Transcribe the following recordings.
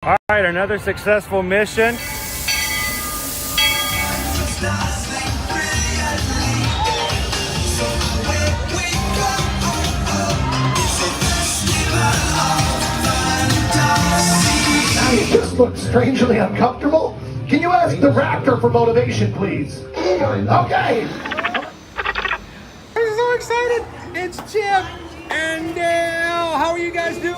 All right, another successful mission. You just look strangely uncomfortable. Can you ask the raptor for motivation, please? Okay. I'm so excited. It's Chip and Dale. How are you guys doing?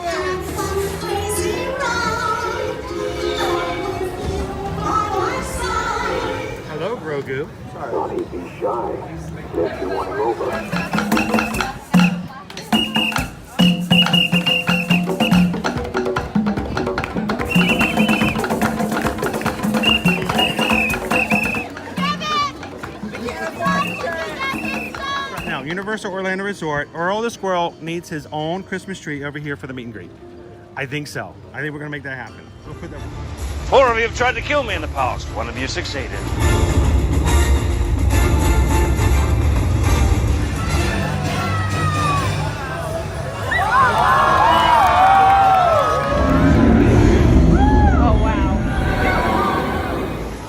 Hello, Grogu. Johnny, be shy. Yes, you want him over. Now, Universal Orlando Resort, Earl the Squirrel needs his own Christmas tree over here for the meet and greet. I think so. I think we're gonna make that happen. We'll put that. 4 of you have tried to kill me in the past. 1 of you succeeded.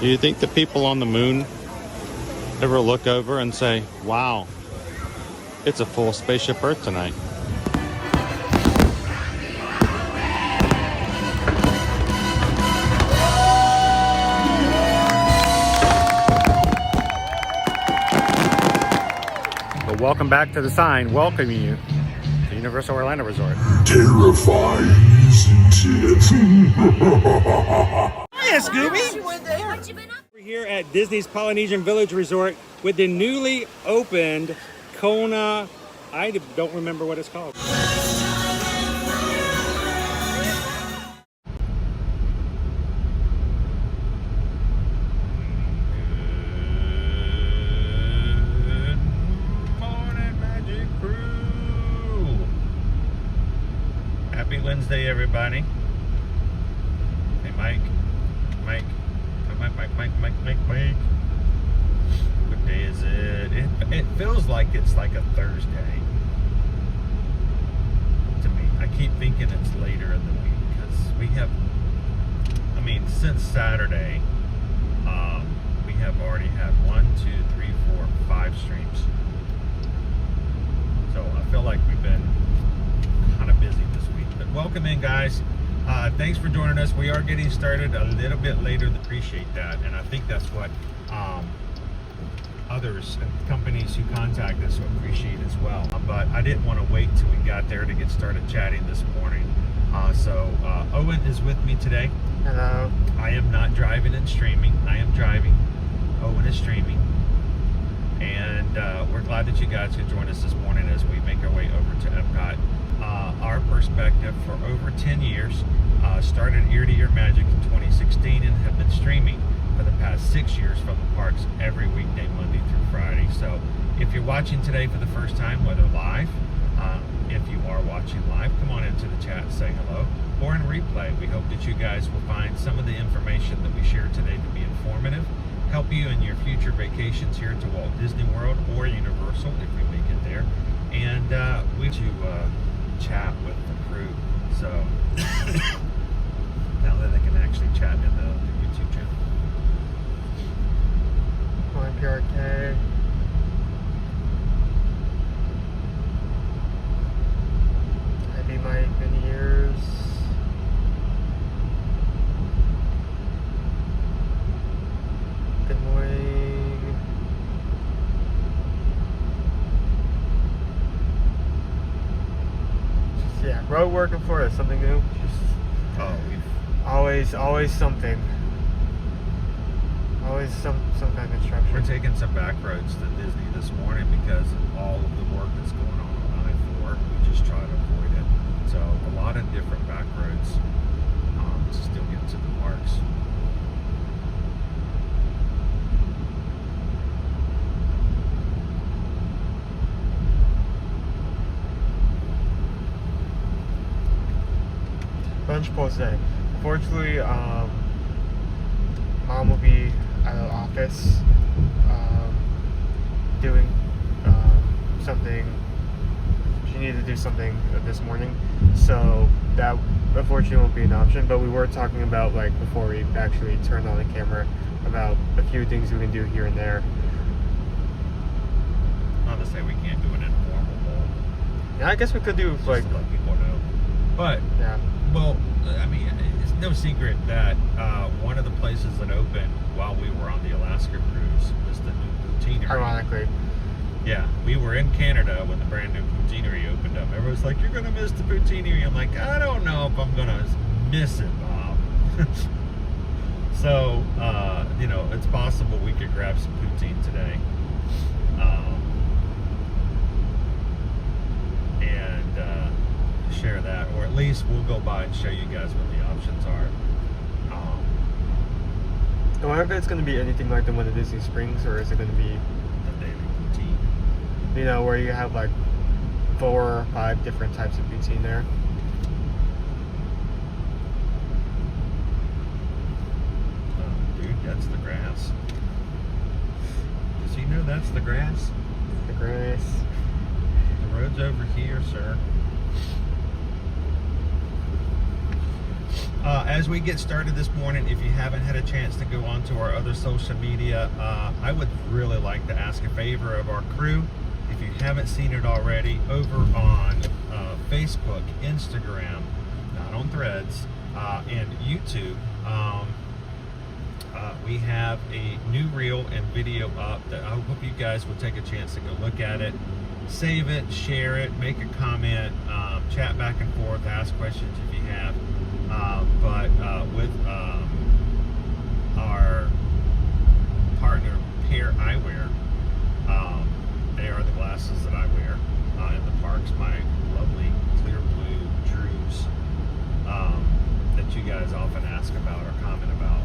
Do you think the people on the moon ever look over and say, wow, it's a full spaceship Earth tonight? But welcome back to the sign welcoming you to Universal Orlando Resort. Terrifying, isn't it? Hiya, Scooby! We're here at Disney's Polynesian Village Resort with the newly opened Kona. I don't remember what it's called. Good morning, Magic Crew. Happy Wednesday, everybody. Hey, Mike. Mike. What day is it? It feels like it's like a Thursday to me. I keep thinking it's later in the week because we have, I mean, since Saturday, we have already had 1, 2, 3, 4, 5 streams. So I feel like we've been kind of busy this week. But welcome in, guys. Thanks for joining us. We are getting started a little bit later. Appreciate that, and I think that's what others and companies who contact us will appreciate as well. But I didn't want to wait till we got there to get started chatting this morning. So Owen is with me today. Hello. I am not driving and streaming. I am driving. Owen is streaming. And we're glad that you guys could join us this morning as we make our way over to Epcot. Our perspective for over 10 years, started Ear to Ear Magic in 2016 and have been streaming for the past 6 years from the parks every weekday, Monday through Friday. So if you're watching today for the first time, whether live, if you are watching live, come on into the chat and say hello, or in replay. We hope that you guys will find some of the information that we shared today to be informative, help you in your future vacations here to Walt Disney World or Universal if we make it there. And we to chat with the crew, so now that they can actually chat in the YouTube channel. I'm PRK. Happy Mike, many years. Good morning. Yeah, road working for us, something new. Just always something. Always some kind of construction. We're taking some back roads to Disney this morning because of all of the work that's going on I-4. We just try to avoid it. So a lot of different back roads to still get to the parks. Lunch post day. Unfortunately, Mom will be out of the office doing something she needed to do something this morning, so that unfortunately won't be an option. But we were talking about, like, before we actually turned on the camera, about a few things we can do here and there. Not to say we can't do an informal bowl. Yeah, I guess we could do Just like, to let people know. But yeah. well, I mean, it's no secret that one of the places that opened while we were on the Alaska cruise was the new poutineery. Ironically, Yeah, we were in Canada when the brand new poutineery opened up. Everyone's like, "You're gonna miss the poutineery." I'm like, I don't know if I'm gonna miss it, Bob. So, you know, it's possible we could grab some poutine today. And share that, or at least we'll go by and show you guys what the options are. I wonder if it's going to be anything like the one at Disney Springs, or is it going to be, The daily poutine. you know, where you have like 4 or 5 different types of poutine there. Dude, that's the grass. Does he know that's the grass? The grass. The road's over here, sir. As we get started this morning, if you haven't had a chance to go onto our other social media, I would really like to ask a favor of our crew. If you haven't seen it already, over on Facebook, Instagram, not on Threads, and YouTube, we have a new reel and video up that I hope you guys will take a chance to go look at it, save it, share it, make a comment, chat back and forth, ask questions if you have. But with our partner Pair Eyewear, they are the glasses that I wear in the parks, my lovely clear blue trues that you guys often ask about or comment about.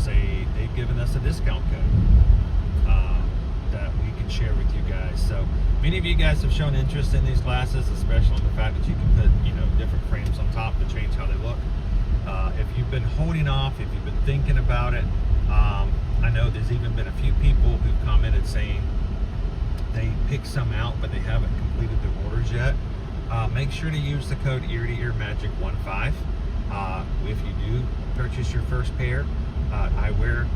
They've given us a discount code that we can share with you guys. So many of you guys have shown interest in these glasses, especially in the fact that you can put, you know, different frames on top to change how they look. If you've been holding off, if you've been thinking about it, I know there's even been a few people who've commented saying they picked some out, but they haven't completed their orders yet. Make sure to use the code EarToEarMagic15. If you do purchase your first pair, eyewear,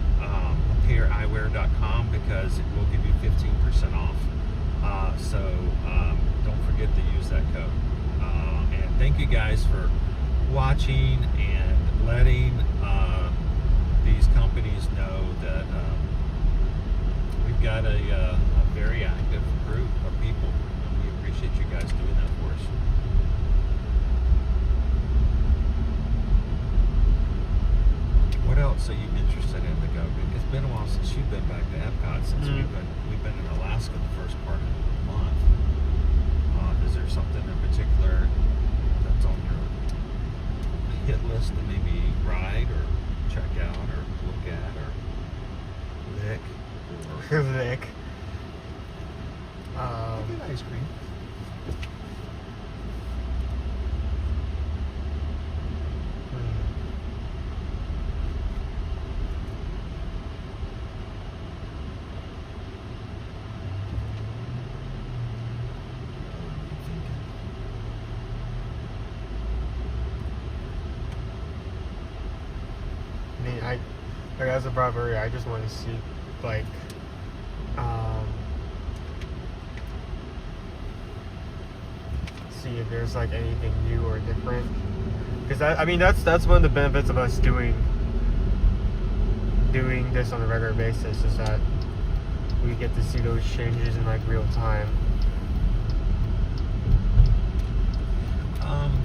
paireyewear.com, because it will give you 15% off. So don't forget to use that code. And thank you guys for watching and letting these companies know that we've got a very active group of people, and we appreciate you guys doing that for us. What else are you interested in to go? It's been a while since you've been back to Epcot, since we've been in Alaska the first part of the month. Is there something in particular that's on your hit list to maybe ride or check out or look at or lick? Or Lick. get ice cream. I mean, like, as a Bavaria, I just want to see, like, see if there's like anything new or different. Because I mean, that's one of the benefits of us doing this on a regular basis, is that we get to see those changes in like real time.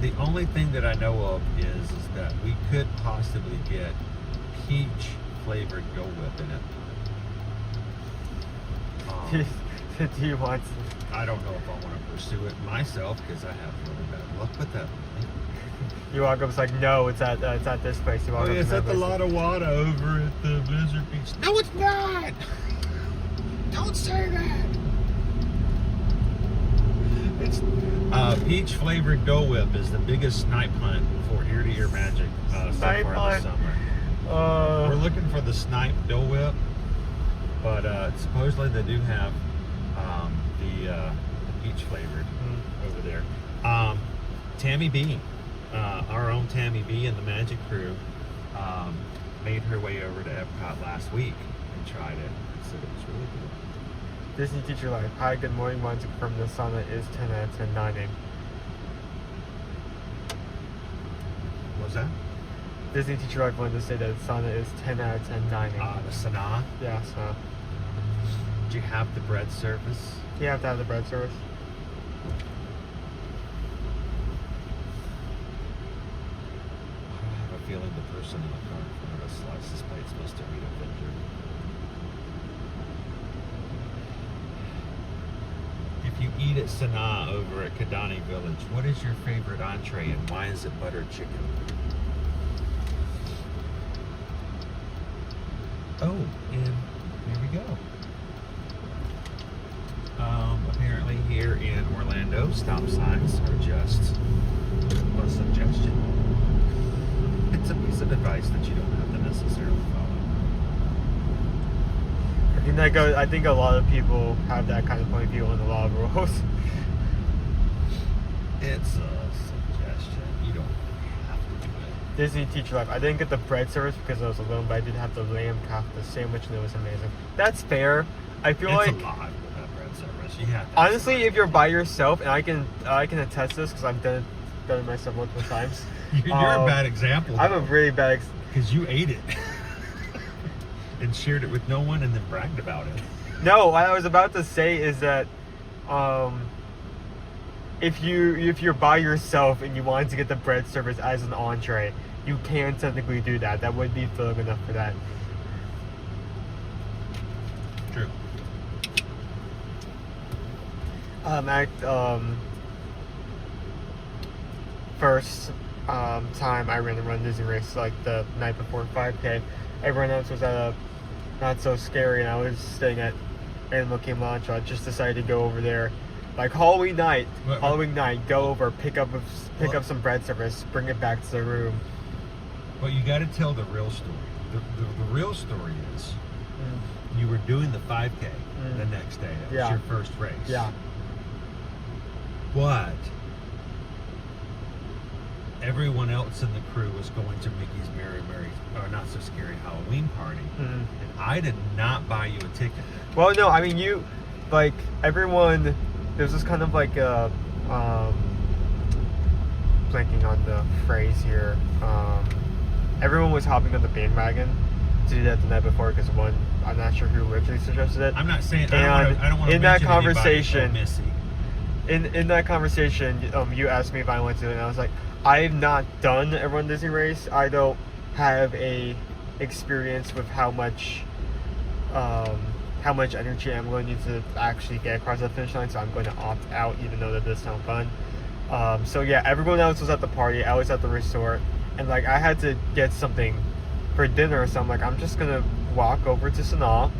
The only thing that I know of is that we could possibly get peach flavored Dole Whip in it. Do you want I don't know if I want to pursue it myself because I have really bad luck with that. You walk up, it's like, no, it's at this place. You walk up, It's to at the that place. Lotta Wada over at the Blizzard Beach. No, it's not! Don't say that! It's peach flavored Dole Whip is the biggest snipe hunt for Ear to Ear Magic so Snipe far hunt. this summer. We're looking for the snipe Dole Whip, but supposedly they do have the peach flavored over there. Tammy B, our own Tammy B and the Magic Crew, made her way over to Epcot last week and tried it. So it was really good. Disney Teacher Life. Hi, good morning. Wanted to confirm the sauna is 10 out of 10 dining. What was that? Disney Teacher Life wanted to say that sauna is 10 out of 10 dining. The Sanaa. Yeah, so. Do you have the bread service? You have to have the bread service. I have a feeling the person in the car in front of us slices plate's supposed to read a picture. If you eat at Sanaa over at Kidani Village, what is your favorite entree and why is it buttered chicken? Oh, and here we go. Apparently here in Orlando, stop signs are just a suggestion. It's a piece of advice that you don't have to necessarily follow. I think a lot of people have that kind of point of view on a lot of rules. It's a suggestion. You don't have to do it. Disney Teacher Life. I didn't get the bread service because I was alone, but I did have the lamb kofta sandwich and it was amazing. That's fair. I feel It's like a lot with that bread service. You have to honestly, if you're by yourself, and I can attest to this because I've done it myself multiple times. you're a bad example. I'm a really bad. Because you ate it and shared it with no one and then bragged about it. No, what I was about to say is that if you're by yourself and you wanted to get the bread service as an entree, you can technically do that. That would be filling enough for that. True. First time I ran the Run Disney race, like the night before 5K, everyone else was at a not so scary, and I was staying at Animal Kingdom Launch. I just decided to go over there, like Halloween night. Go over, pick up some bread service, bring it back to the room. But you got to tell the real story. The real story is you were doing the 5K the next day. That was your first race. Yeah. But everyone else in the crew was going to Mickey's Not So Scary Halloween Party, and I did not buy you a ticket. Well, no, I mean everyone. There's this kind of like blanking on the phrase here. Everyone was hopping on the bandwagon to do that the night before because one, I'm not sure who originally suggested it. I'm not saying. And I don't want to in that mention conversation, anybody. Oh, Missy. In that conversation, you asked me if I went to it, and I was like, I've not done a Run Disney race. I don't have a experience with how much energy I'm going to need to actually get across the finish line, so I'm going to opt out, even though that does sound fun. So yeah, everyone else was at the party. I was at the resort, and like I had to get something for dinner, so I'm like, I'm just gonna walk over to Sanaa,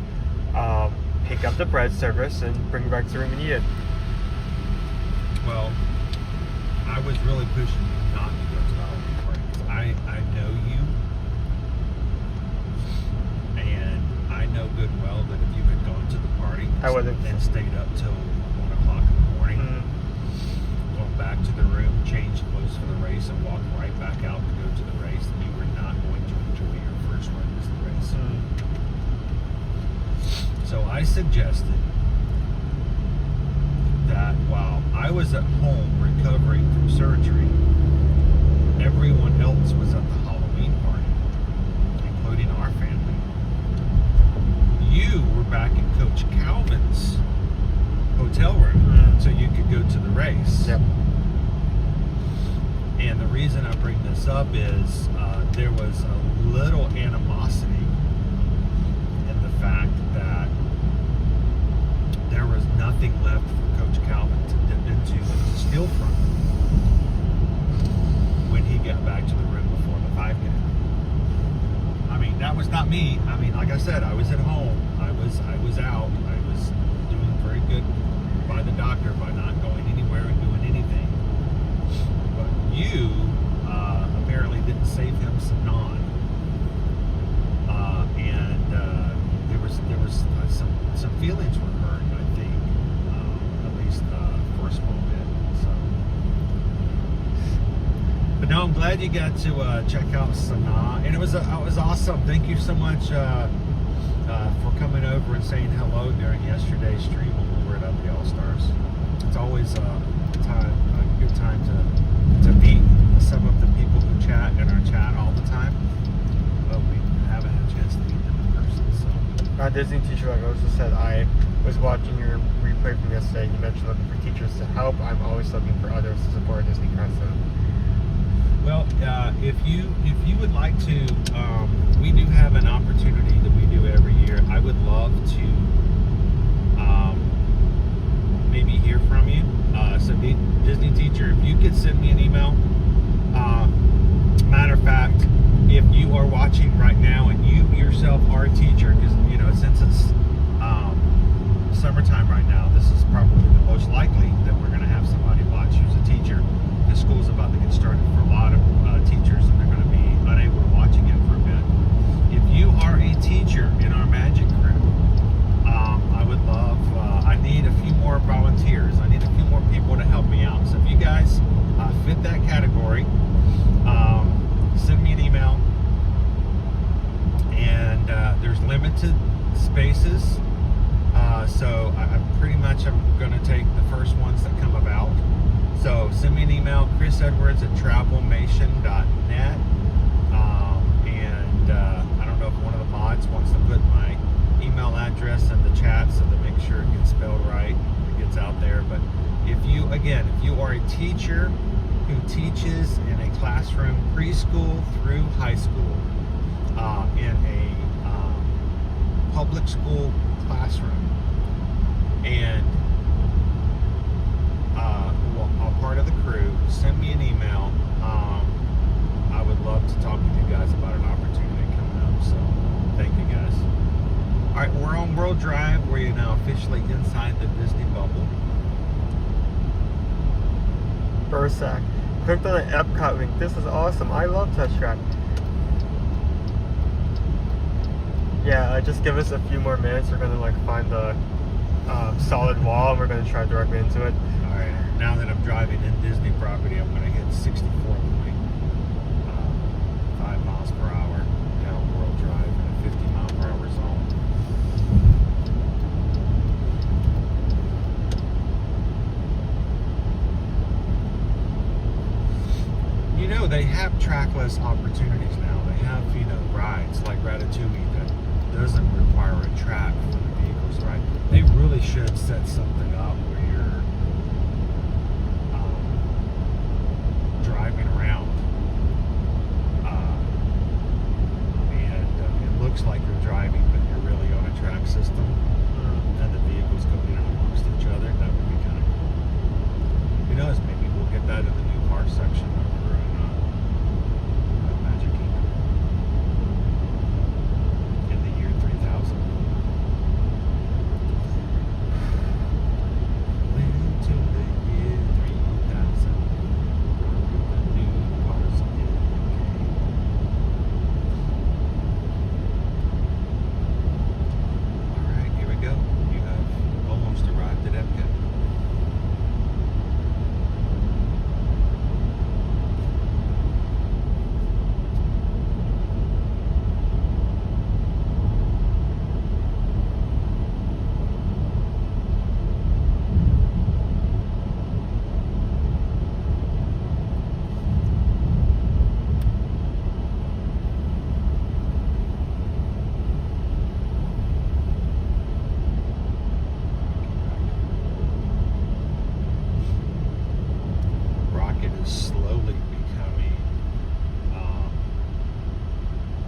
pick up the bread service, and bring it back to the room and eat it. Well, I was really pushing you not to go to the Halloween party because I know you, and I know good well that if you had gone to the party and stayed up till 1 o'clock in the morning, going back to the room, change clothes for the race, and walk right back out to go to the race, you were not going to enjoy your first run as the race. So I suggested that while I was at home recovering from surgery, everyone else was at the Halloween party, including our family. You were back in Coach Calvin's hotel room so you could go to the race. Yep. And the reason I bring this up is there was a little animosity in the fact that there was nothing left for Coach Calvin to dip into and to steal from when he got back to the room before the 5K. I mean, that was not me. I mean, like I said, I was at home. I was out. I was doing very good by the doctor by not going anywhere and doing anything. But you apparently didn't save him some non. And there was some feelings were hurt, I think, at least for glad you got to check out Sanaa, and it was awesome. Thank you so much for coming over and saying hello during yesterday's stream when we were at the All Stars. It's always a good time to meet some of the people who chat in our chat all the time, but we haven't had a chance to meet them in person. So. Disney teacher, like I also said, I was watching your replay from yesterday. You mentioned looking for teachers to help. I'm always looking for others to support Disney Crescent. Well, if you would like to, we do have an opportunity that we do every year. I would love to maybe hear from you. So Disney teacher, if you could send me an email. Matter of fact, if you are watching right now and you yourself are a teacher, because since it's summertime right now, this is probably the most likely that we're going to have somebody watch who's a teacher. The school's about to get started for a lot of teachers, and they're going to be unable to watch again for a bit. If you are a teacher in our Magic crew, I would love, I need a few more volunteers. I need a few more people to help me out. So if you guys fit that category, send me an email. And there's limited spaces. So I'm going to take the first ones that come about. So send me an email, chrisedwards@travelmation.net. And I don't know if one of the mods wants to put my email address in the chat so to make sure it gets spelled right, it gets out there. But if you are a teacher who teaches in a classroom preschool through high school in a public school classroom, and are part of the crew, send me an email. I would love to talk with you guys about an opportunity coming up. So thank you guys. All right, we're on World Drive. We're now officially inside the Disney bubble. Bursack. Clicked on the Epcot link. This is awesome. I love Touch Track. Yeah, just give us a few more minutes. We're gonna find the solid wall, and we're gonna try directly into it. All right. Now that I'm driving in Disney property, I'm gonna hit 64.5 miles per hour down World Drive in a 50 mile per hour zone. They have trackless opportunities now. They have, rides like Ratatouille that doesn't require a track for the vehicles, right? They really should set something up where you're driving around and it looks like you're driving, but you're really on a track system, and the vehicles go in amongst each other. That would be kind of cool. Who knows? Maybe we'll get that in the new car section over in Magic Kingdom in the year 3000. Into the year 3000. The new cars in the UK. Alright, here we go. You have almost arrived at Epcot. Rocket is slowly becoming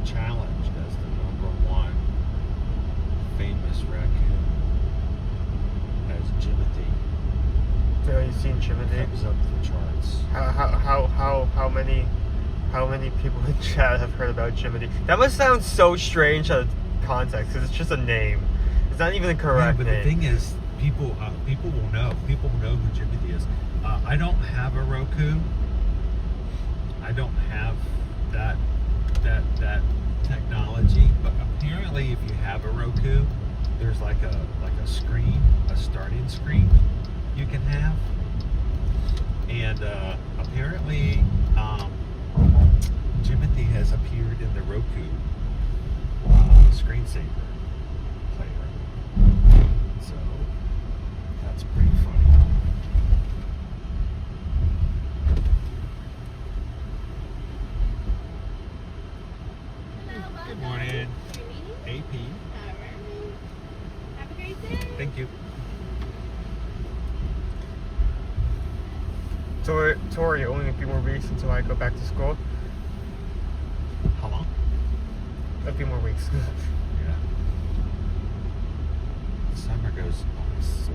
challenged as the #1 famous raccoon, as Jimothy Yeah, you've seen Jiminy. comes up the charts. How many people in chat have heard about Jiminy? That must sound so strange out of context because it's just a name. It's not even the correct but name. the thing is, people will know. People will know who Jimothy is. I don't have a Roku. I don't have that technology. But apparently, if you have a Roku, there's like a screen, a starting screen you can have, and apparently Jimothy has appeared in the Roku screensaver player. So that's pretty funny. Good morning. AP. Have a great day. Thank you. Tori, only a few more weeks until I go back to school. How long? A few more weeks. Yeah. Summer goes by so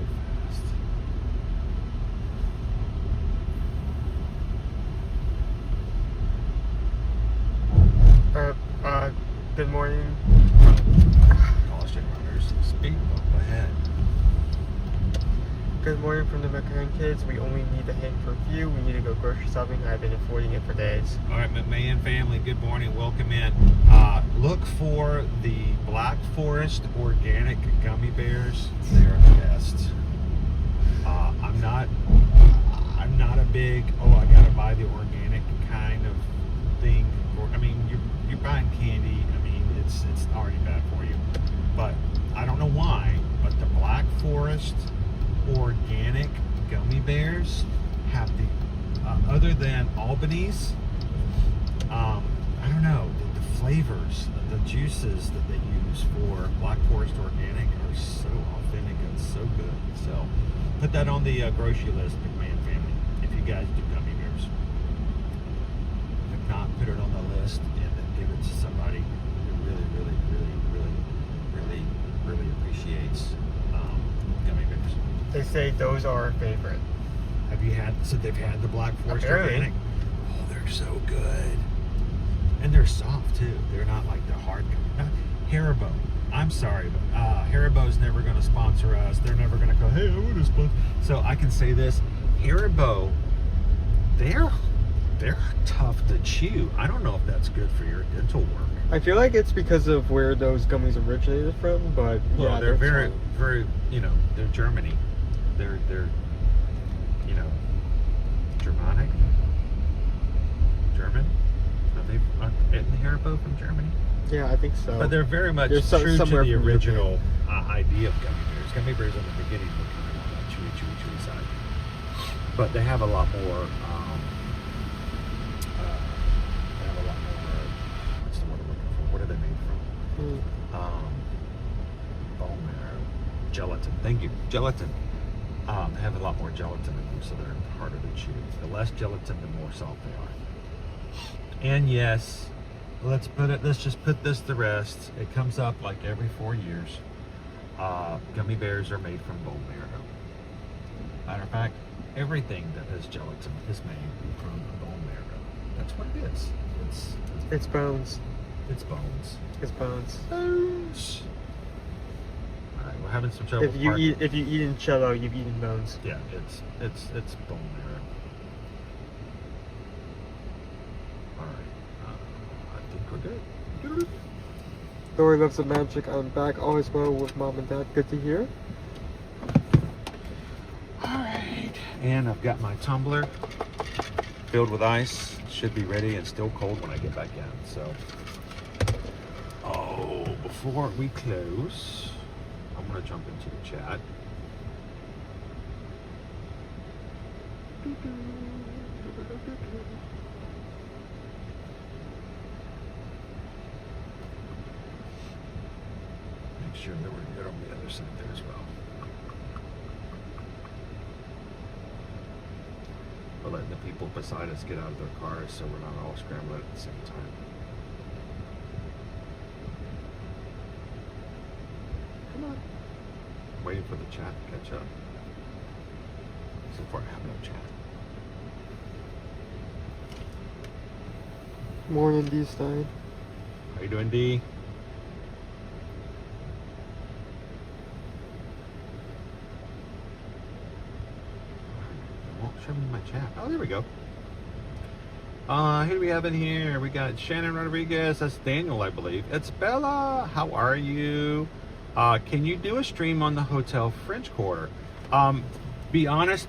fast. Good morning. College runners, speed bump ahead. Good morning from the McCann kids. We only need to hang for a few. We need to go grocery shopping. I've been avoiding it for days. All right, McMahon family, good morning. Welcome in. Look for the Black Forest organic gummy bears. They are the best. I'm not a big, I gotta buy the organic kind of thing. I mean, you're buying candy. I mean, it's already bad for you. But I don't know why, but the Black Forest organic gummy bears have the other than Albany's, I don't know, the flavors, the juices that they use for Black Forest organic are so authentic and so good. So put that on the grocery list, McMahon family, if you guys do gummy bears. If not, put it on the list and then give it to somebody who really appreciates gummy bears. They say those are our favorite. Have you had, so they've had the Black Forest Apparently. organic? Oh, they're so good. And they're soft too. They're not like the hard, not Haribo. I'm sorry, but Haribo's never going to sponsor us. They're never going to go, hey, I want to sponsor. So I can say this, Haribo, they're tough to chew. I don't know if that's good for your dental work. I feel like it's because of where those gummies originated from, but Well, yeah, they're very, fine. very, they're Germany. They're Germanic? German? Isn't Haribo from Germany? Yeah, I think so. But they're very much They're true to somewhere the from original idea of gummy bears. Gummy bears in the beginning were kind of on that chewy side. But they have a lot more, what's the word I'm looking for? What are they made from? Bone marrow. Gelatin. Thank you. Gelatin. They have a lot more gelatin in them, so they're harder to chew. The less gelatin, the more salt they are. And yes, let's just put this to rest. It comes up like every 4 years. Gummy bears are made from bone marrow. Matter of fact, everything that has gelatin is made from bone marrow. That's what it is. It's bones. It's bones. It's bones. Bones. All right, we're having some trouble. If you eat in cello, you've eaten bones. Yeah, it's bone marrow. All right, I think we're good. Lori loves the magic. I'm back. Always well with mom and dad. Good to hear. All right, and I've got my tumbler filled with ice. Should be ready and still cold when I get back in. So, before we close, I'm gonna jump into the chat. Make sure that we're good on the other side there as well. We're letting the people beside us get out of their cars so we're not all scrambling at the same time. Come on. Waiting for the chat to catch up. So far I have no chat. Morning, D Stein. How you doing, D? It won't show me my chat. Oh, there we go. Who do we have in here? We got Shannon Rodriguez. That's Daniel, I believe. It's Bella. How are you? Can you do a stream on the Hotel French Quarter? Be honest,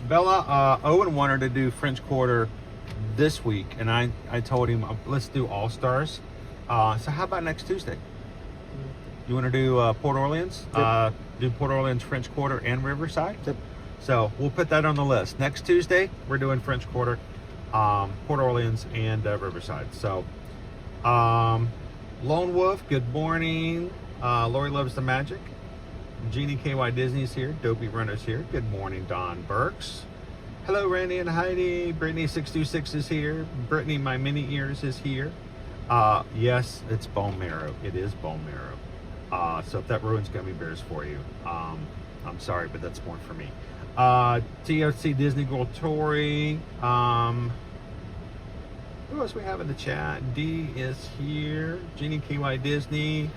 Bella, Owen wanted to do French Quarter this week, and I told him, let's do All-Stars. So how about next Tuesday? You want to do Port Orleans? Yep. Do Port Orleans, French Quarter, and Riverside? Yep. So we'll put that on the list. Next Tuesday, we're doing French Quarter, Port Orleans, and Riverside. So, Lone Wolf, good morning. Lori Loves the Magic. Jeannie KY Disney's here. Dopey Runner's here. Good morning, Don Burks. Hello, Randy and Heidi. Brittany 626 is here. Brittany, my mini ears, is here. Yes, it's bone marrow. It is bone marrow. So if that ruins gummy bears for you, I'm sorry, but that's more for me. TOC Disney Girl Tori. Who else we have in the chat? D is here. Jeannie KY Disney.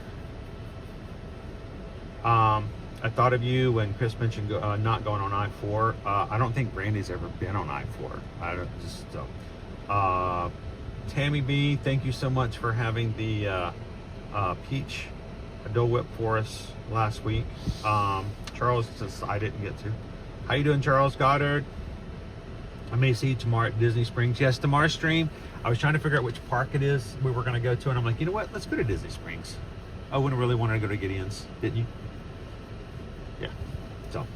I thought of you when Chris mentioned not going on I-4. I don't think Randy's ever been on I-4. I don't just Tammy B, thank you so much for having the peach Dole Whip for us last week. Charles says I didn't get to. How you doing, Charles Goddard? I may see you tomorrow at Disney Springs. Yes, tomorrow's stream. I was trying to figure out which park it is we were going to go to, and I'm like, you know what? Let's go to Disney Springs. Owen really wanted to go to Gideon's, didn't you? Yeah. So,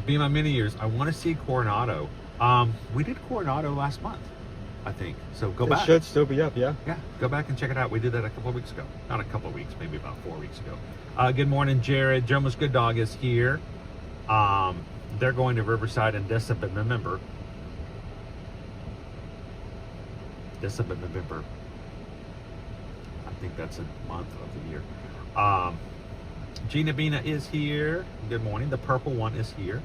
be my mini years. I want to see Coronado. We did Coronado last month, I think. So go back. It should still be up, yeah. Yeah, go back and check it out. We did that a couple of weeks ago. Not a couple of weeks, maybe about 4 weeks ago. Good morning, Jared. Jomo's Good Dog is here. They're going to Riverside and Jessup in November. Jessup in November. I think that's a month of the year. Gina Bina is here. Good morning. The purple one is here.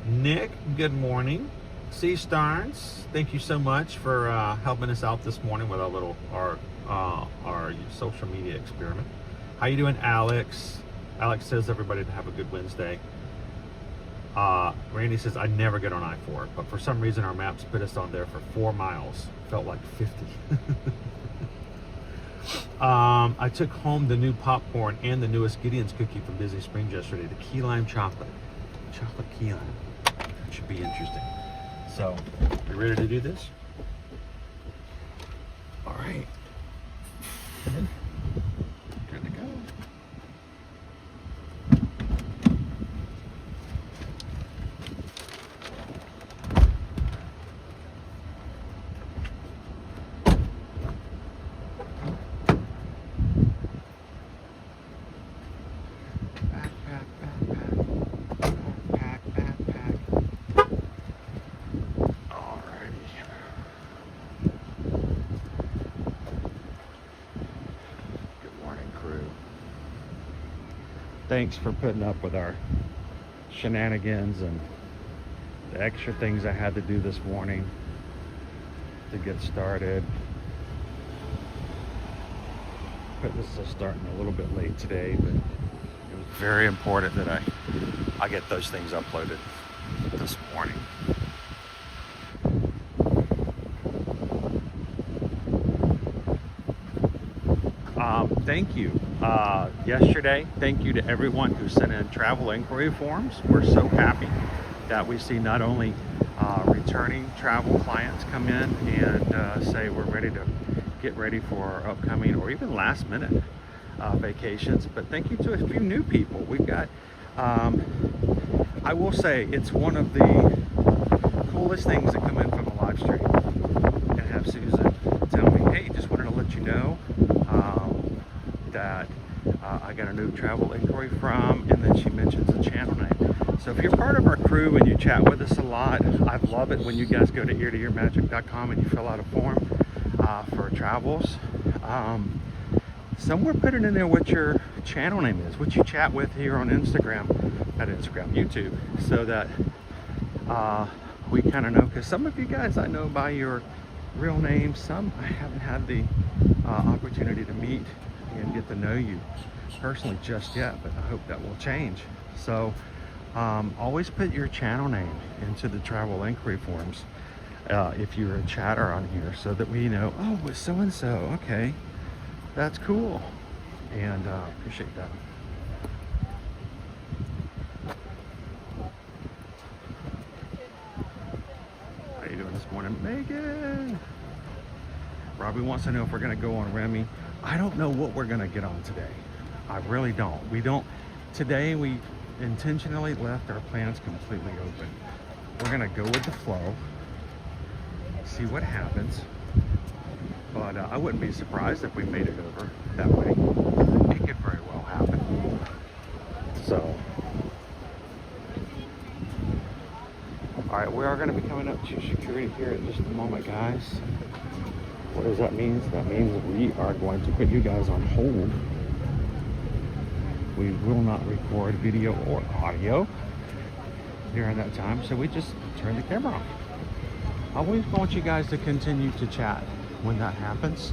Nick, good morning. C Starnes, thank you so much for helping us out this morning with our social media experiment. How you doing, Alex? Alex says everybody to have a good Wednesday. Randy says I never get on I-4, but for some reason our maps put us on there for 4 miles. Felt like 50. I took home the new popcorn and the newest Gideon's cookie from Disney Springs yesterday, the key lime chocolate key lime. That should be interesting. So, you ready to do this? All right. Good to go. Thanks for putting up with our shenanigans and the extra things I had to do this morning to get started. This is starting a little bit late today, but it was very important that I get those things uploaded this morning. Thank you. Yesterday, thank you to everyone who sent in travel inquiry forms. We're so happy that we see not only returning travel clients come in and say we're ready to get ready for our upcoming or even last minute vacations, but thank you to a few new people. We've got, I will say, it's one of the coolest things that come in from a live stream and have Susan tell me, hey, just wanted to let you know that I got a new travel inquiry from, and then she mentions a channel name. So if you're part of our crew and you chat with us a lot, I love it when you guys go to eartoearmagic.com and you fill out a form for travels. Somewhere put it in there what your channel name is, what you chat with here on Instagram, YouTube, so that we kind of know, because some of you guys I know by your real name, some I haven't had the opportunity to meet and get to know you personally just yet, but I hope that will change. So always put your channel name into the travel inquiry forms if you're a chatter on here, so that we know, oh, it's so-and-so, okay, that's cool, and appreciate that. Megan. Robbie wants to know if we're gonna go on Remy. I don't know what we're gonna get on today. I really don't. Today we intentionally left our plans completely open. We're gonna go with the flow, see what happens. But I wouldn't be surprised if we made it over that way. It could very well happen. So, all right, we are going to be coming up to security here in just a moment, guys. What does that mean? That means we are going to put you guys on hold. We will not record video or audio during that time, so we just turn the camera off. I always want you guys to continue to chat when that happens,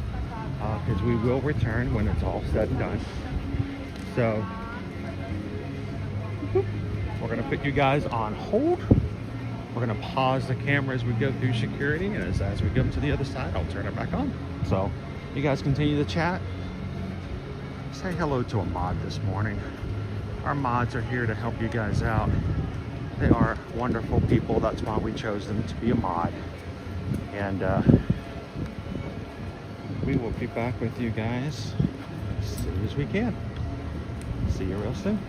because we will return when it's all said and done. So we're going to put you guys on hold. We're going to pause the camera as we go through security, and as we go to the other side, I'll turn it back on. So you guys continue to chat. Say hello to a mod this morning. Our mods are here to help you guys out. They are wonderful people. That's why we chose them to be a mod. And we will be back with you guys as soon as we can. See you real soon.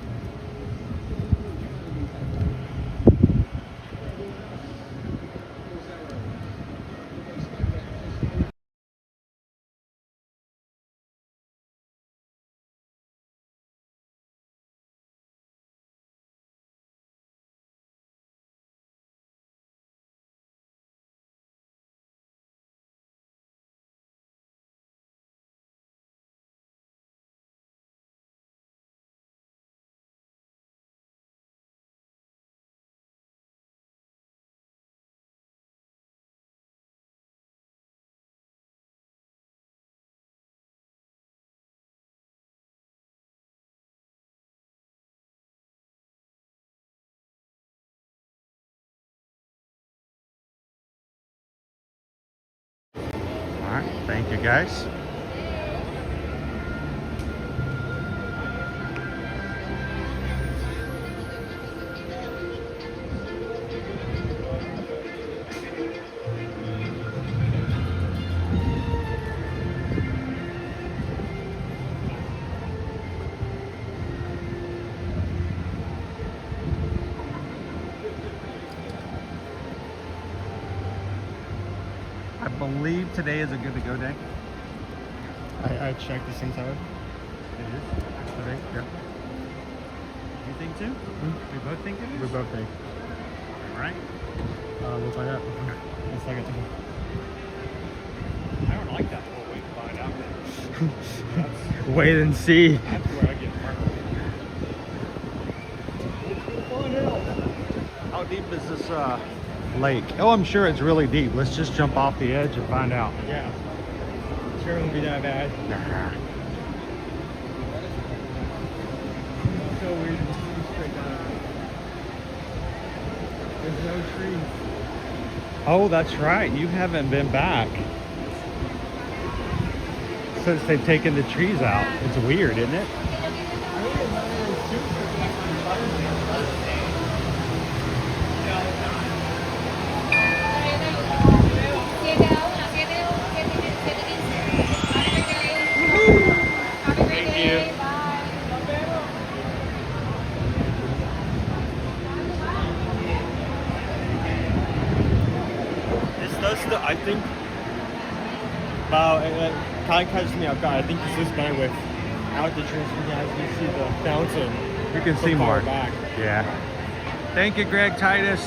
All right, thank you guys. I believe today is a good to go day. I checked the same time. It is today. Yep. You think too? We both think it is. We both think. All right. We'll find out. It's like I don't like that. We'll wait to find out. Then. wait and see. That's where I get nervous. How deep is this lake? Oh, I'm sure it's really deep. Let's just jump off the edge and find out. Yeah. Sure it won't be that bad. It's so weird to see straight down. There's no trees. Oh, that's right. You haven't been back since they've taken the trees out. It's weird, isn't it? Thank you. I think, wow, it kind of catches me off guard. I think this is better without the trees. You guys can see the fountain. You can see from far more. back. Yeah. Thank you, Greg Titus.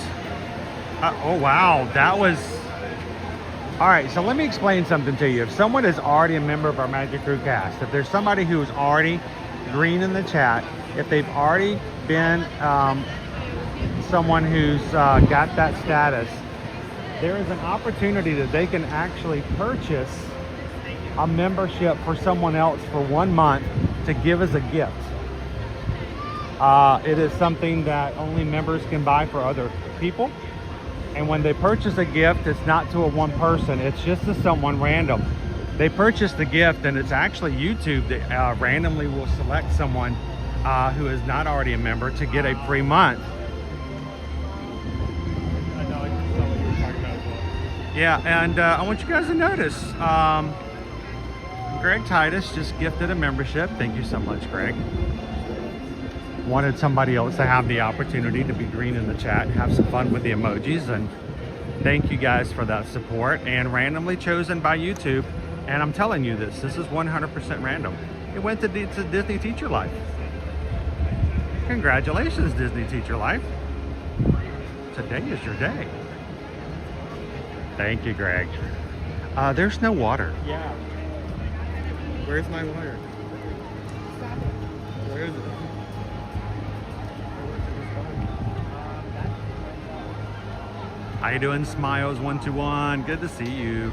Oh, wow. That was... All right, so let me explain something to you. If someone is already a member of our Magic Crew cast, if there's somebody who is already green in the chat, if they've already been someone who's got that status, there is an opportunity that they can actually purchase a membership for someone else for 1 month to give as a gift. It is something that only members can buy for other people. And when they purchase a gift, it's not to a one person, it's just to someone random. They purchase the gift, and it's actually YouTube that randomly will select someone who is not already a member to get a free month. I know, I can tell what you were talking about as well. Yeah, and I want you guys to notice, Greg Titus just gifted a membership. Thank you so much, Greg. Wanted somebody else to have the opportunity to be green in the chat and have some fun with the emojis, and thank you guys for that support. And randomly chosen by YouTube, and I'm telling you this is 100% random. It went to Disney Teacher Life. Congratulations, Disney Teacher Life. Today is your day. Thank you, Greg. There's no water. Yeah. Where's my water? Where is it? How you doing, Smiles121? Good to see you.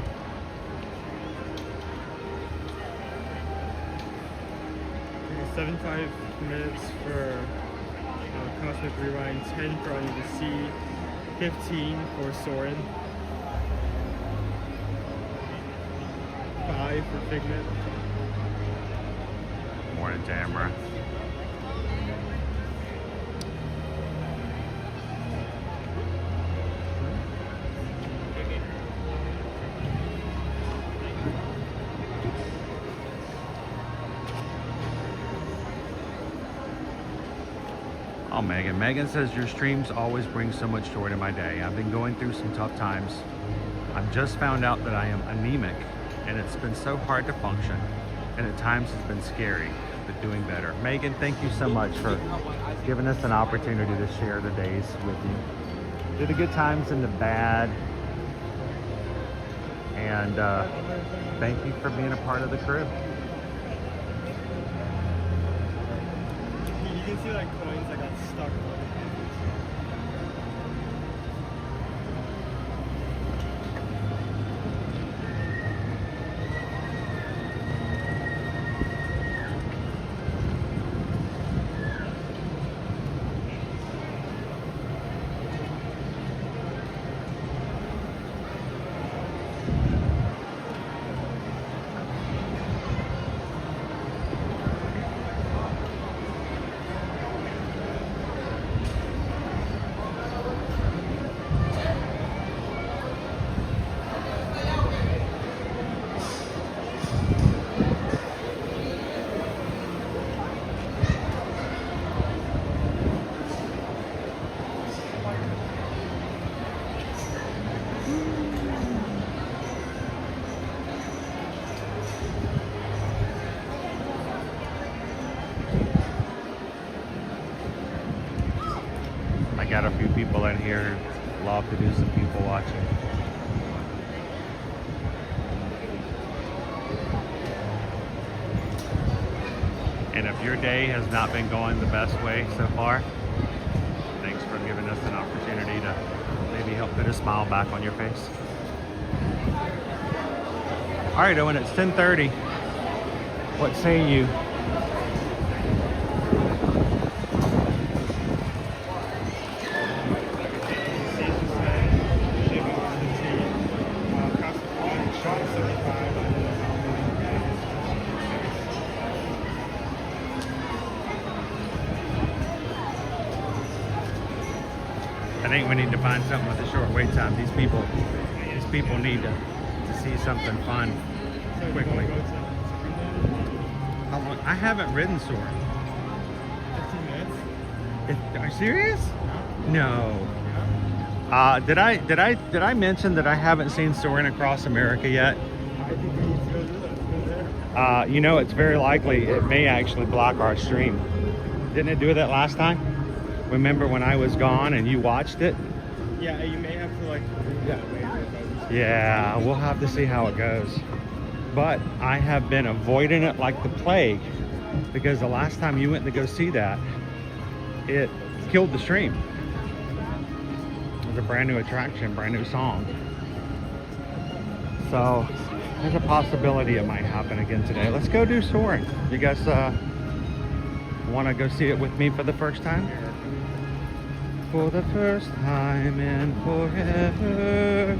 Okay, 75 minutes for Cosmic Rewind, 10 for Under the Sea, 15 for Soarin', 5 for Figment. Morning, Tamara. Oh, Megan. Megan says your streams always bring so much joy to my day. I've been going through some tough times. I've just found out that I am anemic, and it's been so hard to function, and at times it's been scary, but doing better. Megan, thank you so much for giving us an opportunity to share the days with you. Through the good times and the bad. And thank you for being a part of the crew. You can see like coins that got stuck on the Got a few people in here. Love to do some people watching. And if your day has not been going the best way so far, thanks for giving us an opportunity to maybe help put a smile back on your face. All right, Owen, it's 10:30. What say you? I think we need to find something with a short wait time. These people need to see something fun quickly. How long? I haven't ridden Soarin'. 15 minutes. Are you serious? No. Did I mention that I haven't seen Soarin' across America yet? I think we need to go do that. Go there. You know, it's very likely it may actually block our stream. Didn't it do that last time? Remember when I was gone and you watched it? Yeah, you may have to like remove that later. Yeah, we'll have to see how it goes. But I have been avoiding it like the plague because the last time you went to go see that, it killed the stream. It was a brand new attraction, brand new song. So there's a possibility it might happen again today. Let's go do Soarin'. You guys want to go see it with me for the first time? For the first time in forever.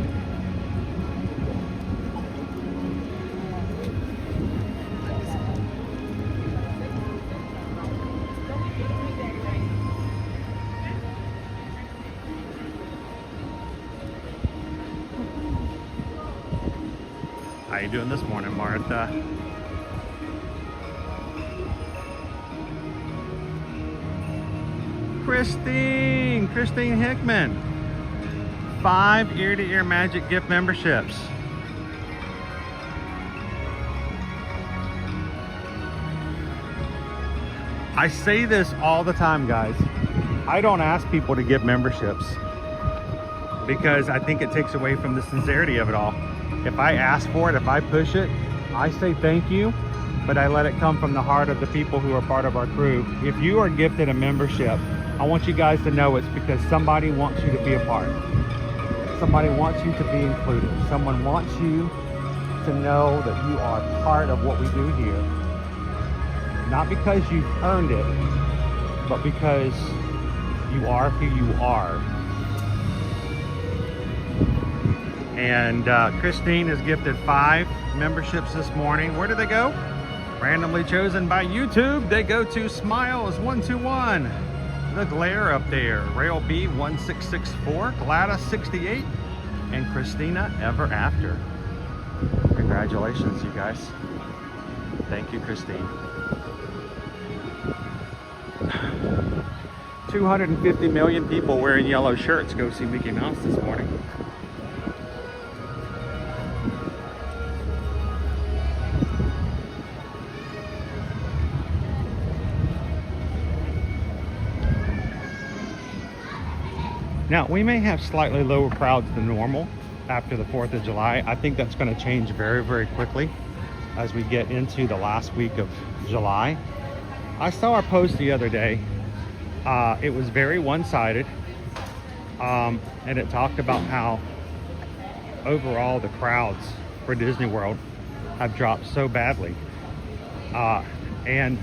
How you doing this morning, Martha? Christine Hickman. 5 ear-to-ear Magic gift memberships. I say this all the time, guys. I don't ask people to give memberships because I think it takes away from the sincerity of it all. If I ask for it, if I push it, I say thank you, but I let it come from the heart of the people who are part of our crew. If you are gifted a membership, I want you guys to know it's because somebody wants you to be a part. Somebody wants you to be included. Someone wants you to know that you are part of what we do here. Not because you've earned it, but because you are who you are. And Christine has gifted 5 memberships this morning. Where did they go? Randomly chosen by YouTube. They go to Smiles121. The Glare up there. Rail B 1664. Gladys 68. And Christina Ever After. Congratulations, you guys. Thank you, Christine. 250 million people wearing yellow shirts go see Mickey Mouse this morning. Now, we may have slightly lower crowds than normal after the 4th of July. I think that's going to change very, very quickly as we get into the last week of July. I saw a post the other day. It was very one-sided, and it talked about how overall the crowds for Disney World have dropped so badly. And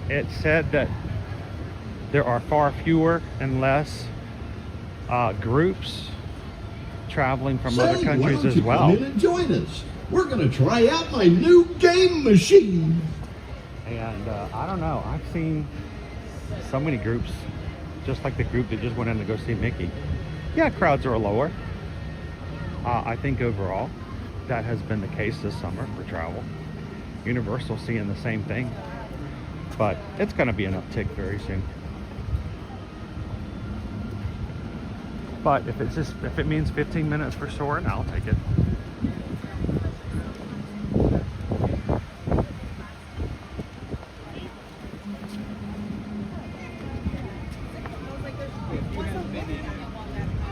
it said that there are far fewer and less groups traveling from other countries as well. Come in and join us. We're going to try out my new game machine. And I don't know, I've seen so many groups, just like the group that just went in to go see Mickey. Yeah, crowds are lower. I think overall that has been the case this summer for travel. Universal seeing the same thing, but it's going to be an uptick very soon. But if it means 15 minutes for Soarin', I'll take it.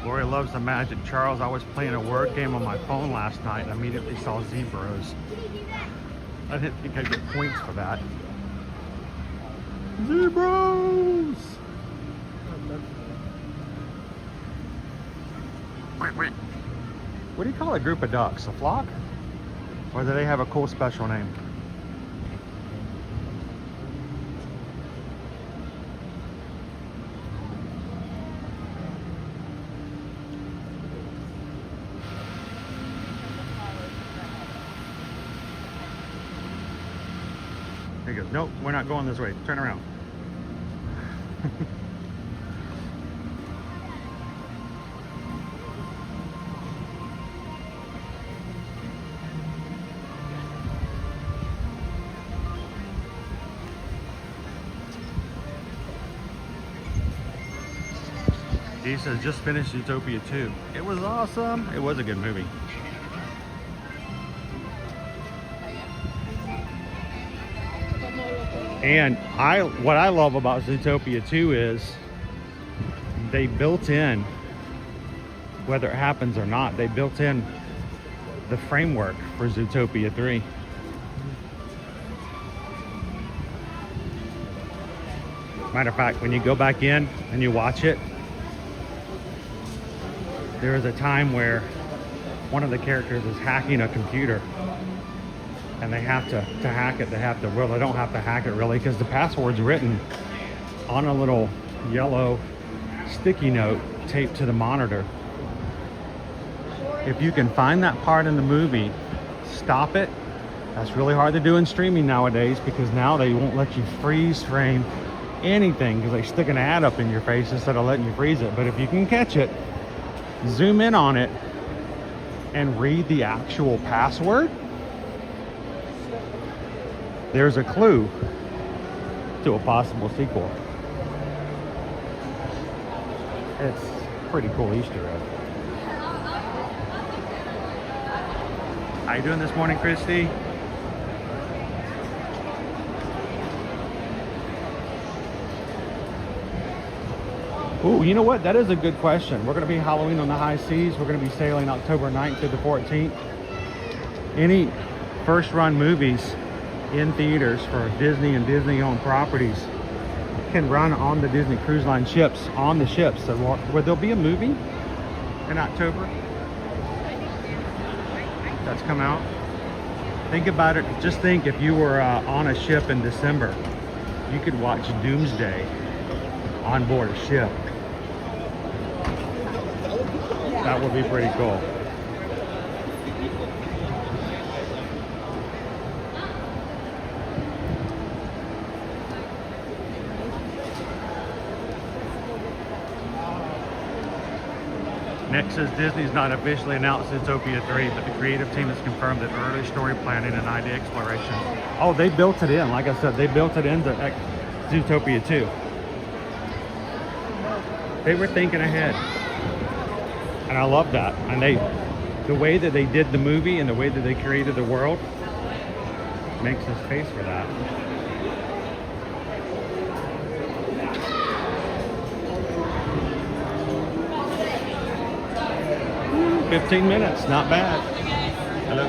Lori loves the magic. Charles, I was playing a word game on my phone last night and immediately saw zebras. I didn't think I'd get points for that. Zebras! Wait. What do you call a group of ducks? A flock? Or do they have a cool special name? There you go. Nope, we're not going this way. Turn around. He says, just finished Zootopia 2. It was awesome. It was a good movie. And what I love about Zootopia 2 is they built in, whether it happens or not, they built in the framework for Zootopia 3. Matter of fact, when you go back in and you watch it, there is a time where one of the characters is hacking a computer and they have to hack it. Well, they don't have to hack it really because the password's written on a little yellow sticky note taped to the monitor. If you can find that part in the movie, stop it. That's really hard to do in streaming nowadays because now they won't let you freeze frame anything because they stick an ad up in your face instead of letting you freeze it. But if you can catch it, zoom in on it and read the actual password, there's a clue to a possible sequel. It's a pretty cool Easter egg. How you doing this morning, Christy? Ooh, you know what? That is a good question. We're going to be Halloween on the high seas. We're going to be sailing October 9th through the 14th. Any first run movies in theaters for Disney and Disney-owned properties can run on the Disney Cruise Line ships, on the ships. So will there be a movie in October that's come out? Think about it. Just think if you were on a ship in December, you could watch Doomsday on board a ship. That would be pretty cool. Next says Disney's not officially announced Zootopia 3, but the creative team has confirmed that early story planning and idea exploration. Oh, they built it in. Like I said, they built it into Zootopia 2. They were thinking ahead. And I love that. And the way that they did the movie and the way that they created the world makes us space for that. Ooh, 15 minutes, not bad. Hello.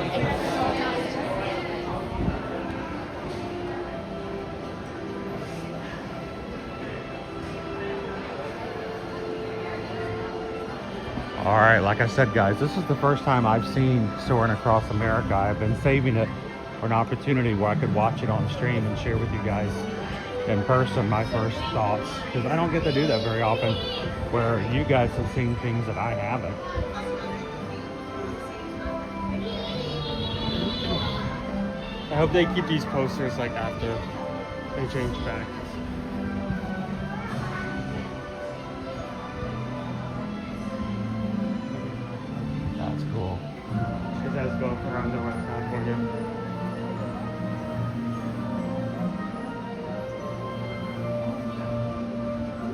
All right, like I said, guys, this is the first time I've seen Soaring Across America. I've been saving it for an opportunity where I could watch it on stream and share with you guys in person my first thoughts, because I don't get to do that very often, where you guys have seen things that I haven't. I hope they keep these posters like after they change back. That's cool. Because that's going around the West California.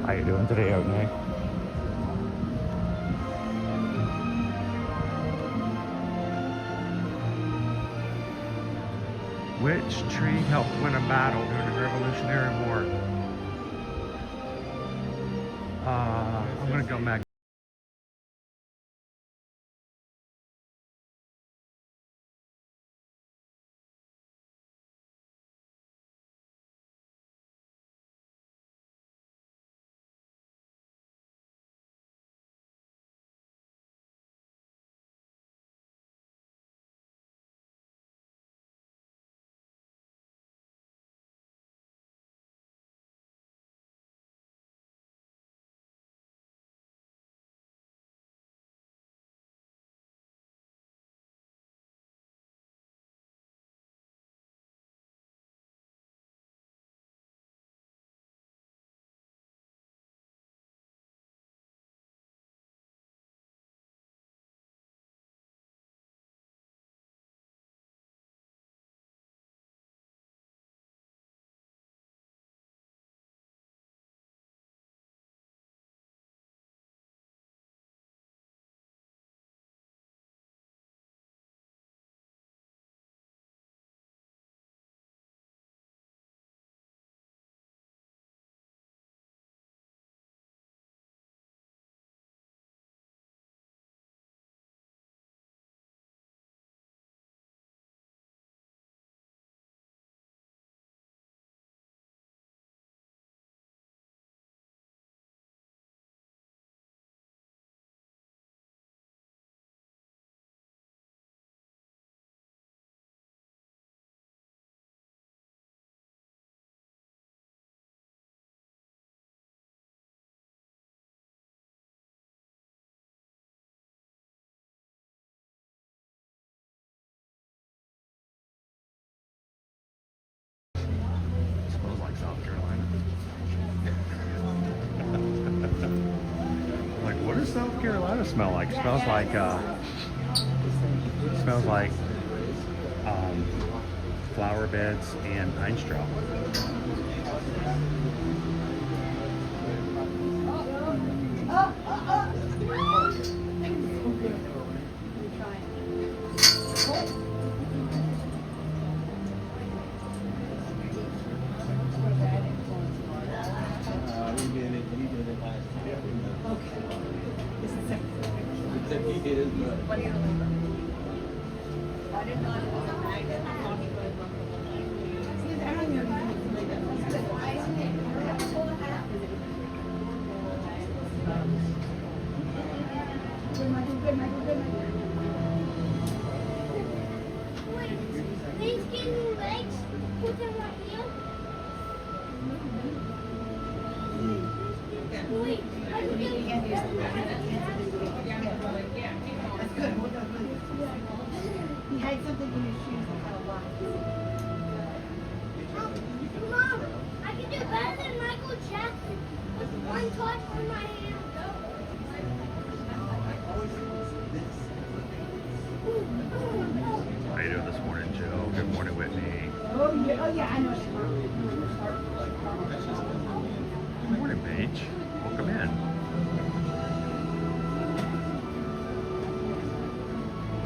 How you doing today, Oatney? Which tree helped win a battle during the Revolutionary War? I'm gonna go back. Smells like South Carolina. Like, what does South Carolina smell like? It smells like smells like flower beds and pine straw. Thanksgiving legs, put them right here. Wait, I can get That's good. He had something in his shoes that had a lot. Mom, I can do better than Michael Jackson with one touch on my hand. How you doing this morning, Joe? Good morning, Whitney. Oh yeah, I know. Good morning, Paige. Welcome in.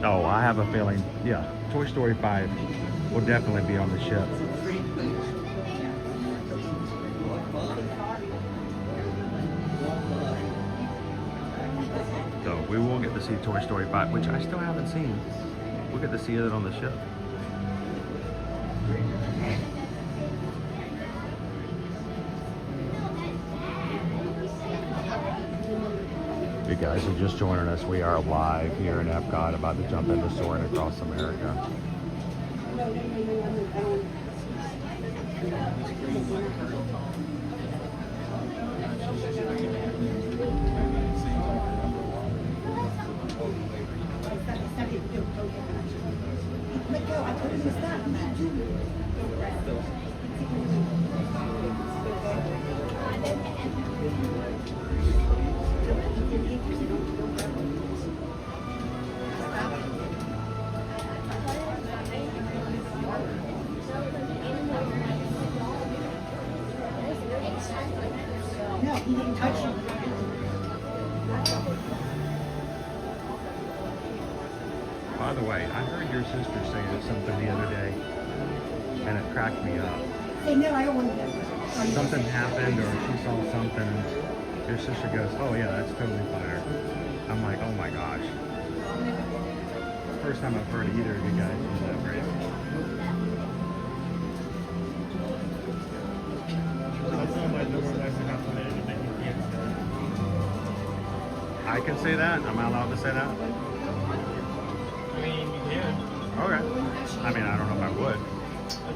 Oh, I have a feeling, yeah, Toy Story 5 will definitely be on the ship. So we will get to see Toy Story 5, which I still haven't seen. We'll get to see it on the ship. You guys are just joining us. We are live here in Epcot, about to jump into Soaring Across America. Let go. I told him to stop. No, he didn't touch you. By the way, I heard your sister say something the other day, and it cracked me up. Hey, no, I don't want to. Something happened, or she saw something. Your sister goes, "Oh yeah, that's totally fire." I'm like, "Oh my gosh!" First time I've heard either of you guys use that phrase. I can say that. Am I allowed to say that? I mean, you can. Okay. I mean, I don't know if I would.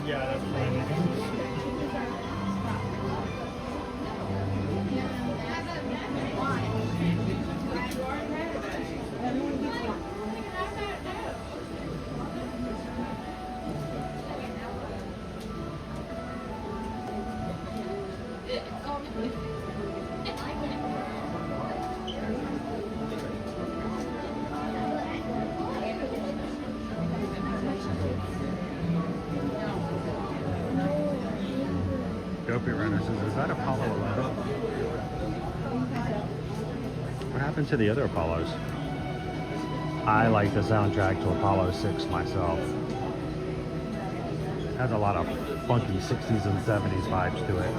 Yeah, that's fine. Dopey Runner says, "Is that Apollo 11? What happened to the other Apollos?" I like the soundtrack to Apollo 6 myself. It has a lot of funky 60s and 70s vibes to it,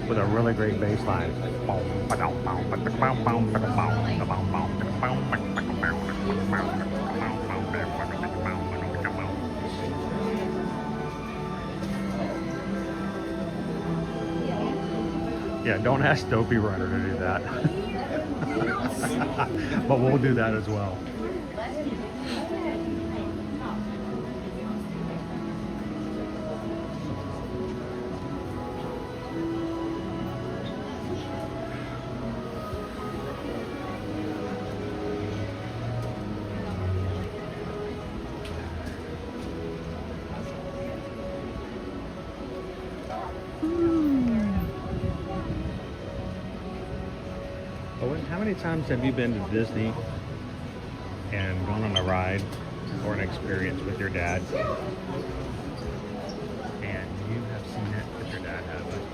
with a really great bass line. Yeah, don't ask Dopey Runner to do that. But we'll do that as well. Owen, how many times have you been to Disney and gone on a ride or an experience with your dad, and you have seen it, but your dad hasn't.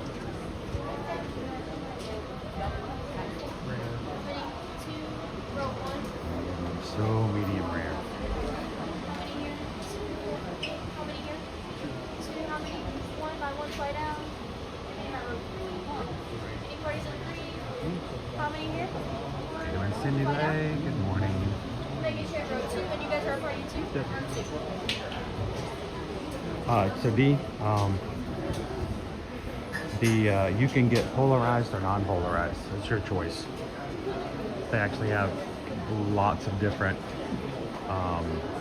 So medium rare. How many here? Two, how many? One by one slide out. Any parties in three? How many here? How you doing, Cindy Lay? Good morning. Making sure row two, and you guys are a party two? So D, you can get polarized or non-polarized. It's your choice. They actually have lots of different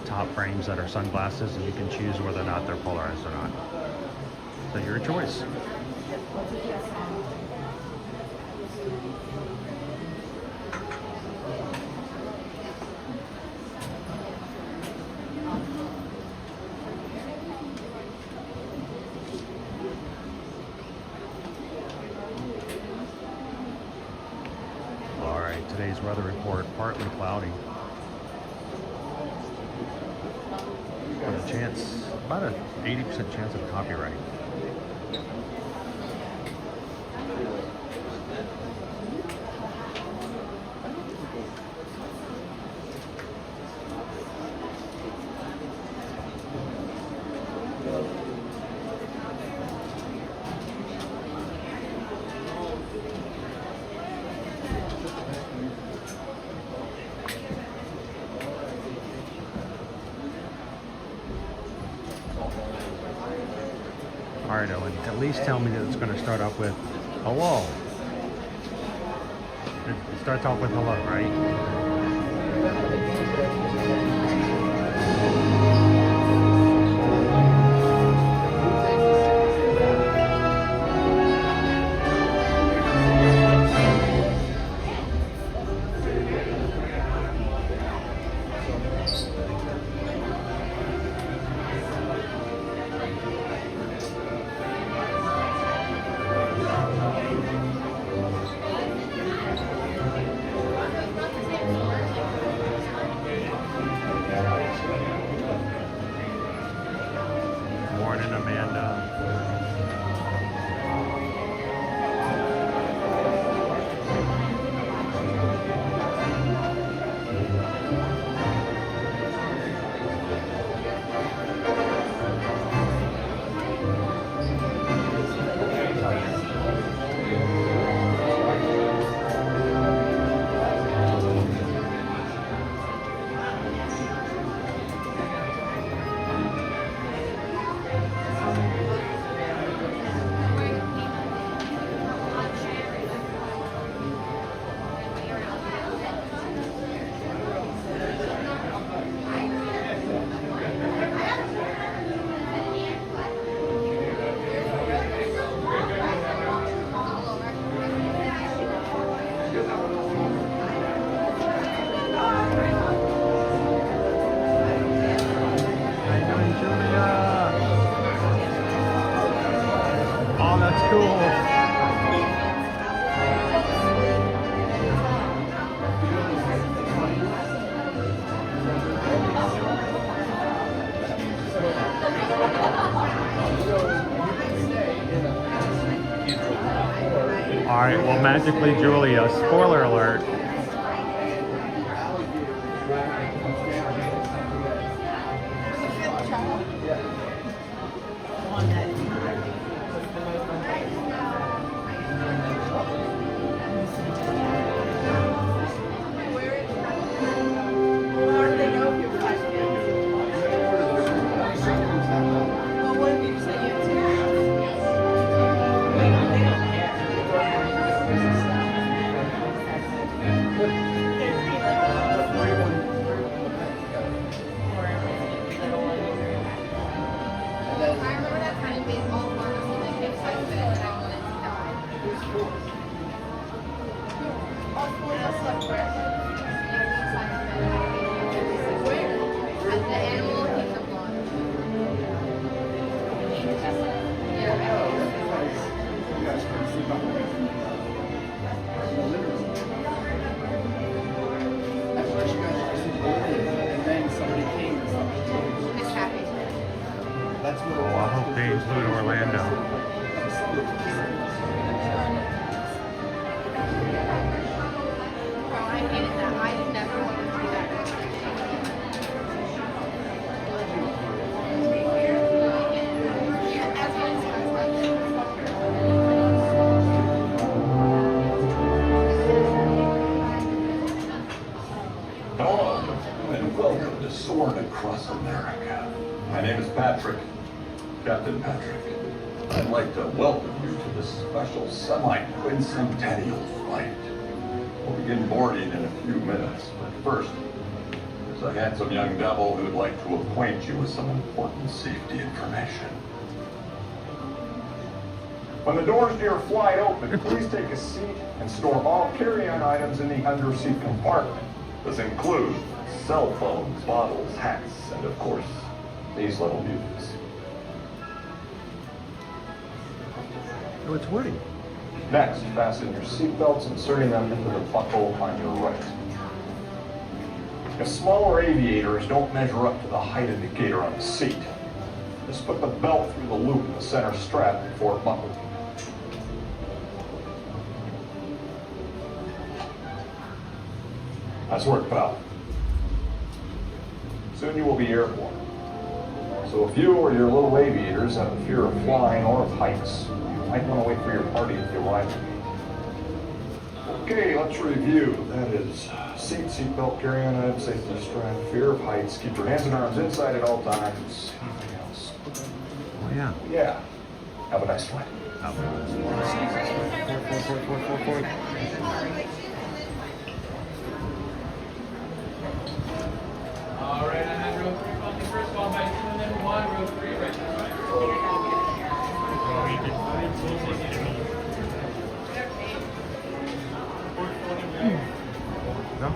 top frames that are sunglasses, and you can choose whether or not they're polarized or not. So your choice. All right, today's weather report, partly cloudy. Got a chance, about an 80% chance of copyright. All right, Owen, at least tell me that it's going to start off with hello. It starts off with hello, right? Morning, Amanda. Oh, that's cool. All right, well, magically, Julia, spoiler alert. They include Orlando. I hated that. I never wanted to do that. Hello, and welcome to Soaring Across America. My name is Patrick, Captain Patrick. I'd like to welcome you to this special semi-quincentennial flight. We'll begin boarding in a few minutes, but first, there's a handsome young devil who'd like to acquaint you with some important safety information. When the doors to your flight open, please take a seat and store all carry-on items in the underseat compartment. This includes cell phones, bottles, hats, and of course, these little beauties. Oh, it's Woody. Next, fasten your seatbelts, inserting them into the buckle on your right. If smaller aviators don't measure up to the height indicator on the seat, just put the belt through the loop in the center strap before buckling. Nice work, pal. Soon you will be airborne. So if you or your little aviators have a fear of flying or of heights, you might want to wait for your party at the arrival gate. Okay, let's review. That is seatbelt, carry-on item, safety strap, fear of heights, keep your hands and arms inside at all times. Anything else? Oh, yeah. Yeah. Have a nice flight. All right, I had row 3 on the first ball by 2 and then 1, row 3 right now. No?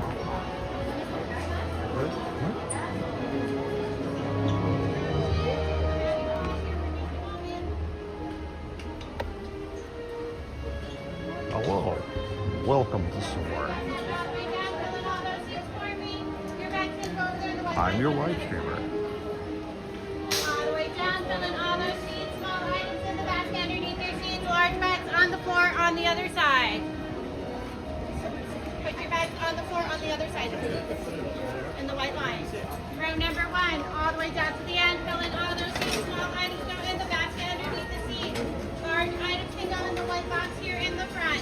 Hello. Welcome to Soar. I'm your live streamer. All the way down, fill in all those seats, small items in the basket underneath your seats, large bags on the floor on the other side. Put your bags on the floor on the other side of the seats, in the white line. Row number 1, all the way down to the end, fill in all those seats, small items go in the basket underneath the seat. Large items can go in the white box here in the front.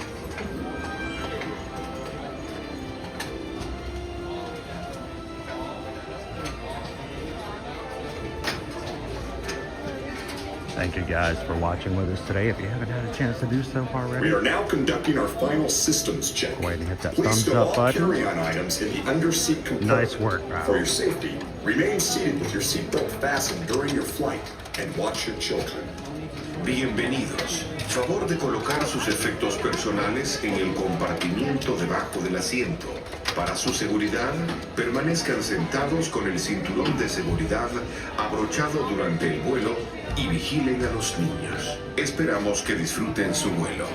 Thank you guys for watching with us today. If you haven't had a chance to do so already, We are now conducting our final systems check. go ahead and hit that Please thumbs stow up all button. carry-on items in the underseat compartment. Nice work, Val. For your safety, remain seated with your seatbelt fastened during your flight and watch your children. Bienvenidos. Favor de colocar sus efectos personales en el compartimiento debajo del asiento. Para su seguridad, permanezcan sentados con el cinturón de seguridad abrochado durante el vuelo y vigilen a los niños. Esperamos que disfruten su vuelo.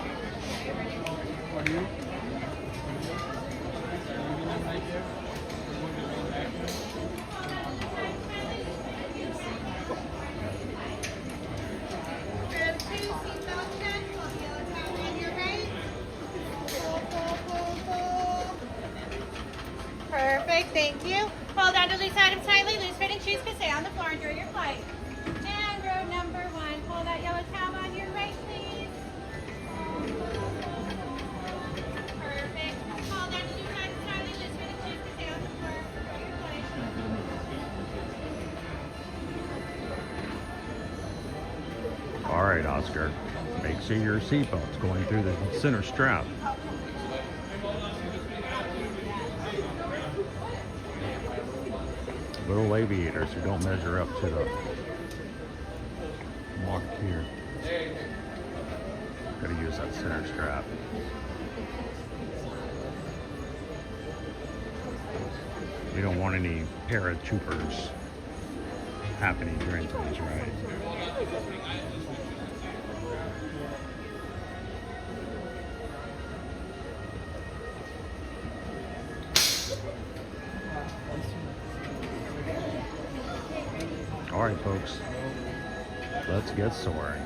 Perfect, thank you. Hold on to loose items tightly. Loose fitting shoes can stay on the floor during your flight. And row number 1, pull that yellow tab on your right, please. Perfect. Hold on to loose items tightly. Loose fitting shoes can stay on the floor during your flight. All right, Oscar. Make sure your seatbelt's going through the center strap. Little aviators who don't measure up to the mark here. Gotta use that center strap. We don't want any paratroopers happening during today's ride. All right, folks. Let's get soaring.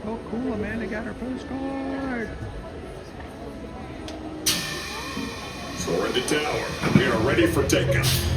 Oh, cool, Amanda got her postcard. Soar into tower. We are ready for takeoff.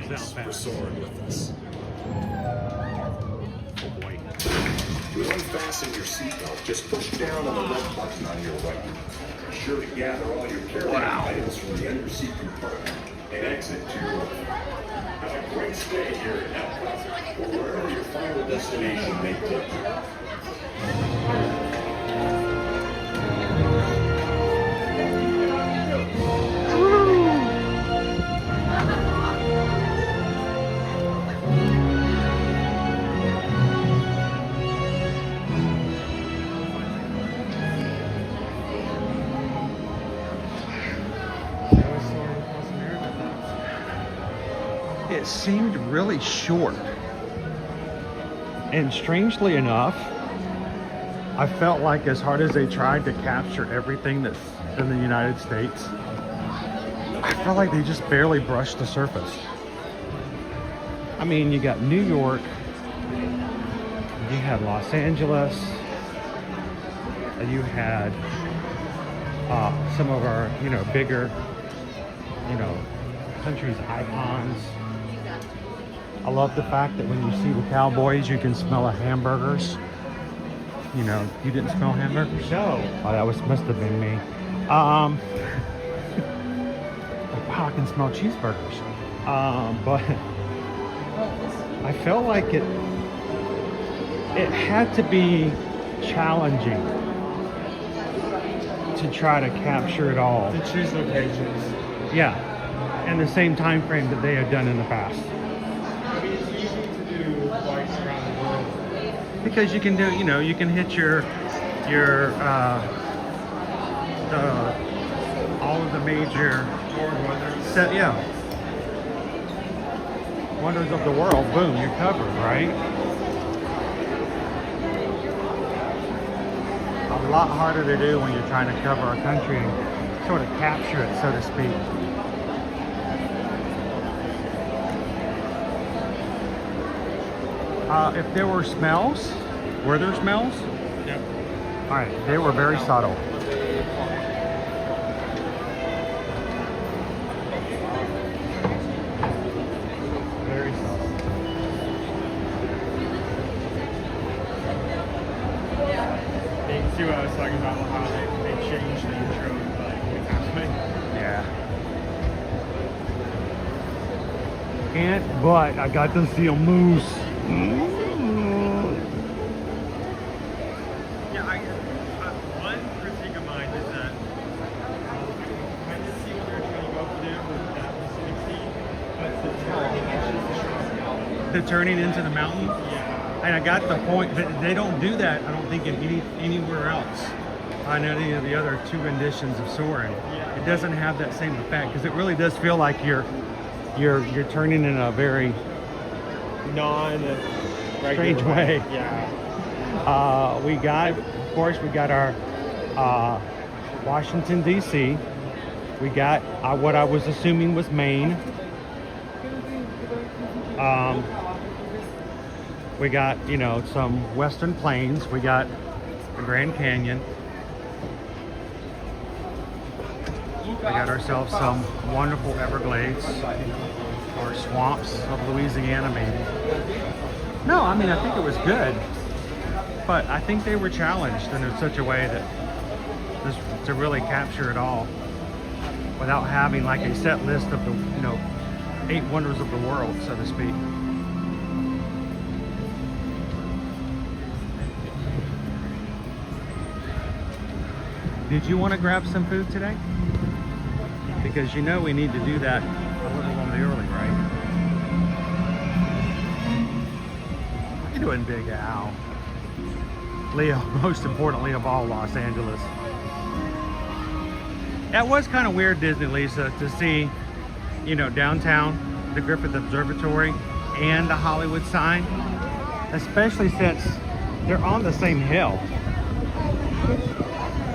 Thanks for soaring with us. Oh boy. To unfasten your seatbelt, just push down on the red button on your right. Be sure to gather all your carry-on items from the under-seat compartment and exit to your left. Have a great stay here at Epcot, or wherever your final destination may take you. It seemed really short. And strangely enough, I felt like as hard as they tried to capture everything that's in the United States, I felt like they just barely brushed the surface. I mean, you got New York, you had Los Angeles, and you had some of our, bigger, country's icons. I love the fact that when you see the cowboys, you can smell hamburgers. You didn't smell hamburgers? No. Oh, that must have been me. Wow, I can smell cheeseburgers. But I felt like it had to be challenging to try to capture it all. To choose locations. Yeah, in the same time frame that they had done in the past. I mean, it's easy to do flights around the world. Because you can do, you can hit your all of the major wonders of the world. Boom, you're covered, right? A lot harder to do when you're trying to cover a country and sort of capture it, so to speak. If there were smells, were there smells? Yep. All right, they were very subtle. Very subtle. You can see what I was talking about, how they changed the intro with halfway. Yeah. But I got to see a moose. One critique of mine is that I did see what they're trying to go for there with that specific scene, but the turning into the mountain. Yeah. And I got the point that they don't do that. I don't think in anywhere else on any of the other two renditions of soaring. Yeah. It doesn't have that same effect because it really does feel like you're turning in a very strange way. Yeah. We got our Washington, D.C. We got what I was assuming was Maine. We got, some Western Plains. We got the Grand Canyon. We got ourselves some wonderful Everglades or swamps of Louisiana, maybe. No, I mean, I think it was good. But I think they were challenged in such a way that to really capture it all without having like a set list of the 8 wonders of the world, so to speak. Did you want to grab some food today? Because we need to do that a little on the early, right? How you doing, Big Al? Leo, most importantly of all, Los Angeles. That was kind of weird, Disney Lisa, to see, downtown, the Griffith Observatory, and the Hollywood sign, especially since they're on the same hill.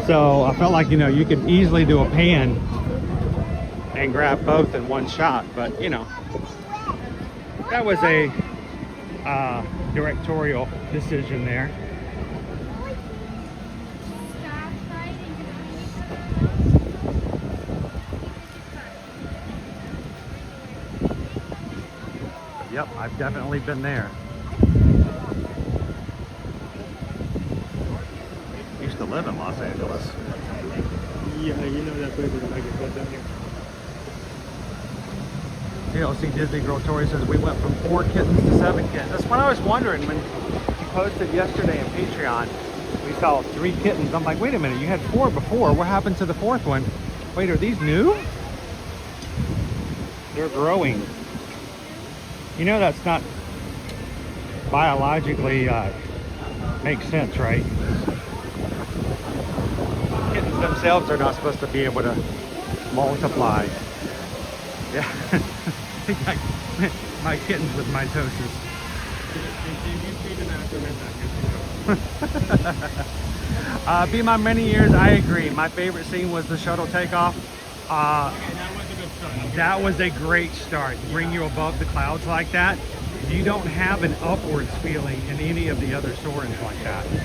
So I felt like, you could easily do a pan and grab both in one shot, but that was a directorial decision there. Yep, I've definitely been there. Used to live in Los Angeles. Yeah, you know that place is like a good down here. TLC Disney Girl Tori says we went from 4 kittens to 7 kittens. That's what I was wondering when you posted yesterday on Patreon. We saw 3 kittens. I'm like, wait a minute, you had 4 before. What happened to the 4th one? Wait, are these new? They're growing. You know that's not biologically makes sense, right? Kittens themselves are not supposed to be able to multiply. Yeah, my kittens with mitosis. Be my many years, I agree. My favorite scene was the shuttle takeoff. That was a great start. Bring you above the clouds like that. You don't have an upwards feeling in any of the other soarings like that. And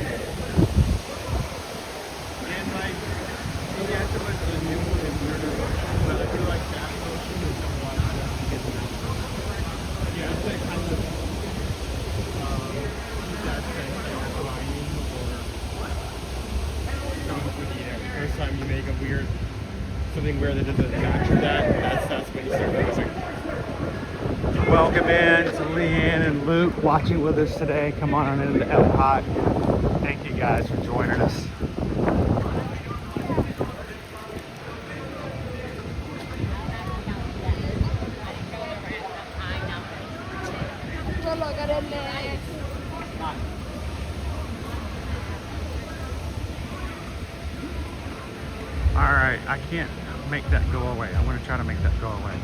like, yes, it was a new and weirder motion, but I feel like that motion is somewhat yeah, it's like kind of that thing, like flying or something with the air. First time you make a weird, something weird that doesn't match that, that's when you start noticing. Welcome in to Leanne and Luke watching with us today. Come on into Epcot. Thank you guys for joining us. All right, I can't make that go away. I'm going to try to make that go away.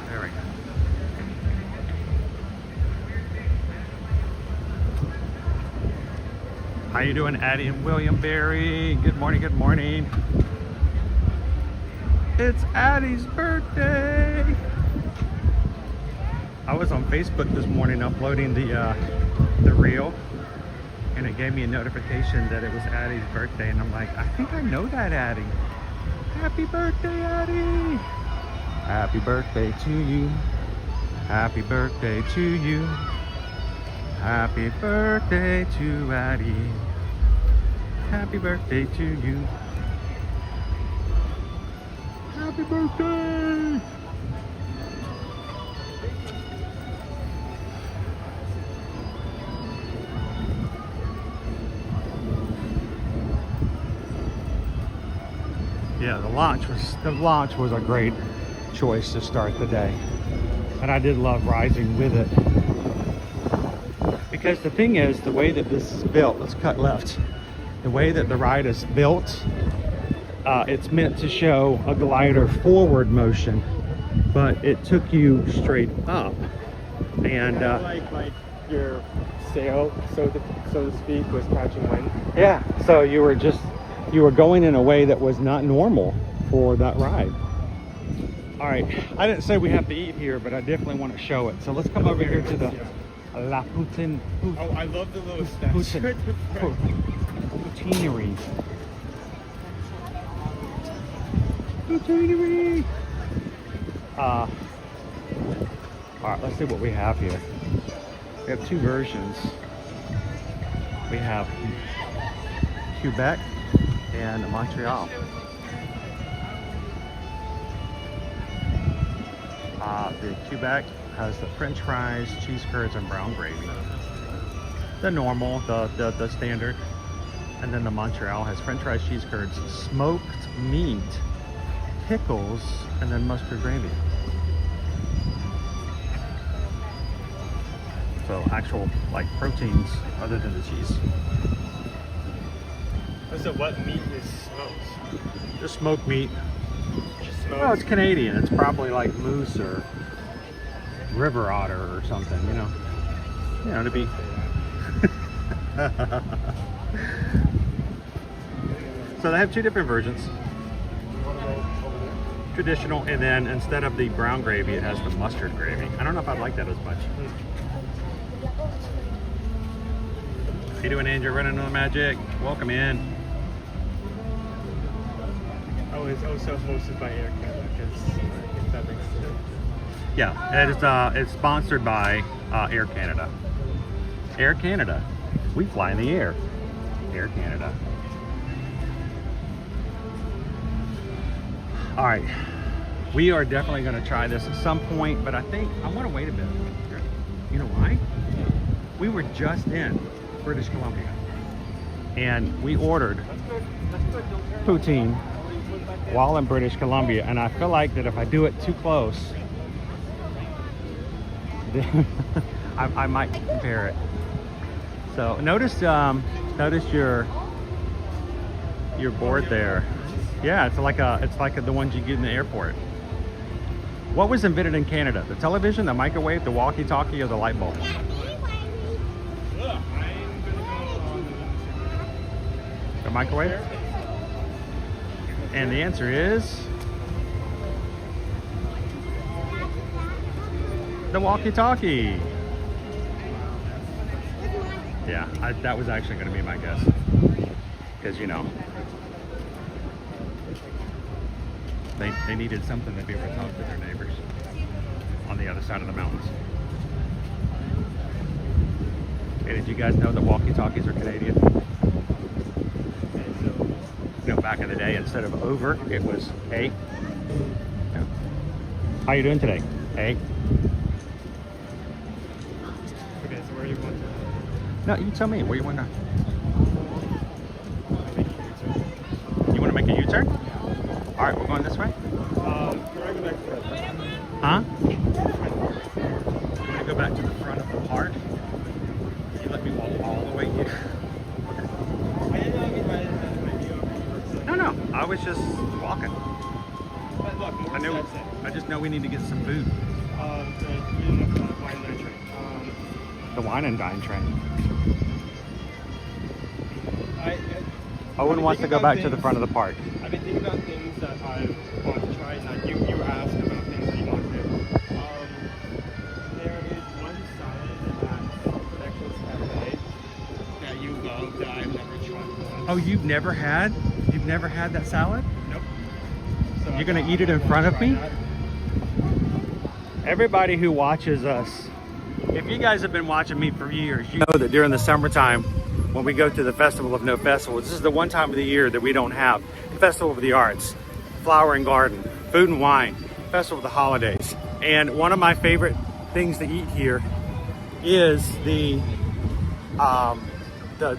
There we go. How you doing, Addie and William Berry? Good morning, good morning. It's Addie's birthday. I was on Facebook this morning uploading the reel, and it gave me a notification that it was Addie's birthday, and I'm like, I think I know that Addie. Happy birthday, Addie. Happy birthday to you. Happy birthday to you. Happy birthday to Addie. Happy birthday to you. Happy birthday. Yeah, the launch was a great choice to start the day, and I did love rising with it, because the thing is, the way that this is built, let's cut left, the way that the ride is built, it's meant to show a glider forward motion, but it took you straight up, and like your sail, so to speak, was catching wind. yeah, so you were going in a way that was not normal for that ride. All right, I didn't say we have to eat here, but I definitely want to show it. So let's come over here to the La Poutine. Oh, I love the little statue. Poutineery. Poutineery. All right, let's see what we have here. We have 2 versions. We have Quebec and Montreal. The Quebec has the French fries, cheese curds, and brown gravy. The normal, the standard. And then the Montreal has French fries, cheese curds, smoked meat, pickles, and then mustard gravy. So actual like proteins other than the cheese. So what meat is smoked? Just smoked meat. Just smoked? Well, it's Canadian. It's probably like moose or river otter or something, you know, to be. So they have 2 different versions. Traditional, and then instead of the brown gravy, it has the mustard gravy. I don't know if I'd like that as much. How you doing, Andrew? Running on the magic. Welcome in. Oh, it's also hosted by Air Canada. if that makes sense. Yeah, it's sponsored by Air Canada. Air Canada. We fly in the air. Air Canada. All right. We are definitely going to try this at some point, but I think I want to wait a bit. You know why? We were just in British Columbia, and we ordered poutine while in British Columbia, and I feel like that if I do it too close, then I might compare it. So notice your board there. Yeah, it's like the ones you get in the airport. What was invented in Canada? The television, the microwave, the walkie-talkie, or the light bulb? The microwave? And the answer is the walkie-talkie. Yeah, that was actually going to be my guess. Because, you know, they needed something to be able to talk to their neighbors on the other side of the mountains. Hey, did you guys know that walkie-talkies are Canadian? You know, back in the day, instead of over, it was hey. Yeah. How you doing today? Hey. Okay, so where do you want to? No, you tell me. Where you want to? You want to make a U-turn? All right, we're going this way. Huh? You want to go back to the front of the park? You let me walk all the way here. No, I was just walking. I just know we need to get some food. The wine and dine train. Owen wants to go back to the front of the park. I've been thinking about things that I want to try, and you asked about things that you want to do. There is one salad at Connections Cafe that you love that I've never tried. Oh, you've never had that salad? Nope. So You're gonna eat it in front of me? Everybody who watches us, if you guys have been watching me for years, you know that during the summertime, when we go to the Festival of No Festivals, this is the one time of the year that we don't have the Festival of the Arts, Flower and Garden, Food and Wine, Festival of the Holidays. And one of my favorite things to eat here is the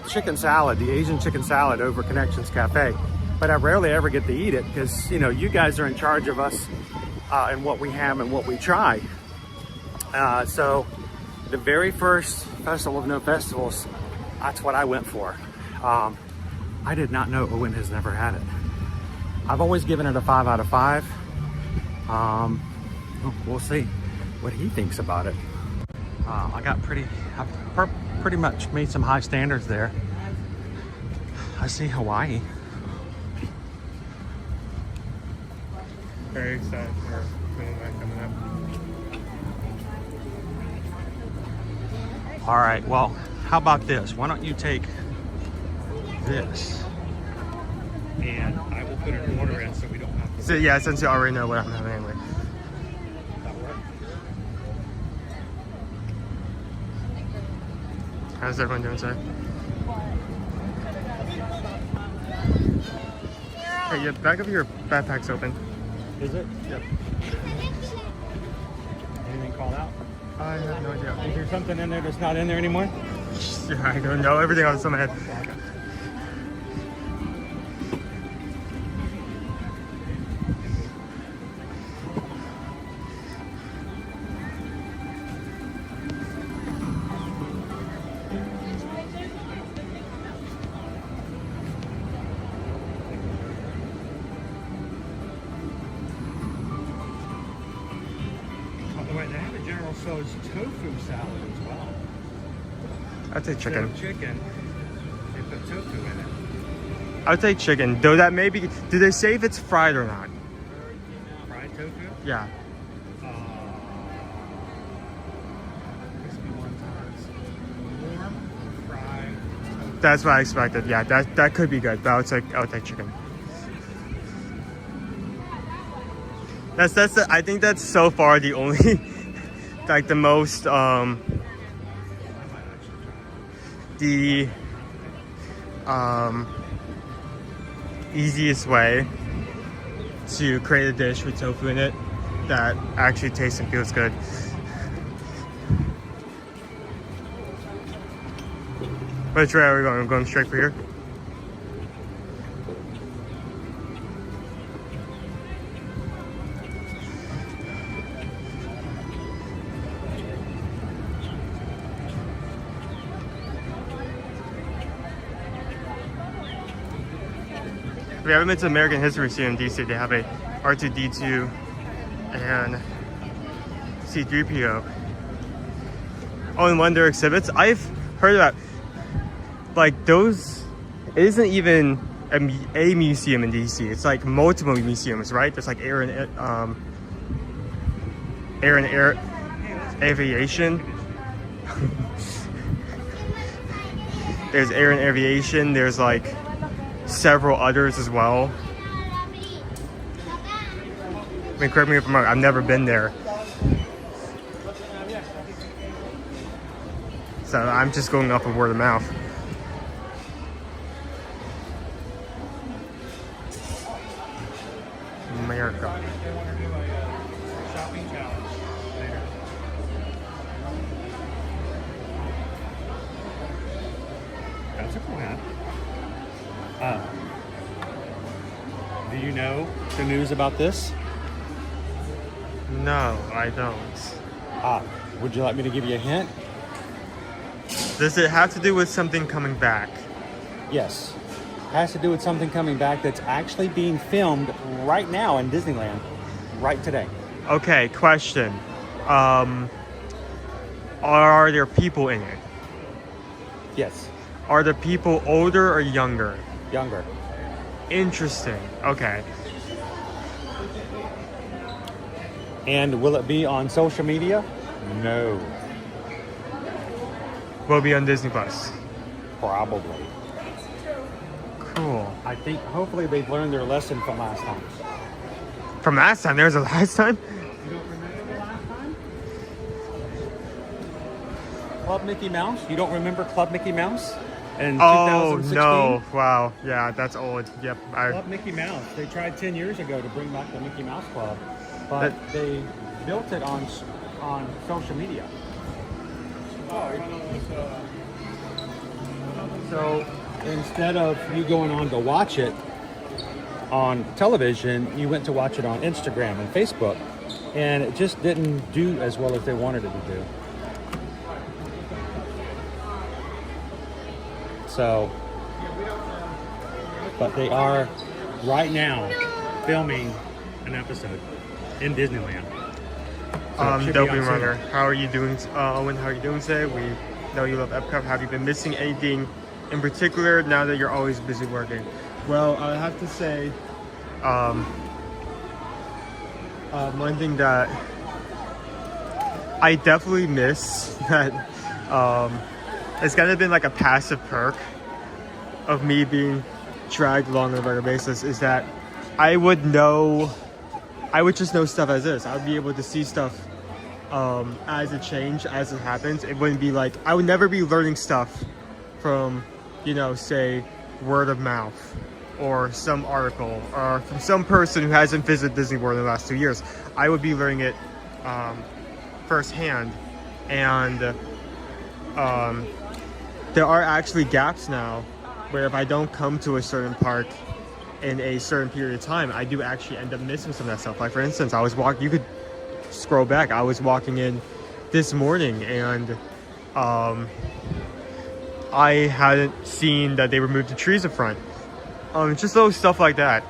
chicken salad, the Asian chicken salad over Connections Cafe. But I rarely ever get to eat it because, you know, you guys are in charge of us and what we have and what we try. So the very first Festival of No Festivals, that's what I went for. I did not know Owen has never had it. I've always given it a 5 out of 5. We'll see what he thinks about it. I pretty much made some high standards there. I see Hawaii. Very excited for Moon Light coming up. All right, well, how about this? Why don't you take this and I will put an order in so we don't have to. So yeah, since you already know what I'm having anyway. That work? How's everyone doing today? Hey, yeah, back of your backpack's open. Is it? Yep. Anything called out? I have no idea. Is there something in there that's not in there anymore? Yeah, I don't know. Everything on my head. Wait, they have a General Tso's tofu salad as well. I'd say chicken. So chicken, they put tofu in it. I'd say chicken, though that may be. Do they say if it's fried or not? Fried tofu? Yeah. Crispy wontons. Warm, fried tofu. That's what I expected. Yeah, that could be good, but I would take chicken. I think that's so far the only, like the most, easiest way to create a dish with tofu in it that actually tastes and feels good. Which way are we going? We're going straight for here? We haven't been to American History Museum in DC. They have a R2-D2 and C-3PO. Oh, and one of their exhibits. I've heard about, like, those, it isn't even a museum in DC. It's like multiple museums, right? There's like air and aviation. There's air and aviation. There's like several others as well. I mean, correct me if I'm wrong, I've never been there. So I'm just going off of word of mouth. America. That's a cool hat. Do you know the news about this? No, I don't. Would you like me to give you a hint? Does it have to do with something coming back? Yes. It has to do with something coming back that's actually being filmed right now in Disneyland, right today. Okay, question. Are there people in it? Yes. Are the people older or younger? Younger. Interesting. Okay. And will it be on social media? No. Will it be on Disney Plus? Probably. Cool. I think hopefully they've learned their lesson from last time. From last time? There was a last time? You don't remember the last time? Club Mickey Mouse? You don't remember Club Mickey Mouse? In 2016? No. Wow. Yeah, that's old. Yep. Club Mickey Mouse. They tried 10 years ago to bring back the Mickey Mouse Club, but they built it on social media. So instead of you going on to watch it on television, you went to watch it on Instagram and Facebook, and it just didn't do as well as they wanted it to do. So, but they are right now filming an episode in Disneyland. So Doping Runner, how are you doing, Owen? How are you doing today? We know you love Epcot. Have you been missing anything in particular now that you're always busy working? Well, I have to say, one thing that I definitely miss that it's kind of been like a passive perk of me being dragged along on a regular basis is that I would just know stuff as is. I would be able to see stuff as it changed, as it happens. It wouldn't be like, I would never be learning stuff from, say, word of mouth or some article or from some person who hasn't visited Disney World in the last 2 years. I would be learning it firsthand. And there are actually gaps now where if I don't come to a certain park in a certain period of time, I do actually end up missing some of that stuff. Like, for instance, I was walking, you could scroll back, I was walking in this morning and I hadn't seen that they removed the trees in front. Just little stuff like that.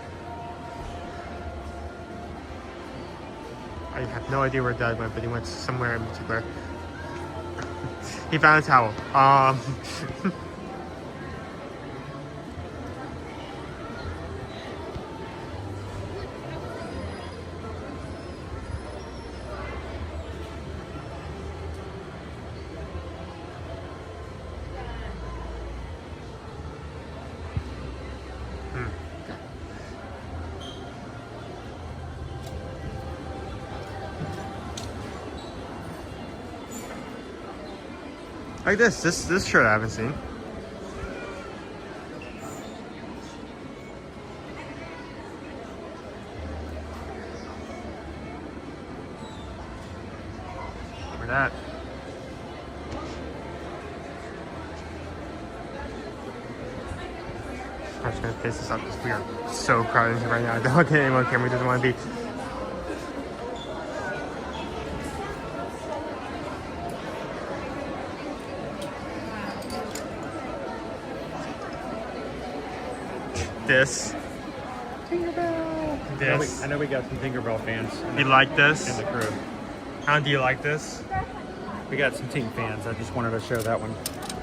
I have no idea where Dad went, but he went somewhere in particular. He found a towel. Like this shirt I haven't seen. Look at that. I'm just gonna face this up because we are so crowded right now. I don't think anyone can. We doesn't want to be. This. This. I know we got some Tinkerbell fans. You like this? In the crew. How do you like this? We got some team fans. I just wanted to show that one.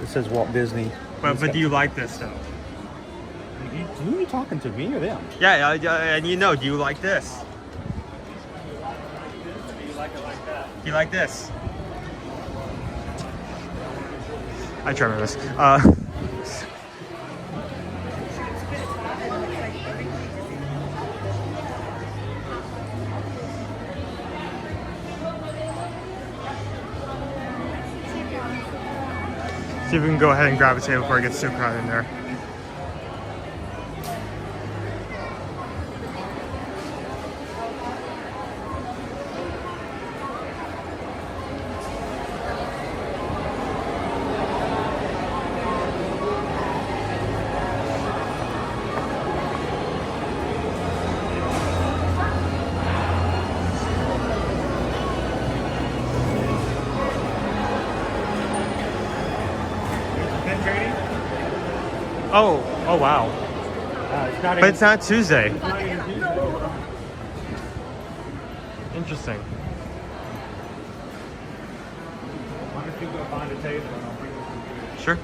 It says Walt Disney. But do you like this though? Who are you talking to, me or them? Yeah, and you know, do you like this? Do you like it like that? Do you like this? I try my best. See if we can go ahead and grab a table before it gets too crowded in there. Oh wow. But it's not Tuesday. Interesting. Why don't you go find a table and I'll bring it. Sure.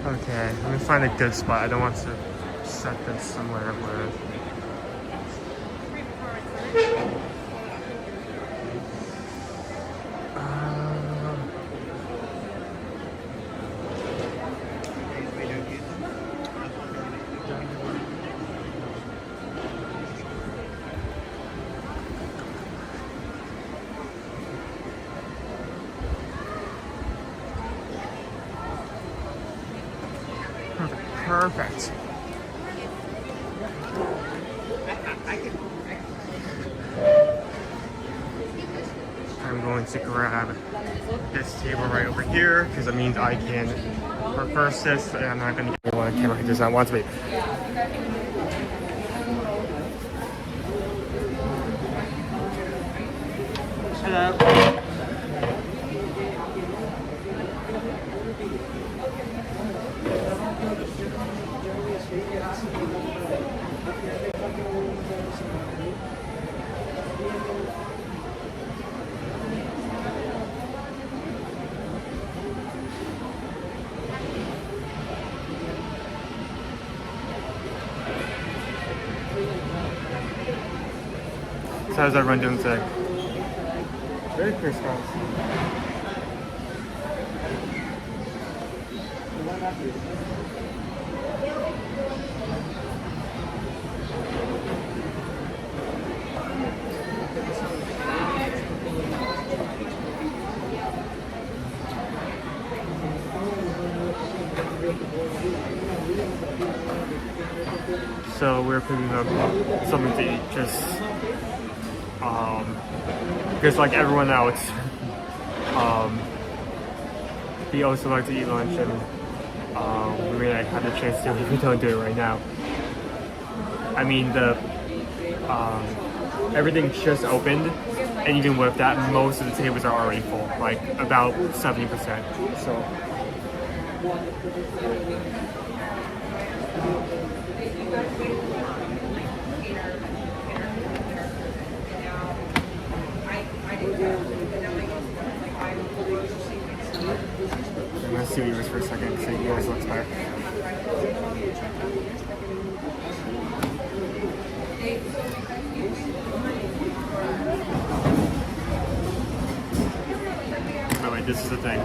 Okay, let me find a good spot. I don't want to set this somewhere where. Perfect. I'm going to grab this table right over here because it means I can reverse this and I'm not going to get anyone on camera who does not want to be. Hello. So how's everyone doing today? Very crisscross. So we're picking up something to eat, just because like everyone else, we also like to eat lunch, and we may not have the chance to if we don't do it right now. I mean, the everything just opened, and even with that, most of the tables are already full, like about 70%. So. I'm gonna see yours for a second because yours looks better. Oh wait, this is the thing.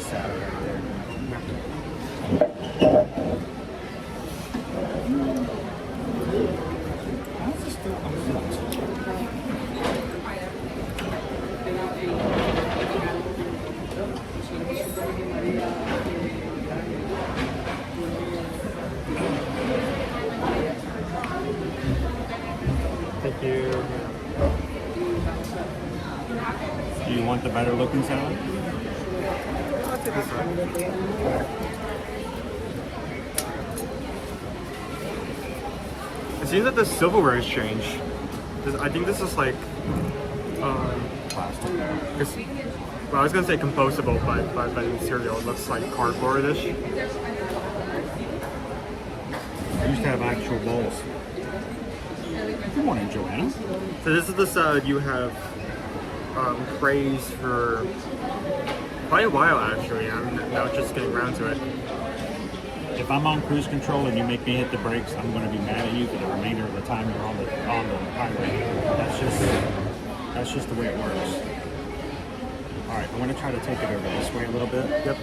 salad right there. How's this still uncooked? Thank you. Do you want the better looking salad? I'll take this one. It seems that the silverware is strange. I think this is like, Plastic. well, I was gonna say compostable, but by the material, it looks like cardboardish. I used to have actual bowls. Good morning, Joanna. So this is the salad you have praised for quite a while, actually. I'm now just getting around to it. If I'm on cruise control and you make me hit the brakes, I'm going to be mad at you for the remainder of the time you're on the highway. That's just the way it works. All right, I'm going to try to take it over this way a little bit. Yep.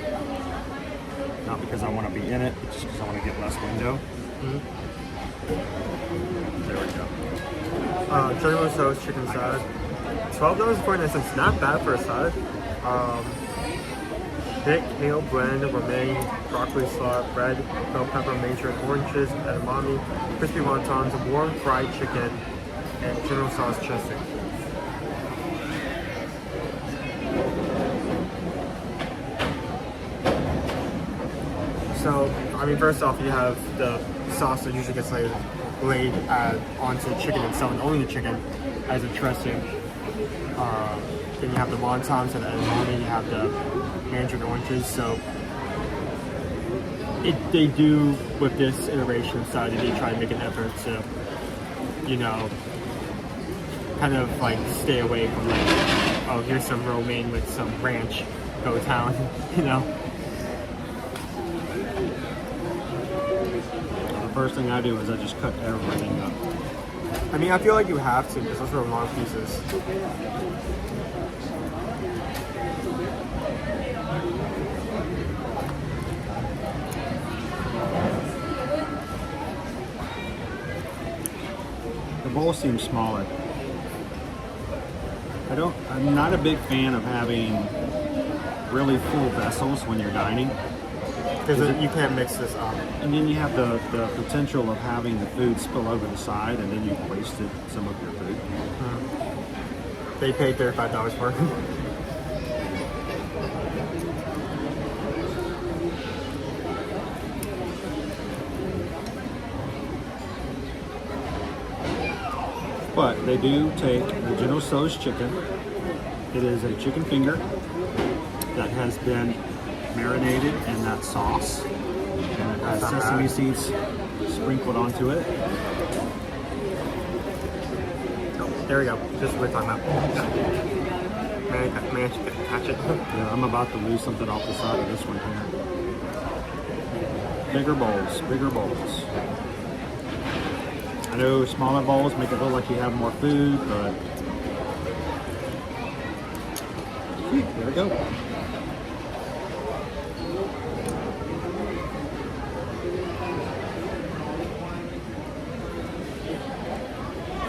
Not because I want to be in it, but just because I want to get less window. There we go. General Tso's chicken salad. $12.49. Not bad for a salad. Thick kale blend, romaine, broccoli salad, red, bell pepper, major oranges, edamame, crispy wontons, warm fried chicken, and General Tso's dressing. So, I mean, first off, you have the sauce that usually gets laid onto the chicken itself, and only the chicken, as a dressing. Then you have the wontons and the edamame, you have the mandarin oranges. So, they do, with this iteration of salad, they try to make an effort to, you know, kind of like stay away from like, oh, here's some romaine with some ranch, go town, you know. The first thing I do is I just cut everything up. I mean, I feel like you have to, because those are long pieces. The bowl seems smaller. I'm not a big fan of having really full vessels when you're dining. Because you can't mix this up. And then you have the potential of having the food spill over the side, and then you've wasted some of your food. They paid $35 for it. But they do take the General Tso's chicken. It is a chicken finger that has been marinated in that sauce. And it has sesame seeds sprinkled onto it. There we go. Just what we're talking about. May I catch it? Yeah, I'm about to lose something off the side of this one here. Bigger bowls, bigger bowls. I know smaller bowls make it look like you have more food, but there we go.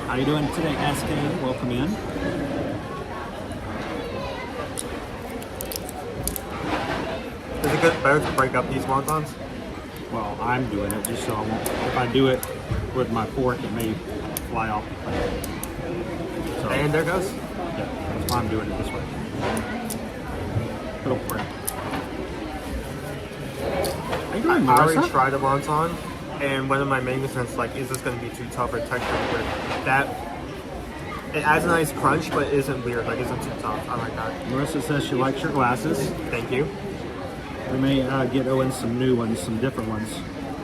How you doing today, SK? Welcome in. Is it good better to break up these wontons? Well, I'm doing it just so I won't. If I do it with my fork, it may fly off the plate. So, And there goes. yeah, that's why I'm doing it this way. Little prep. I already tried a wonton, and one of my main concerns is like, is this going to be too tough or texture weird? That it adds a nice crunch, but it isn't weird. Like, isn't too tough. I like that. Marissa says she likes your glasses. Thank you. We may get Owen some new ones, some different ones,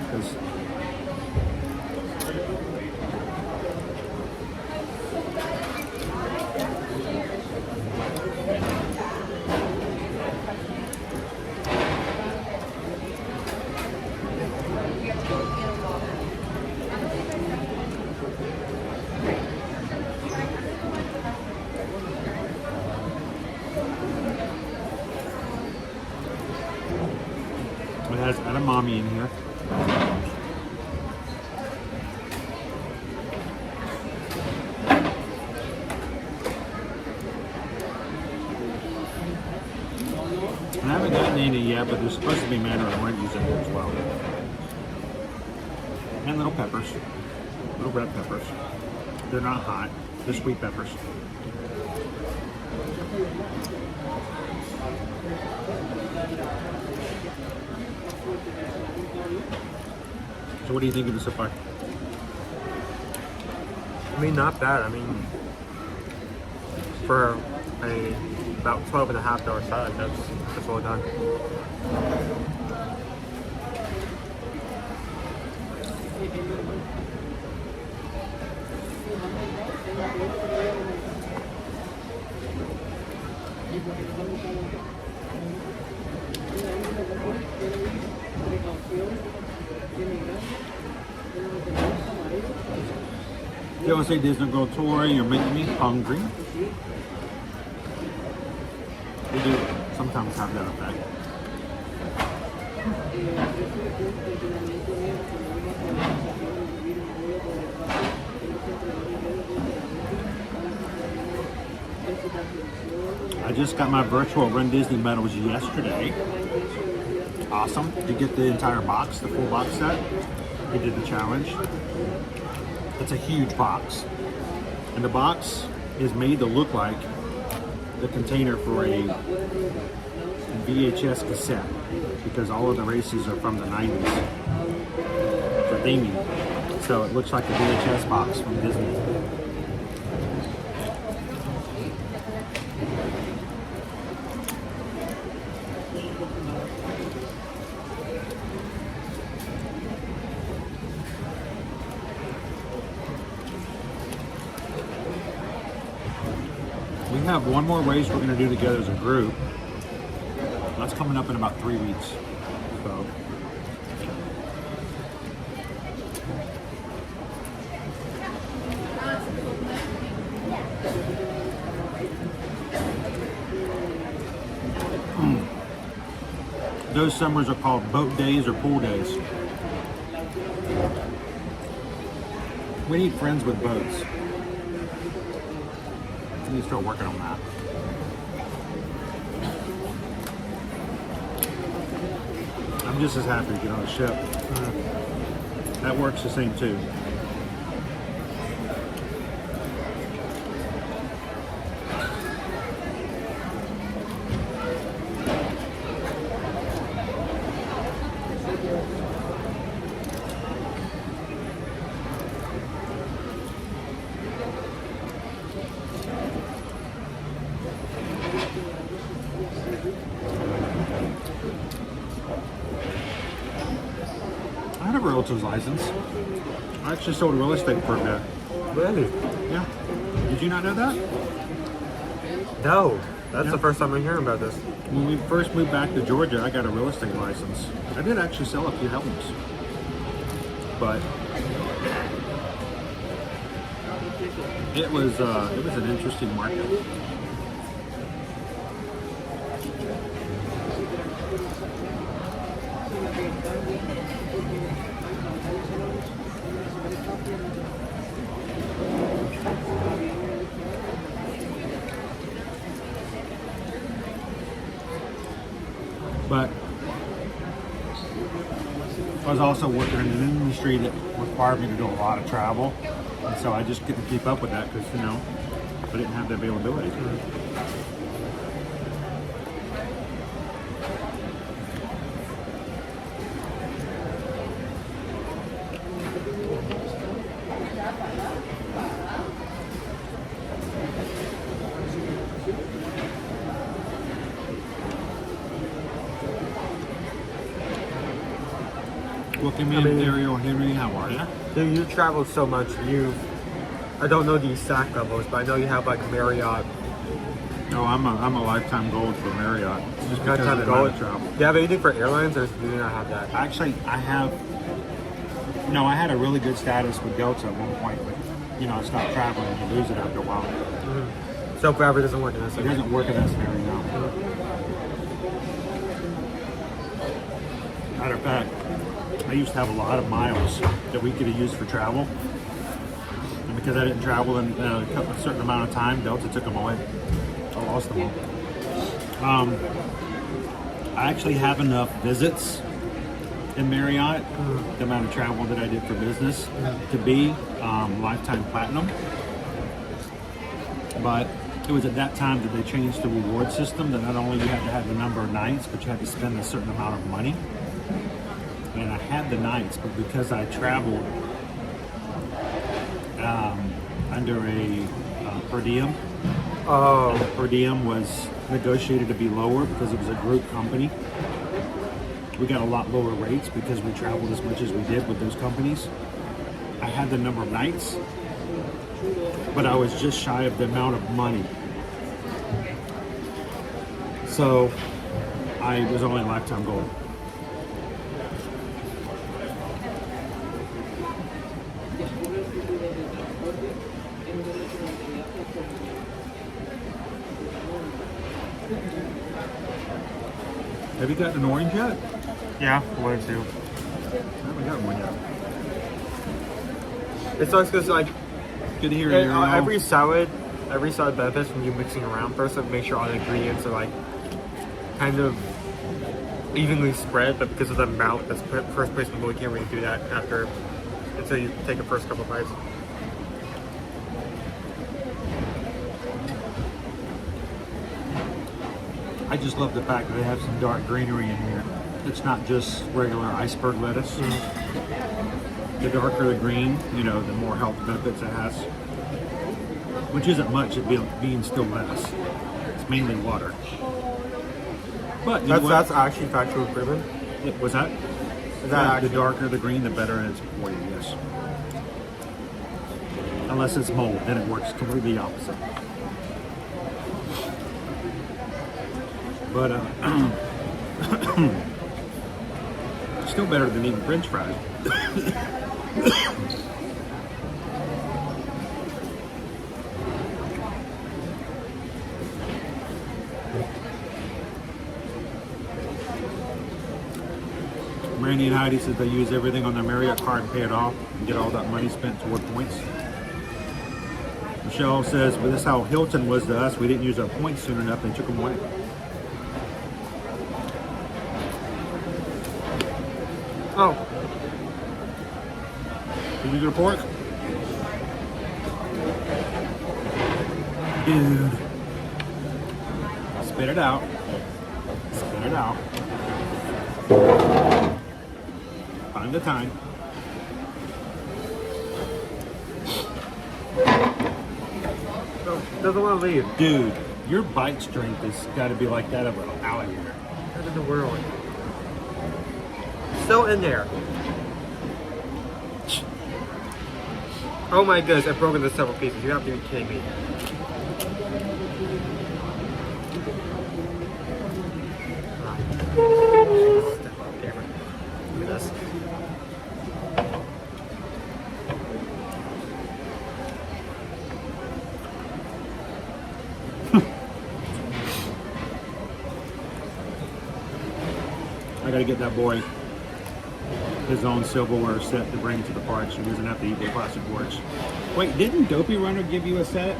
because It has edamame in here. I haven't gotten any yet, but there's supposed to be mandarin oranges in here as well. And little peppers. Little red peppers. They're not hot. They're sweet peppers. So what do you think of this so far? I mean, not bad. I mean, for a about $12.50 salad, that's well done. USA Disney World Tour, you're making me hungry. We do sometimes have that effect. I just got my virtual Run Disney medals yesterday. Awesome. You get the entire box, the full box set. We did the challenge. It's a huge box. And the box is made to look like the container for a VHS cassette, because all of the races are from the 90s for theming. So it looks like a VHS box from Disney. We have one more race we're going to do together as a group. That's coming up in about 3 weeks. So. Those summers are called boat days or pool days. We need friends with boats. We need to start working on that. I'm just as happy to get on a ship. That works the same too. I have a realtor's license. I actually sold real estate for a bit. Really? Yeah. Did you not know that? No. That's the first time I'm hearing about this. When we first moved back to Georgia, I got a real estate license. I did actually sell a few homes. But it was an interesting market. But I was also working in an industry that required me to do a lot of travel, and so I just couldn't keep up with that because, you know, I didn't have the availability. Welcome in, Ariel Henry. How are you? Dude, you travel so much. I don't know the exact levels, but I know you have like Marriott. No, I'm a lifetime gold for Marriott. Just because Lifetime of the gold. amount of travel. Do you have anything for airlines, or do you not have that? Actually, I have. No, I had a really good status with Delta at one point, but you know, I stopped traveling and you lose it after a while. Mm-hmm. So forever doesn't work in this. It doesn't work in that scenario now. Matter of fact, I used to have a lot of miles that we could have used for travel. And because I didn't travel in a certain amount of time, Delta took them away. I lost them all. I actually have enough visits in Marriott, the amount of travel that I did for business, to be lifetime platinum. But it was at that time that they changed the reward system, that not only you had to have the number of nights, but you had to spend a certain amount of money. And I had the nights, but because I traveled under a per diem, the per diem was negotiated to be lower because it was a group company. We got a lot lower rates because we traveled as much as we did with those companies. I had the number of nights, but I was just shy of the amount of money. So I was only lifetime gold. Have you gotten an orange yet? Yeah, one or two. I haven't gotten one yet. It sucks because like Good to hear you. every salad benefits from you mixing around. First, like, make sure all the ingredients are like kind of evenly spread, but because of the amount, that's first place we can't really do that until you take the first couple bites. I just love the fact that they have some dark greenery in here. It's not just regular iceberg lettuce. The darker the green, the more health benefits it has. Which isn't much, it being still lettuce. It's mainly water. But that's actually factual proven. Was that? The darker the green, the better it is for you, yes. Unless it's mold, then it works completely opposite. But still better than eating French fries. Randy and Heidi said they use everything on their Marriott card and pay it off and get all that money spent toward points. Michelle says, but this is how Hilton was to us. We didn't use our points soon enough. They took them away. Oh. Did you get a pork? Dude. Spit it out. Spit it out. Find the time. Doesn't want to leave. Dude, your bite strength has got to be like that of an alligator. What in the world? Still in there. Oh my goodness, I've broken this several pieces. You have to be kidding me. Step up, camera. Look at this. I gotta get that boy his own silverware set to bring to the park so he doesn't have to eat the plastic forks. Wait, didn't Dopey Runner give you a set?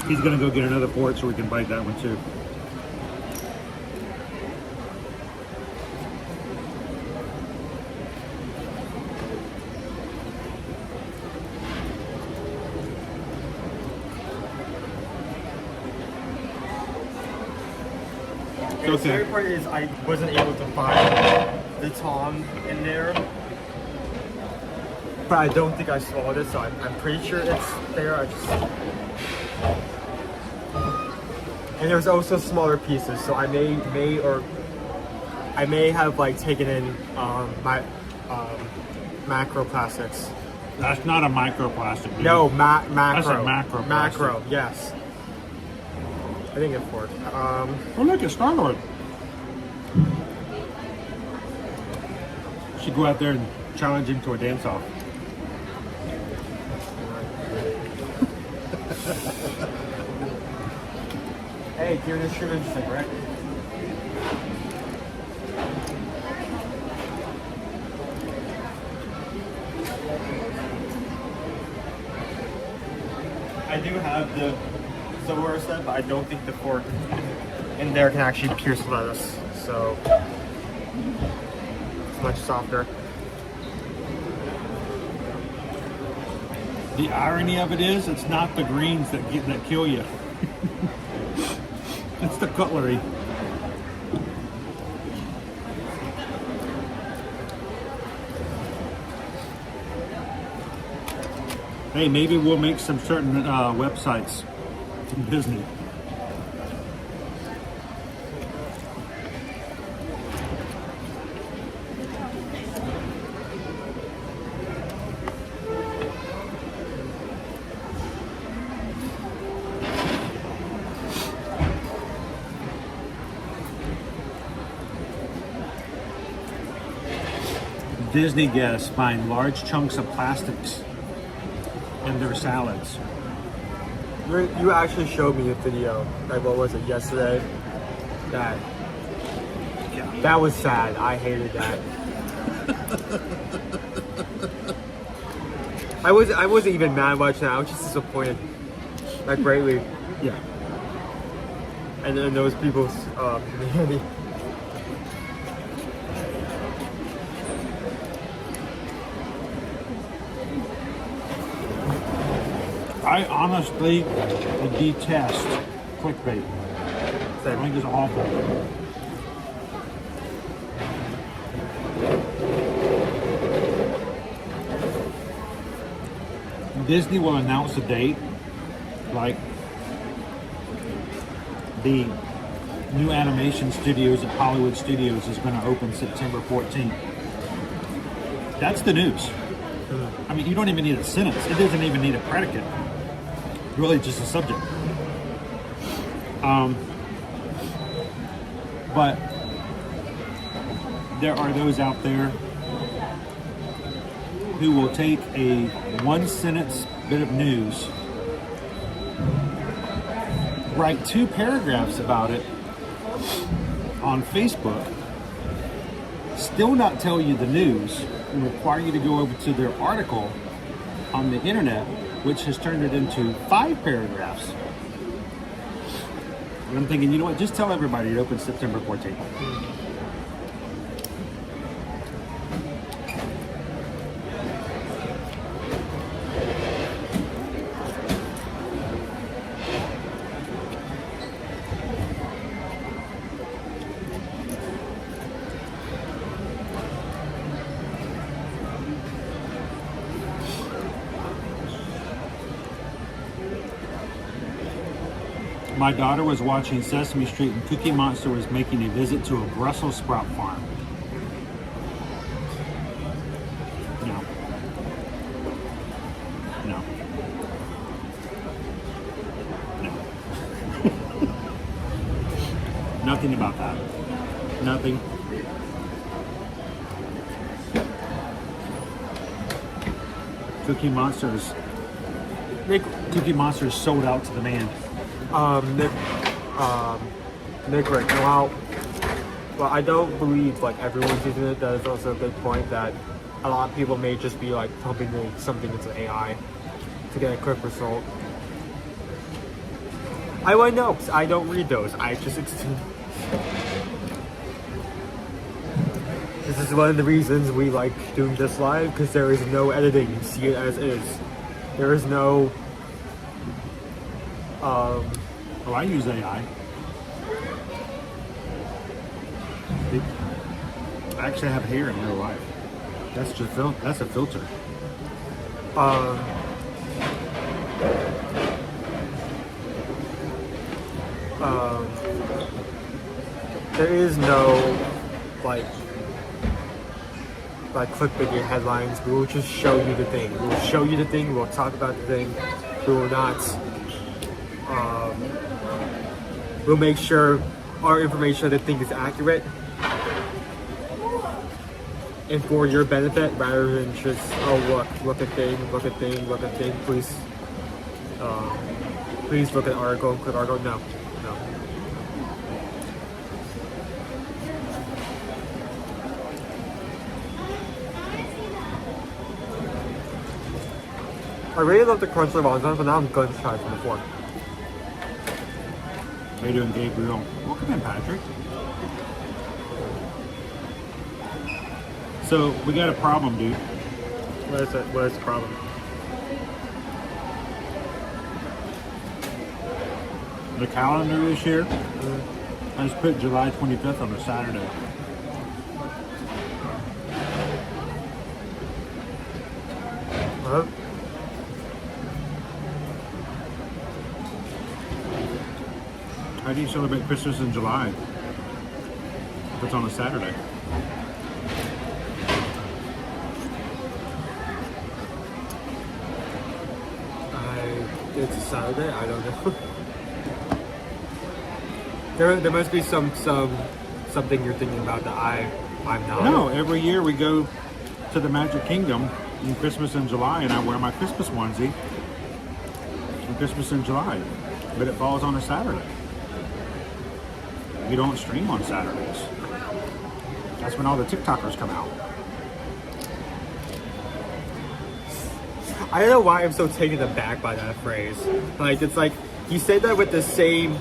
He's gonna go get another fork so we can bite that one too. And the scary part is I wasn't able to find the Tom in there. But I don't think I swallowed it, so I'm pretty sure it's there. And there's also smaller pieces, so I may have like taken in my macroplastics. That's not a microplastic, dude. No, macro. That's a macroplastic. Macro, yes. I think it's for. Oh, look, it's Star-Lord. Should go out there and challenge him to a dance-off. Hey, you're just shooting interesting, right? I do have the silverware set, but I don't think the fork in there can actually pierce lettuce, so it's much softer. The irony of it is, it's not the greens that kill you. It's the cutlery. Hey, maybe we'll make some certain websites from Disney. Disney guests find large chunks of plastics in their salads. You actually showed me a video, like what was it, yesterday? That was sad. I hated that. I wasn't even mad watching that. I was just disappointed, like greatly. Yeah. And then those people's community. I honestly detest clickbait. I think it's awful. Disney will announce a date, like the new animation studios at Hollywood Studios is going to open September 14th. That's the news. I mean, you don't even need a sentence. It doesn't even need a predicate. Really just a subject. But there are those out there who will take a one-sentence bit of news, write 2 paragraphs about it on Facebook, still not tell you the news, and require you to go over to their article on the internet, which has turned it into 5 paragraphs. And I'm thinking, you know what, just tell everybody it opens September 14th. My daughter was watching Sesame Street and Cookie Monster was making a visit to a Brussels sprout farm. No. No. No. Nothing about that. Nothing. Cookie Monsters. Cookie Monsters sold out to the man. Nick Rick, well, I don't believe like everyone's using it. That is also a big point that a lot of people may just be like pumping something into AI to get a quick result. I wouldn't know because I don't read those. This is one of the reasons we like doing this live, because there is no editing. You see it as is. There is no Oh, I use AI. I actually have hair in real life. That's just that's a filter. There is no like like clickbait headlines. We will just show you the thing. We will show you the thing. We'll talk about the thing. We will not. We'll make sure our information of the thing is accurate and for your benefit, rather than just look at thing. Please, please look at article and click article. No. I really love the crunch of wonton, but now I'm going to try it from the fork. How you doing, Gabriel? Welcome in, Patrick. So, we got a problem, dude. What is it? What is the problem? The calendar this year has put July 25th on a Saturday. What? How do you celebrate Christmas in July if it's on a Saturday? It's a Saturday. I don't know. There must be something you're thinking about that I'm not. No, every year we go to the Magic Kingdom in Christmas in July, and I wear my Christmas onesie on Christmas in July, but it falls on a Saturday. We don't stream on Saturdays. That's when all the TikTokers come out. I don't know why I'm so taken aback by that phrase. Like, it's like you say that with the same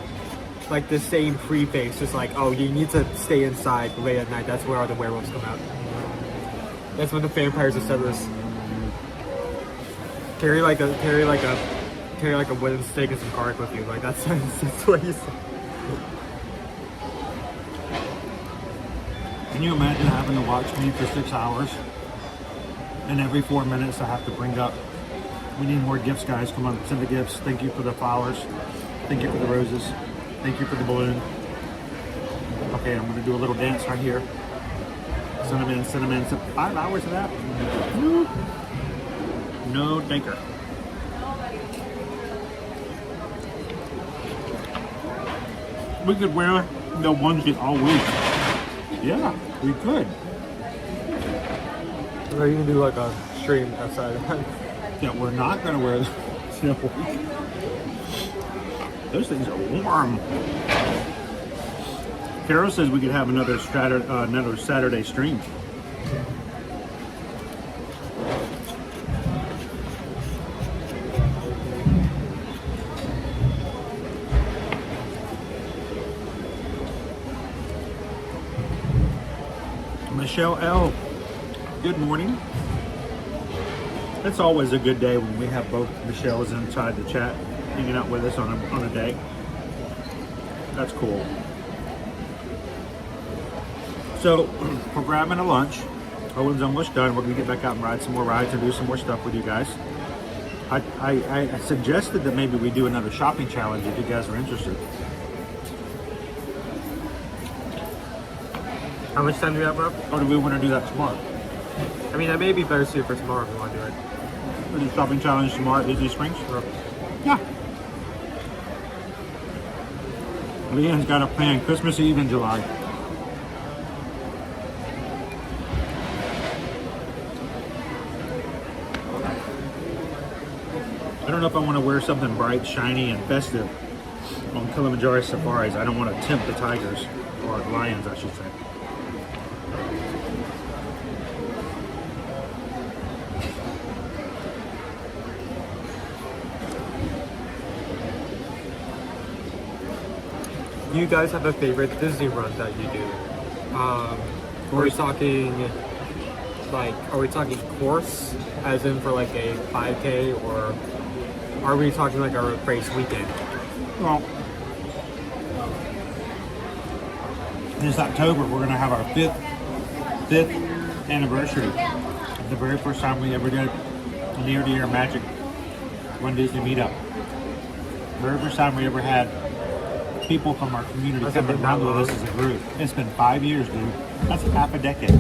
preface. It's like, oh, you need to stay inside late at night. That's where all the werewolves come out. That's when the vampires are settlers. Carry like a wooden stake and some garlic with you. Like that's what you say. Can you imagine having to watch me for 6 hours? And every 4 minutes I have to bring up, we need more gifts, guys. Come on, send the gifts. Thank you for the flowers. Thank you for the roses. Thank you for the balloon. Okay, I'm gonna do a little dance right here. Cinnamon. 5 hours of that? No thanker. We could wear the onesie all week. Yeah, we could. Or you can do like a stream outside. Yeah, we're not gonna wear them. Those things are warm. Carol says we could have another Saturday stream. Michelle L. Good morning. It's always a good day when we have both Michelles inside the chat, hanging out with us on a day. That's cool. So, we're grabbing a lunch. Owen's almost done. We're going to get back out and ride some more rides and do some more stuff with you guys. I suggested that maybe we do another shopping challenge if you guys are interested. How much time do we have, bro? Or do we want to do that tomorrow? I mean, that may be better suited for tomorrow if we want to do it. We'll do shopping challenge tomorrow at Disney Springs? Sure. Yeah. Leanne's got a plan Christmas Eve in July. I don't know if I want to wear something bright, shiny, and festive on Kilimanjaro safaris. I don't want to tempt the tigers, or lions, I should say. Do you guys have a favorite Disney run that you do? Are we talking course, as in for like a 5K, or are we talking like a race weekend? Well, this October we're going to have our fifth anniversary of the very first time we ever did a near-to-year Magic Run Disney meetup. Very first time we ever had people from our community coming around with us as a group. It's been 5 years, dude. That's half a decade.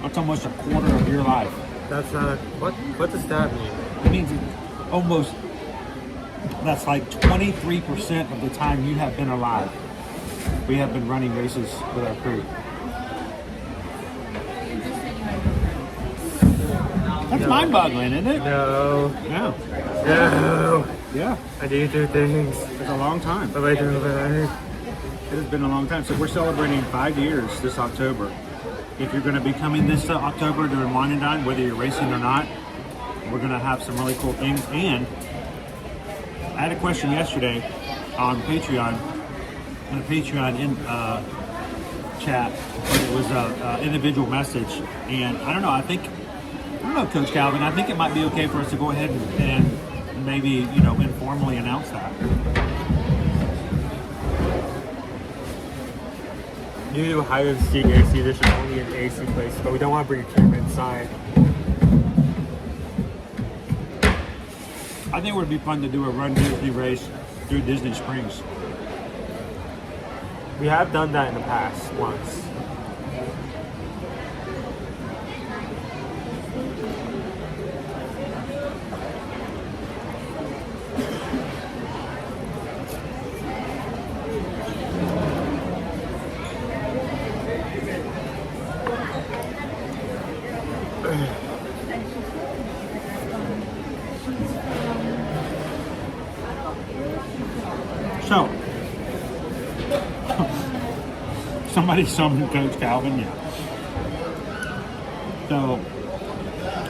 That's almost a quarter of your life. That's not what does that mean? It means almost, that's like 23% of the time you have been alive. We have been running races with our crew. That's mind-boggling, isn't it? No. Yeah. No. Yeah. I do things. It's a long time. What am I doing about it? It has been a long time. So we're celebrating 5 years this October. If you're going to be coming this October during Wine and Dine, whether you're racing or not, we're going to have some really cool things. And I had a question yesterday on Patreon, chat. It was an individual message, and I don't know, Coach Calvin. I think it might be okay for us to go ahead and maybe informally announce that. You do hide and seek AC. This is only an AC place, but we don't want to bring a camera inside. I think it would be fun to do a Run Disney race through Disney Springs. We have done that in the past once. So, somebody summoned Coach Calvin, yeah. So,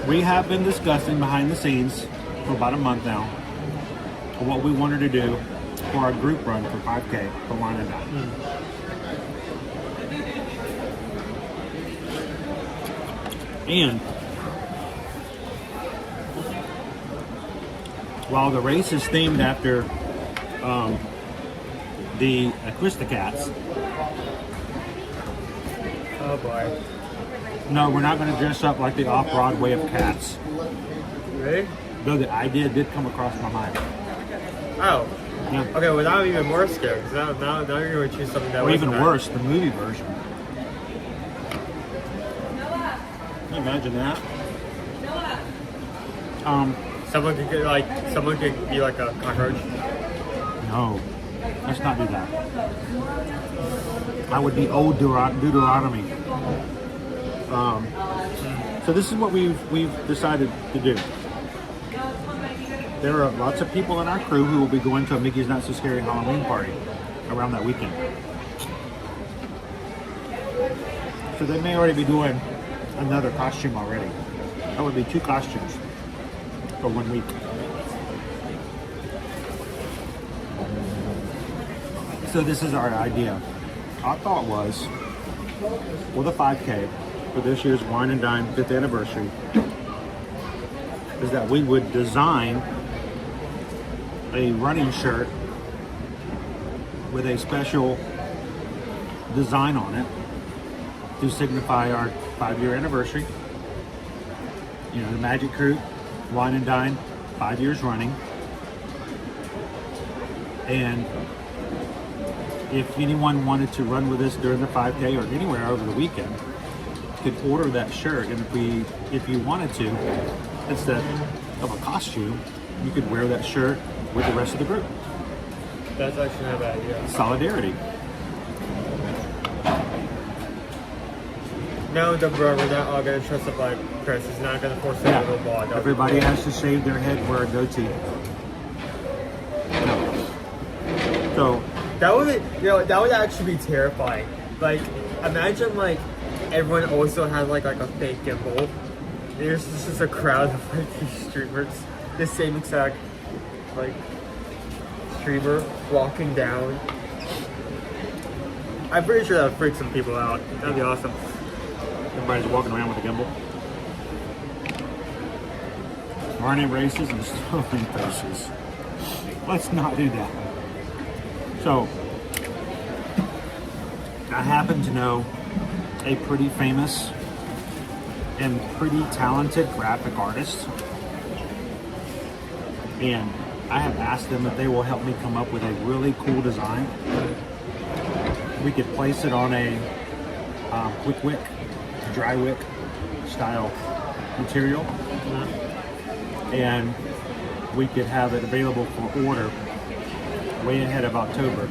we have been discussing behind the scenes for about a month now what we wanted to do for our group run for 5K for Wine and Dine. And while the race is themed after the Aristocats. Oh boy. No, we're not going to dress up like the off-Broadway of Cats. Really? Though the idea did come across my mind. Oh. Yeah. Okay, well now I'm even more scared because now you're going to choose something that Or even wasn't worse, the movie version. Can you imagine that? Someone could be like a cockroach. No, let's not do that. I would be old Deuteronomy. So this is what we've decided to do. There are lots of people in our crew who will be going to a Mickey's Not So Scary Halloween party around that weekend. So they may already be doing another costume already. That would be 2 costumes for 1 week. So this is our idea. Our thought was, for the 5K, for this year's Wine and Dine 5th anniversary, is that we would design a running shirt with a special design on it to signify our 5-year anniversary. You know, the Magic Crew, Wine and Dine, 5 years running. And if anyone wanted to run with us during the 5K or anywhere over the weekend, could order that shirt. And if you wanted to, instead of a costume, you could wear that shirt with the rest of the group. That's actually not a bad idea. Solidarity. No, we're not all going to dress up like Chris. He's not going to force a little ball. Everybody has to shave their head, wear a goatee. No. So that would actually be terrifying. Like, imagine like everyone also had like a fake gimbal. There's just a crowd of like these streamers, the same exact like streamer walking down. I'm pretty sure that would freak some people out. That'd be awesome. everybody's walking around with a gimbal. Running races and throwing faces. Let's not do that. So, I happen to know a pretty famous and pretty talented graphic artist, and I have asked them if they will help me come up with a really cool design. We could place it on a quick wick, dry wick, style material, and we could have it available for order way ahead of October.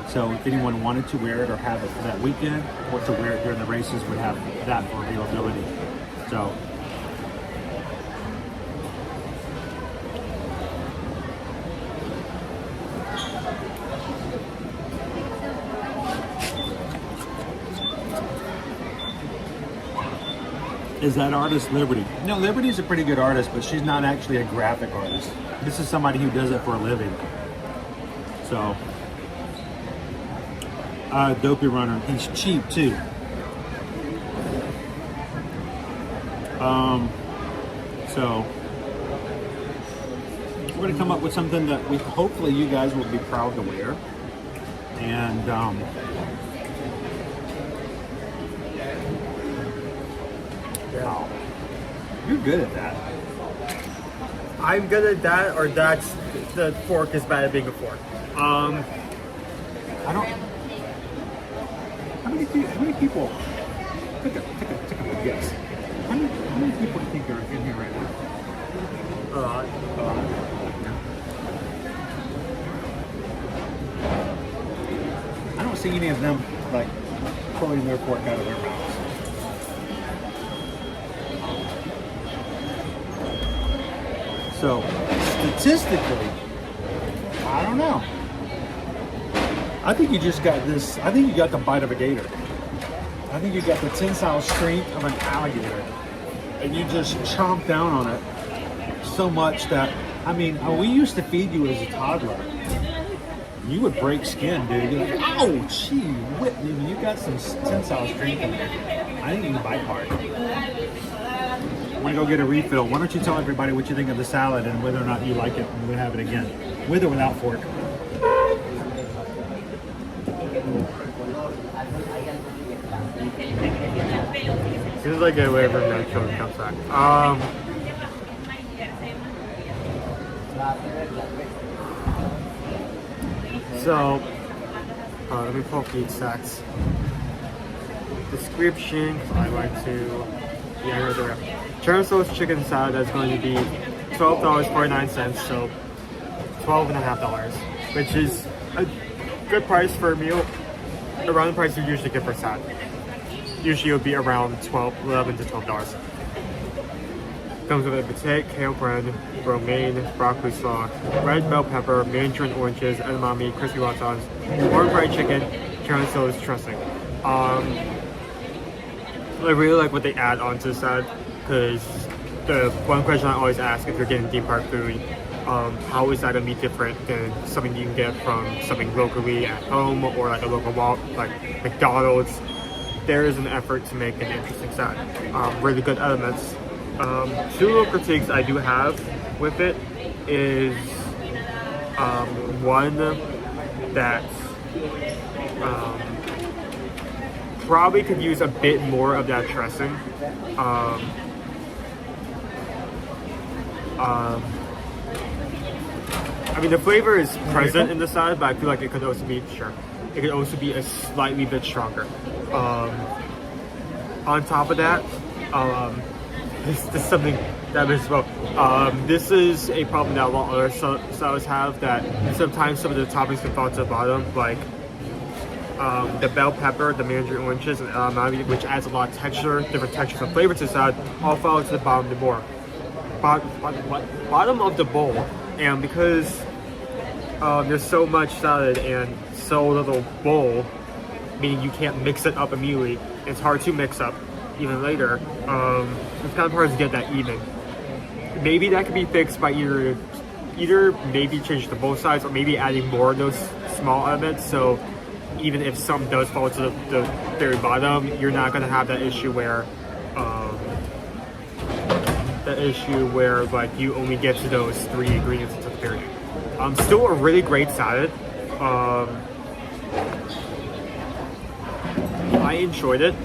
So if anyone wanted to wear it or have it for that weekend, or to wear it during the races, would have that for availability. So. Is that artist Liberty? No, Liberty's a pretty good artist, but she's not actually a graphic artist. This is somebody who does it for a living. So, Dopey Runner. He's cheap too. So we're gonna come up with something that we hopefully you guys will be proud to wear, and wow, you're good at that. I'm good at that, or that's the fork is bad at being a fork. I don't. How many people? Take a guess. How many people do you think are in here right now? I don't see any of them like pulling their fork out of their mouths. So statistically, I don't know. I think you just got this. I think you got the bite of a gator. I think you got the tensile strength of an alligator, and you just chomp down on it so much that, I mean, we used to feed you as a toddler. You would break skin, dude. You're like, ow, gee, whip. I mean, you got some tensile strength in there. I think you can bite hard. I'm gonna go get a refill. Why don't you tell everybody what you think of the salad and whether or not you like it, and we'll have it again, with or without fork. As soon as I get away from that, show comes back. So, let me pull up the exact description. I like to, yeah, right there. Churros chicken salad is going to be $12.49, so $12.50, which is a good price for a meal. Around the price you usually get for salad. Usually it would be around $11 to $12. Comes with a potato, kale bread, romaine, broccoli slaw, red bell pepper, mandarin oranges, edamame, crispy wontons, warm fried chicken, churros dressing. I really like what they add onto the salad, because the one question I always ask if you're getting theme park food, how is that gonna be different than something you can get from something locally at home or like a local mall like McDonald's? There is an effort to make an interesting salad. Really good elements. Two little critiques I do have with it is one that probably could use a bit more of that dressing. I mean, the flavor is present in the salad, but I feel like it could also be it could also be a slightly bit stronger. On top of that, this is something that is well. This is a problem that a lot of other salads have, that sometimes some of the toppings can fall to the bottom, like the bell pepper, the mandarin oranges, and edamame, which adds a lot of texture, different textures and flavor to the salad, all fall to the bottom of the bowl. Bottom of the bowl, and because there's so much salad and so little bowl, meaning you can't mix it up immediately. It's hard to mix up even later. It's kind of hard to get that even. Maybe that could be fixed by either maybe change the both sides, or maybe adding more of those small elements. So even if some does fall to the very bottom, you're not going to have that issue where like you only get to those three ingredients at the very end. Still a really great salad. I enjoyed it.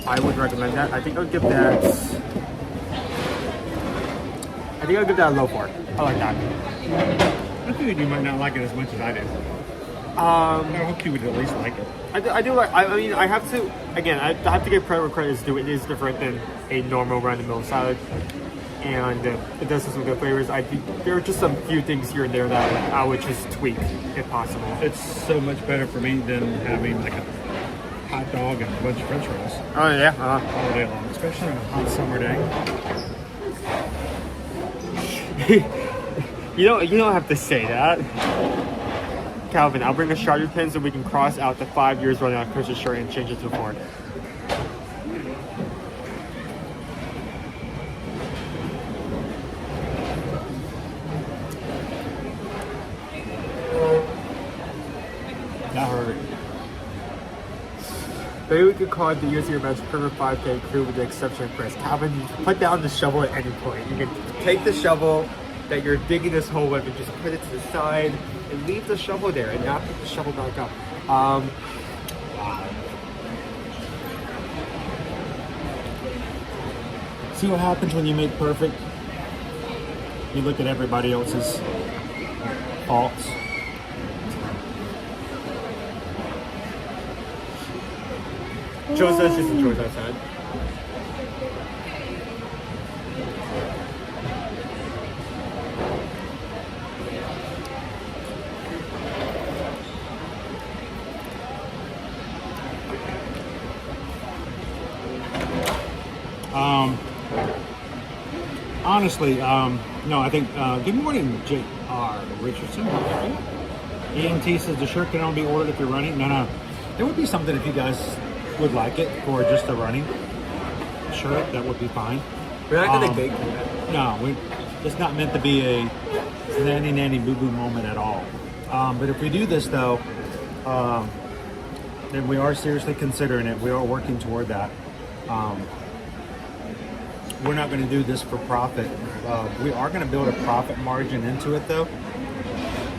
I would recommend that. I think I'll give that a low 4. I like that. I figured you might not like it as much as I did. I hope you would at least like it. I do like. I mean, I have to. Again, I have to give credit where credit is due. It is different than a normal run-of-the-mill salad, and it does have some good flavors. There are just some few things here and there that I would just tweak if possible. It's so much better for me than having like a hot dog and a bunch of French fries. Oh yeah, all day long, especially on a hot summer day. You don't have to say that. Calvin, I'll bring a Sharpie pen so we can cross out the 5 years running on Chris's shirt and change it to 4. That hurt. Maybe we could call it the Years of Your Match Permanent 5K crew with the exception of Chris. Calvin, you can put down the shovel at any point. You can take the shovel that you're digging this hole with and just put it to the side and leave the shovel there and not pick the shovel back up. See what happens when you make perfect? You look at everybody else's faults. Joe says just enjoys outside. Honestly, no, I think, good morning, J.R. Richardson. How are you? EMT says the shirt can only be ordered if you're running. No. There would be something if you guys would like it for just a running shirt. That would be fine. We're not going to bake that. No, it's not meant to be a nanny boo-boo moment at all. But if we do this, though, then we are seriously considering it. We are working toward that. We're not going to do this for profit. We are going to build a profit margin into it, though.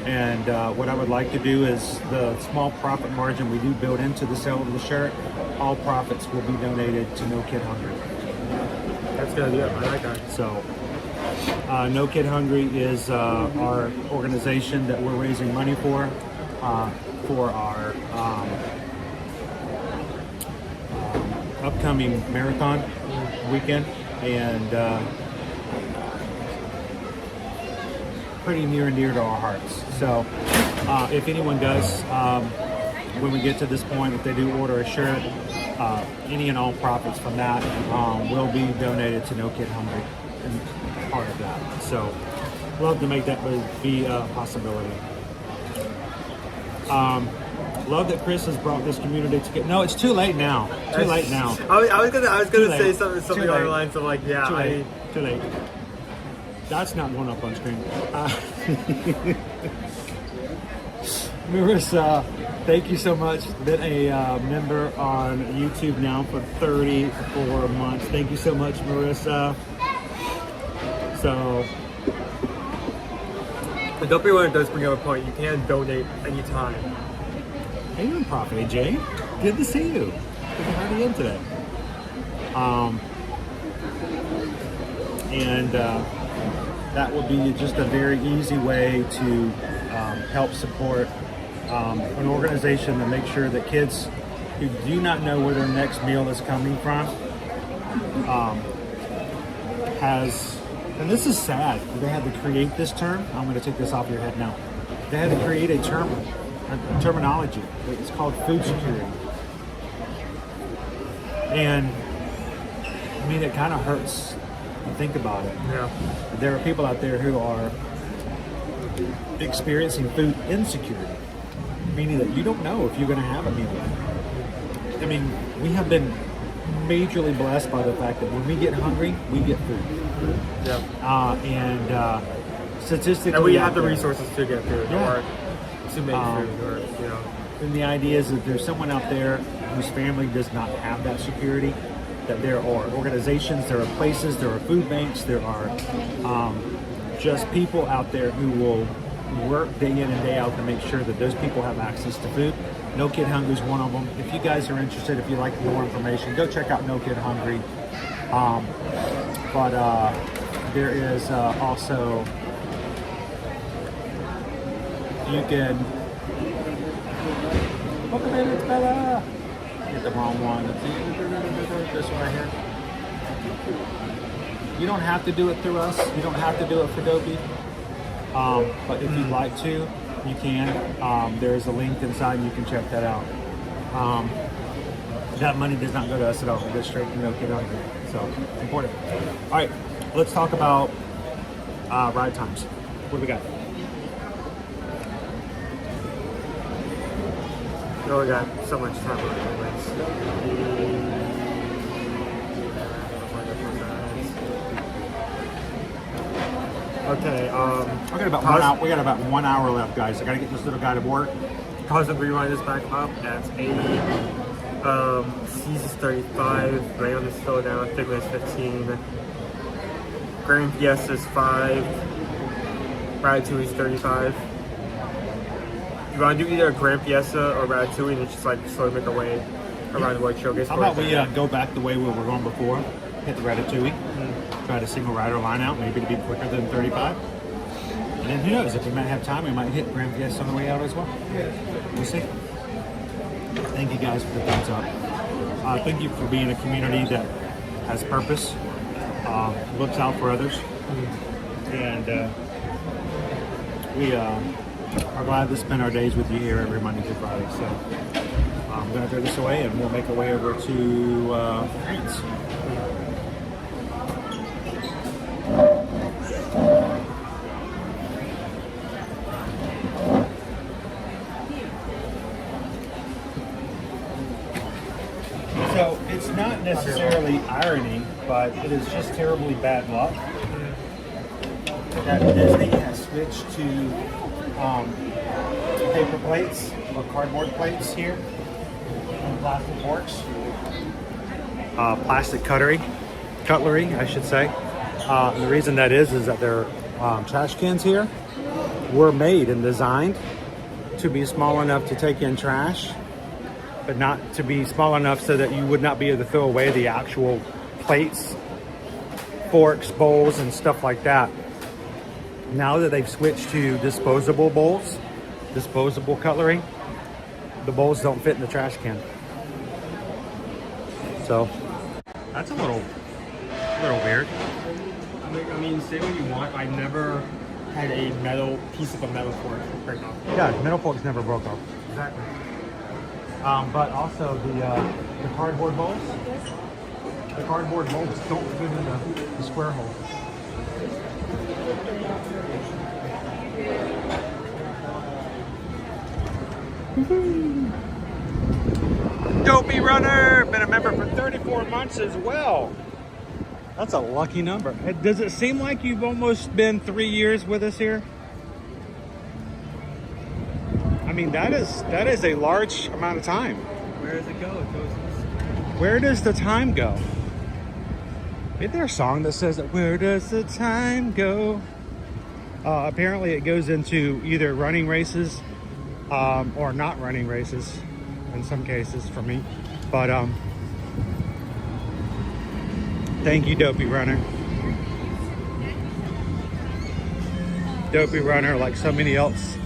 And what I would like to do is the small profit margin we do build into the sale of the shirt, all profits will be donated to No Kid Hungry. That's good. Yeah, I like that. So, No Kid Hungry is our organization that we're raising money for our upcoming marathon weekend. And pretty near and dear to our hearts. So if anyone does, when we get to this point, if they do order a shirt, any and all profits from that will be donated to No Kid Hungry and part of that. So love to make that be a possibility. Love that Chris has brought this community together. No, it's too late now. Too late now. I was gonna say something Too along the late. lines of like, yeah, Too late. Too late. That's not going up on screen. Marissa, thank you so much. Been a member on YouTube now for 34 months. Thank you so much, Marissa. So, but don't be one that does bring up a point. You can donate anytime. How you doing, Prof. AJ? Good to see you. Good to have you in today. That will be just a very easy way to help support an organization to make sure that kids who do not know where their next meal is coming from and this is sad, they had to create this term. I'm going to take this off your head now. They had to create a terminology. It's called food security. And I mean, it kind of hurts to think about it. Yeah. There are people out there who are experiencing food insecurity, meaning that you don't know if you're going to have a meal. I mean, we have been majorly blessed by the fact that when we get hungry, we get food. Yeah. Statistically, and we have the resources to get food, Yeah. or to make food, or And the idea is that there's someone out there whose family does not have that security, that there are organizations, there are places, there are food banks, there are just people out there who will work day in and day out to make sure that those people have access to food. No Kid Hungry is one of them. If you guys are interested, if you'd like more information, go check out No Kid Hungry. But there is also, you can Welcome in, it's Bella. Get the wrong one. This one right here. You don't have to do it through us. You don't have to do it for Dopey. But if you'd like to, you can. There's a link inside and you can check that out. That money does not go to us at all. It goes straight to No Kid Hungry. So, important. All right, let's talk about ride times. What do we got? Oh, we got so much time on it. Okay, we got about 1 hour left, guys. I gotta get this little guy to work. Pause and rewind this back up. That's 80. C's is 35. Ram is still down. Figma is 15. Grand Fiesta is 5. Ratatouille is 35. You want to do either a Grand Fiesta or Ratatouille and just like slowly make our way around the World Showcase? How about we go back the way we were going before? Hit the Ratatouille. Try to single rider line out, maybe to be quicker than 35. And then who knows, if we might have time, we might hit Grand Fiesta on the way out as well. We'll see. Thank you guys for the thumbs up. Thank you for being a community that has purpose, looks out for others. And we are glad to spend our days with you here every Monday through Friday. So I'm going to throw this away and we'll make our way over to France. So it's not necessarily irony, but it is just terribly bad luck that Disney has switched to paper plates or cardboard plates here and plastic forks. Plastic cutlery, I should say. And the reason that is that their trash cans here were made and designed to be small enough to take in trash, but not to be small enough so that you would not be able to throw away the actual plates, forks, bowls, and stuff like that. Now that they've switched to disposable bowls, disposable cutlery, the bowls don't fit in the trash can. So that's a little weird. I mean, say what you want. I never had a piece of a metal fork break off. Yeah, metal forks never broke off. Exactly. But also the cardboard bowls. The cardboard bowls don't fit in the square hole. Dopey Runner, been a member for 34 months as well. That's a lucky number. Does it seem like you've almost been 3 years with us here? I mean, that is a large amount of time. Where does it go? It goes. Where does the time go? Isn't there a song that says, "Where does the time go?" Apparently, it goes into either running races or not running races. In some cases, for me, but thank you, Dopey Runner. Dopey Runner, like so many else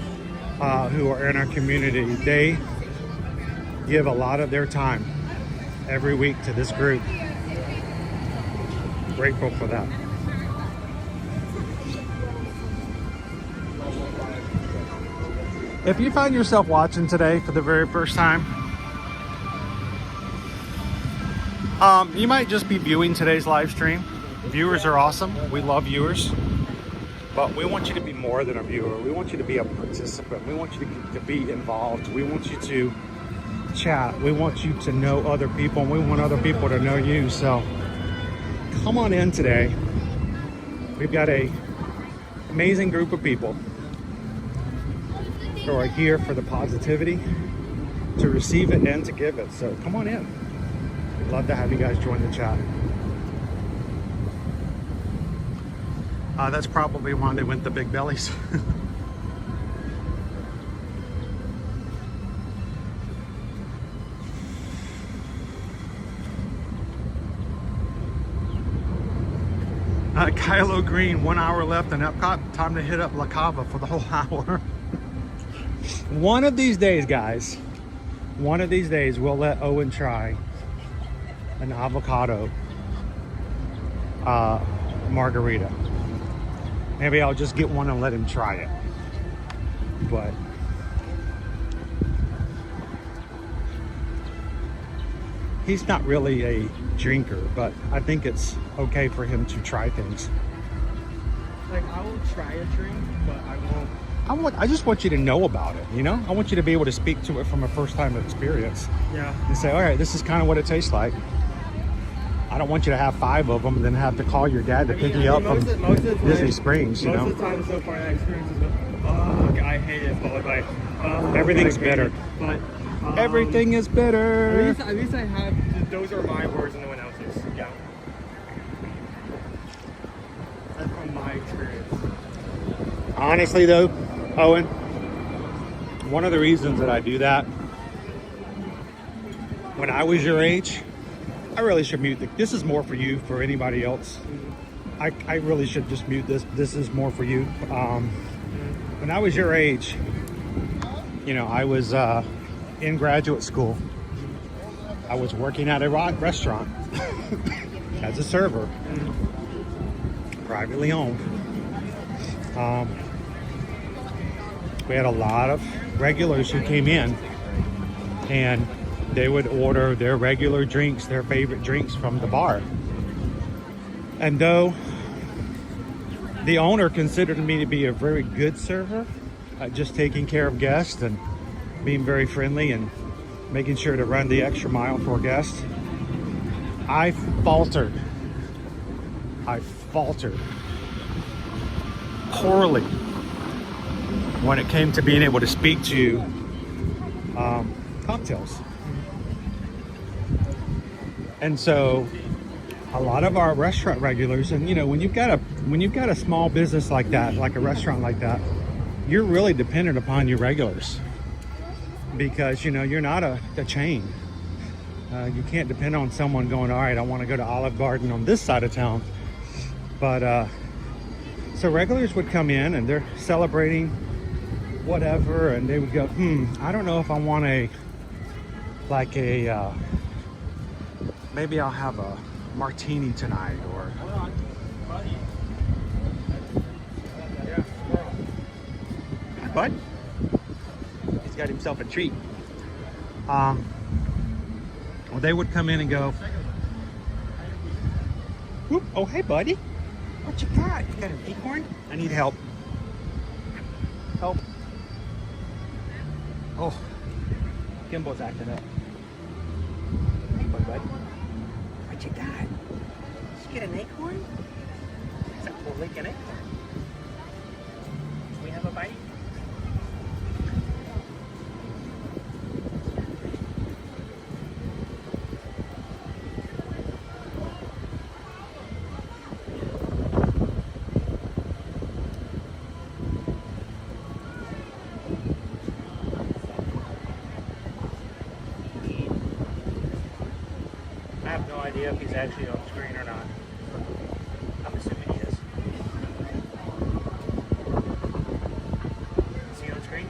who are in our community, they give a lot of their time every week to this group. Grateful for that. If you find yourself watching today for the very first time, you might just be viewing today's live stream. Viewers are awesome. We love viewers. But we want you to be more than a viewer. We want you to be a participant. We want you to be involved. We want you to chat. We want you to know other people, and we want other people to know you. So come on in today. We've got an amazing group of people who are here for the positivity, to receive it and to give it. So come on in. We'd love to have you guys join the chat. That's probably why they went the big bellies. Kylo Green, 1 hour left in Epcot. Time to hit up La Cava for the whole hour. One of these days, guys, one of these days we'll let Owen try an avocado margarita. Maybe I'll just get one and let him try it. But he's not really a drinker, but I think it's okay for him to try things. Like, I will try a drink, but I won't. I just want you to know about it, you know? I want you to be able to speak to it from a first-time experience. Yeah. And say, all right, this is kind of what it tastes like. I don't want you to have 5 of them and then have to call your dad to pick you up from Disney Springs, you know? Most of the time so far, that experience is, oh, I hate it, but like, everything's better. But everything is better. At least I have, those are my words and no one else's. Yeah. That's from my experience. Honestly though, Owen, one of the reasons that I do that, when I was your age, I really should mute this is more for you, for anybody else. I really should just mute this. This is more for you. When I was your age, you know, I was in graduate school. I was working at a restaurant as a server, privately owned. We had a lot of regulars who came in and they would order their regular drinks, their favorite drinks from the bar. And though the owner considered me to be a very good server, just taking care of guests and being very friendly and making sure to run the extra mile for guests, I faltered. I faltered poorly when it came to being able to speak to cocktails. And so a lot of our restaurant regulars, and you know, when you've got a small business like that, like a restaurant like that, you're really dependent upon your regulars, because you know, you're not a chain. You can't depend on someone going, all right, I want to go to Olive Garden on this side of town. But so regulars would come in and they're celebrating whatever, and they would go, I don't know if I want maybe I'll have a martini tonight, or but he's got himself a treat. Well, they would come in and go, whoop, oh hey buddy, what you got? You got an acorn? I need help. Help. Oh, Kimbo's acting up. Hey bud. What you got? Did you get an acorn? It's a Puerto Rican acorn. Can we have a bite? I have no idea if he's actually on screen or not. I'm assuming he is. Is he on screen?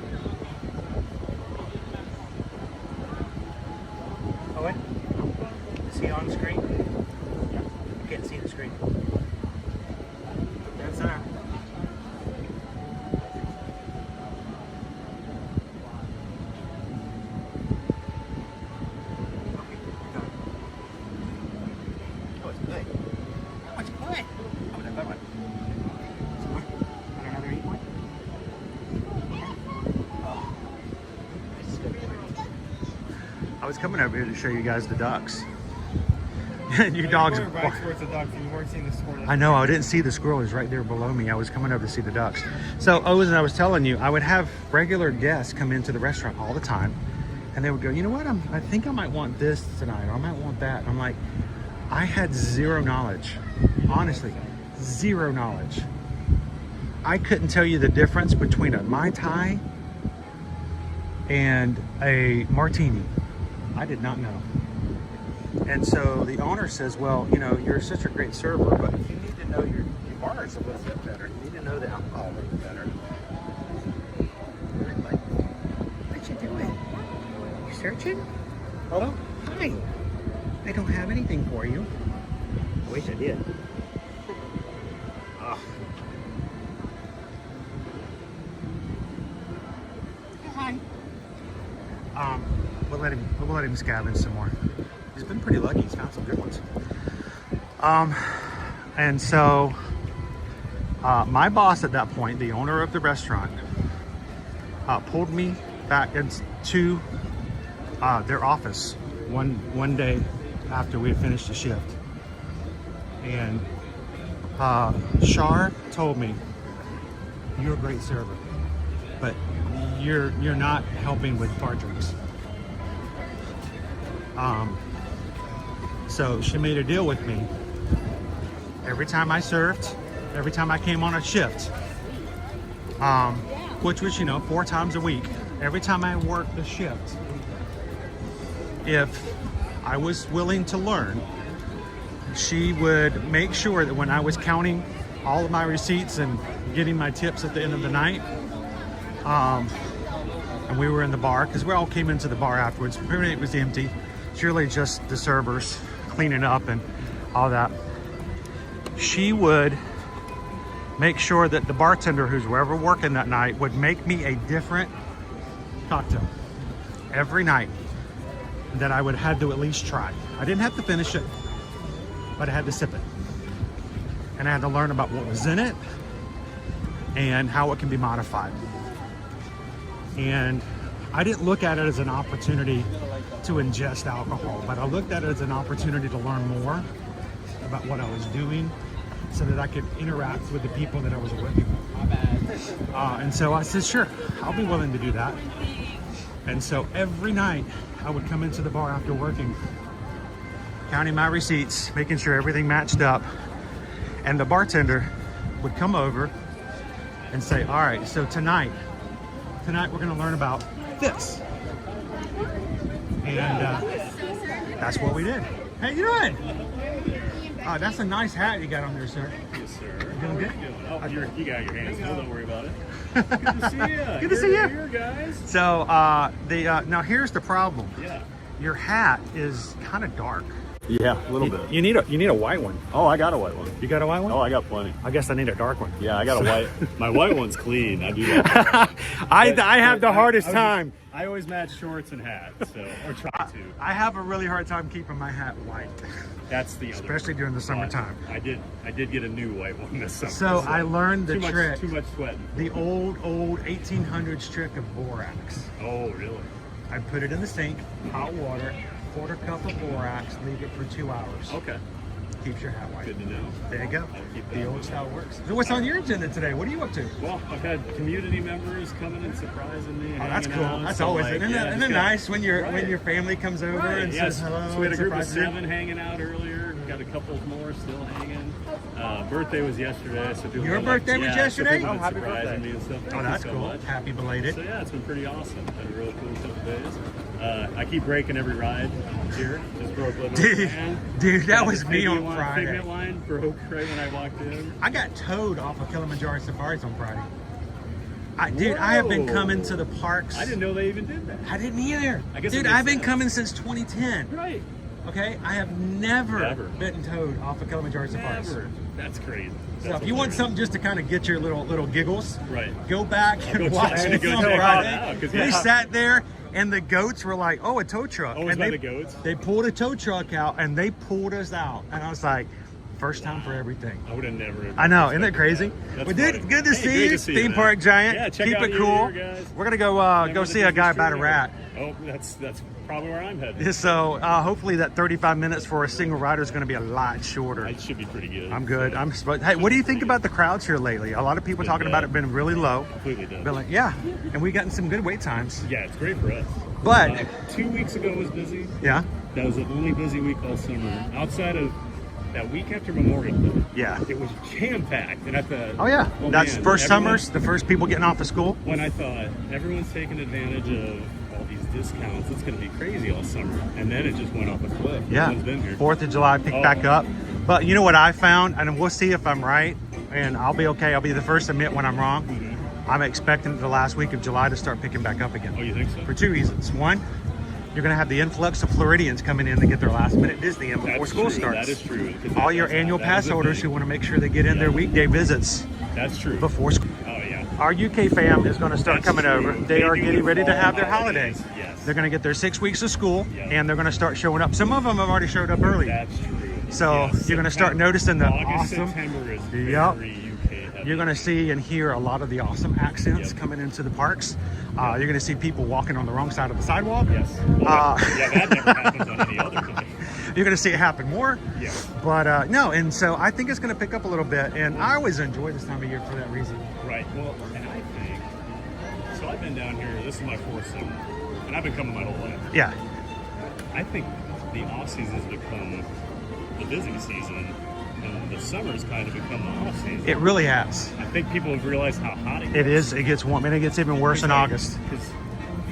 Owen? Is he on screen? I can't see the screen. That's center. I was coming over here to show you guys the ducks. Your dogs. You were right towards the ducks and you weren't seeing the squirrel. I know, I didn't see the squirrel. It was right there below me. I was coming over to see the ducks. So, as I was telling you, I would have regular guests come into the restaurant all the time, and they would go, you know what, I think I might want this tonight, or I might want that. And I'm like, I had zero knowledge. Honestly, zero knowledge. I couldn't tell you the difference between a Mai Tai and a martini. I did not know. And so the owner says, well, you know, you're such a great server, but you need to know your bars a little bit better. You need to know the alcohol a little bit better. What you doing? You Sea urchin? Hello? Hi. I don't have anything for you. I wish I did. Ugh. Hi. We'll let him scavenge some more. He's been pretty lucky. He's found some good ones. And so my boss at that point, the owner of the restaurant, pulled me back into their office one day after we had finished the shift, and Shar told me, "You're a great server, but you're not helping with bar drinks." So she made a deal with me. Every time I served, every time I came on a shift, which was 4 times a week, every time I worked the shift, if I was willing to learn, she would make sure that when I was counting all of my receipts and getting my tips at the end of the night, and we were in the bar, because we all came into the bar afterwards, it was empty, it's really just the servers cleaning up and all that. She would make sure that the bartender who's ever working that night would make me a different cocktail every night that I would have to at least try. I didn't have to finish it, but I had to sip it. And I had to learn about what was in it and how it can be modified. And I didn't look at it as an opportunity to ingest alcohol, but I looked at it as an opportunity to learn more about what I was doing so that I could interact with the people that I was working with. And so I said, sure, I'll be willing to do that. And so every night I would come into the bar after working, counting my receipts, making sure everything matched up. And the bartender would come over and say, all right, so tonight we're gonna learn about this. And that's what we did. Hey, you doing? That's a nice hat you got on there, sir. Yes, sir. You doing good? Oh, you got your hands full. Don't worry about it. Good to see you. Good to see you. Here, guys. So now here's the problem. Yeah. Your hat is kind of dark. Yeah, a little bit. You need a white one. Oh, I got a white one. You got a white one? Oh, I got plenty. I guess I need a dark one. Yeah, I got a white. My white one's clean. I do that. I have the hardest time. I always match shorts and hats, or try to. I have a really hard time keeping my hat white. That's the other especially one. during the summertime. I did get a new white one this summer. So I learned the trick. Too much sweating. The old 1800s trick of borax. Oh, really? I put it in the sink, hot water, quarter cup of borax, leave it for 2 hours. Okay. Keeps your hat white. Good to know. There you go. The old style works. So what's on your agenda today? What are you up to? Well, I've had community members coming and surprising me. Oh, that's cool. Out. That's so always isn't it nice when your family comes over and says hello. So we had a group of surprises you? 7 hanging out earlier. Got a couple more still hanging. Birthday was yesterday, so people your birthday was yesterday? So oh, happy surprising birthday! Me and stuff. Oh, that's so cool. Much. Happy belated. So yeah, it's been pretty awesome. Had a really cool couple days. I keep breaking every ride here. Just broke dude, that was me on Friday. Pigment line broke right when I walked in. I got towed off of Kilimanjaro Safaris on Friday. I have been coming to the parks. I didn't know they even did that. I didn't either. I guess dude, I've been coming since 2010. Right. Okay, I have never been towed off of Kilimanjaro Safaris. Never. That's crazy. So if you want something just to kind of get your little giggles, right? Go back and watch it on Friday. We sat there and the goats were like, "Oh, a tow truck!" Oh, and the goats? They pulled a tow truck out and they pulled us out, and I was like, "First time for everything." I would have never. I know, isn't that crazy? Well, dude, good to see you, Theme Park Giant. Yeah, check Keep out it cool. Guys. We're gonna go see a guy about a rat. Oh, that's probably where I'm headed. So hopefully that 35 minutes for a single rider is going to be a lot shorter. It should be pretty good. I'm good. Hey, what do you think about the crowds here lately? A lot of people talking about it been really low. Completely dead. Been like, yeah, and we gotten some good wait times. Yeah, it's great for us. But 2 weeks ago was busy. Yeah. That was the only busy week all summer. Outside of that week after Memorial Day. Yeah. It was jam-packed. And at the that's first summers, the first people getting off of school. When I thought everyone's taking advantage of all these discounts, it's going to be crazy all summer. And then it just went off a cliff. Yeah. 4th of July picked back up. But you know what I found, and we'll see if I'm right, and I'll be okay. I'll be the first to admit when I'm wrong. I'm expecting the last week of July to start picking back up again. Oh, you think so? For 2 reasons. One, you're going to have the influx of Floridians coming in to get their last minute Disney in before school starts. That is true. All your annual pass holders who want to make sure they get in their weekday visits. That's true. Before school. Oh yeah. Our UK fam is going to start coming over. They are getting ready to have their holiday. Yes. They're going to get their 6 weeks of school, and they're going to start showing up. Some of them have already showed up early. That's true. So you're going to start noticing the August, awesome. September is very UK heavy. You're going to see and hear a lot of the awesome accents coming into the parks. You're going to see people walking on the wrong side of the sidewalk. Yes. Yeah, that never happens on any other day. You're going to see it happen more. Yeah. But no, and so I think it's going to pick up a little bit. And I always enjoy this time of year for that reason. Right. Well, and I think, so I've been down here, this is my fourth summer, and I've been coming my whole life. Yeah. I think the off season's become the busy season, and the summer's kind of become the off season. It really has. I think people have realized how hot it It is. It gets warm, and it gets even worse in August. Because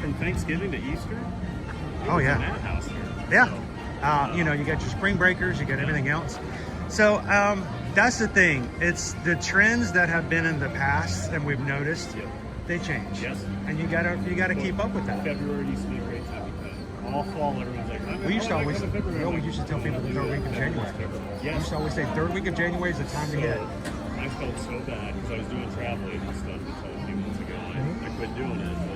from Thanksgiving to Easter, Oh yeah. madhouse here. Yeah. You know, you got your spring breakers, you got everything else. So that's the thing. It's the trends that have been in the past, and we've noticed they change. Yes. And you gotta keep up with that. February used to be a great time because all fall, everyone's like, We used to always tell people the third week of January. We used to always say third week of January is the time to hit. I felt so bad because I was doing travel agent stuff until a few months ago. I quit doing it, but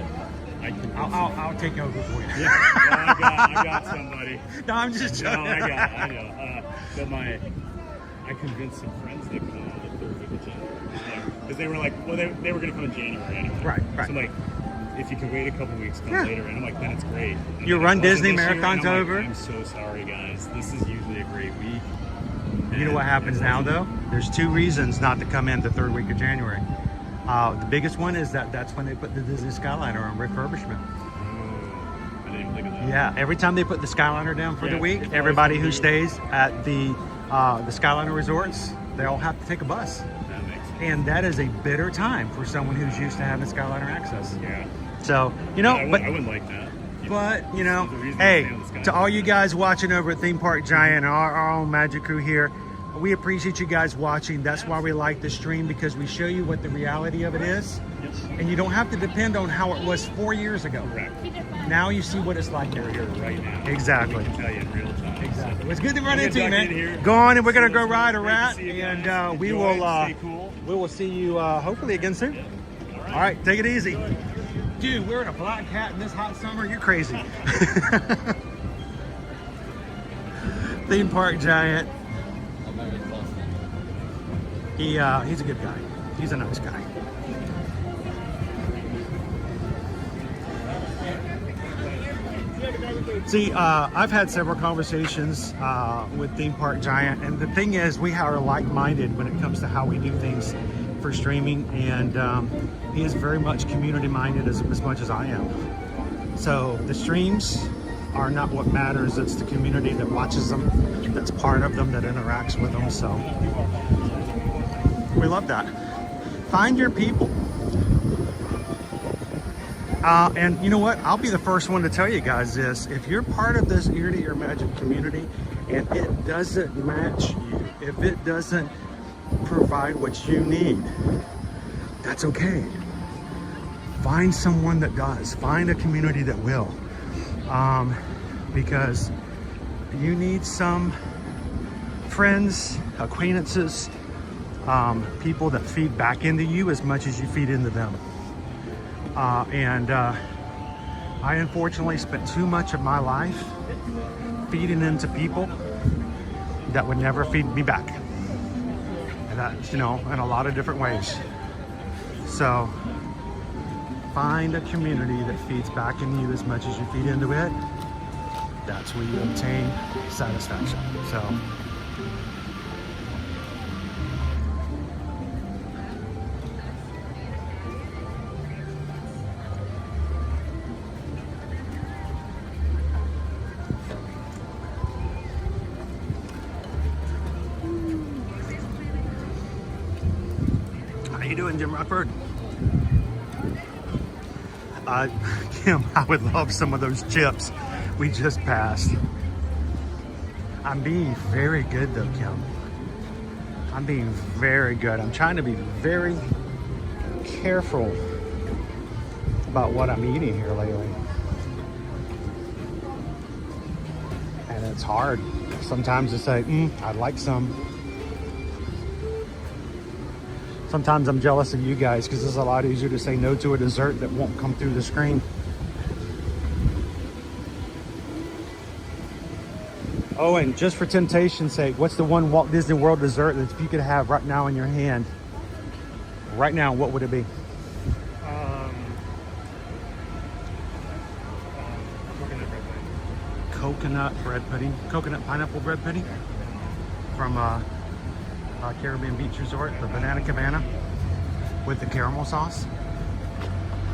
I'll take over for you. Yeah, well, I got somebody. No, I'm just joking. No, I know. But I convinced some friends to come on the third week of January. Because they were like, well, they were going to come in January anyway. Right. So I'm like, if you can wait a couple weeks, come later. And I'm like, then it's great. And You then run it wasn't Disney this year, marathons and I'm over. Like, I'm so sorry, guys. This is usually a great week. You know what happens now, though? There's two reasons not to come in the third week of January. The biggest one is that's when they put the Disney Skyliner on refurbishment. I didn't even think of that. Yeah, every time they put the Skyliner down for the week, everybody who stays at the Skyliner resorts, they all have to take a bus. That makes sense. And that is a bitter time for someone who's used to having Skyliner access. Yeah. So, you know, I wouldn't like that. But, you know, There's a reason hey, to stay on the Skyliner. to all you guys watching over at Theme Park Giant, our own Magic Crew here, we appreciate you guys watching. That's why we like the stream, because we show you what the reality of it is. Yes. And you don't have to depend on how it was 4 years ago. Correct. Now you see what it's like We're here right now. Exactly. I can tell you in real time. Exactly. Well, it's good to run We'll into you, get back in man. here. Go on, and we're gonna See go you ride a soon. rat, Great to see you and guys. we Enjoy. will Stay cool. we will see you hopefully again soon. All All right, take it easy. Dude, wearing a black hat in this hot summer, you're crazy. Theme Park Giant. He's a good guy. He's a nice guy. See, I've had several conversations with Theme Park Giant, and the thing is, we are like-minded when it comes to how we do things for streaming, and he is very much community-minded as much as I am. So the streams are not what matters, it's the community that watches them, that's part of them, that interacts with them, so we love that. Find your people. And you know what? I'll be the first one to tell you guys this. If you're part of this Ear to Ear Magic community and it doesn't match you, if it doesn't provide what you need, that's okay. Find someone that does. Find a community that will. Because you need some friends, acquaintances, people that feed back into you as much as you feed into them. I unfortunately spent too much of my life feeding into people that would never feed me back. And that's, you know, in a lot of different ways. So find a community that feeds back into you as much as you feed into it. That's where you obtain satisfaction. So how you doing, Jim Rockford? Kim, I would love some of those chips we just passed. I'm being very good though, Kim. I'm being very good. I'm trying to be very careful about what I'm eating here lately. it's hard sometimes to say, I'd like some. Sometimes I'm jealous of you guys because it's a lot easier to say no to a dessert that won't come through the screen. Oh, and just for temptation's sake, what's the one Walt Disney World dessert that if you could have right now in your hand, right now, what would it be? Coconut bread pudding. Coconut pineapple bread pudding from Caribbean Beach Resort, the Banana Cabana with the caramel sauce.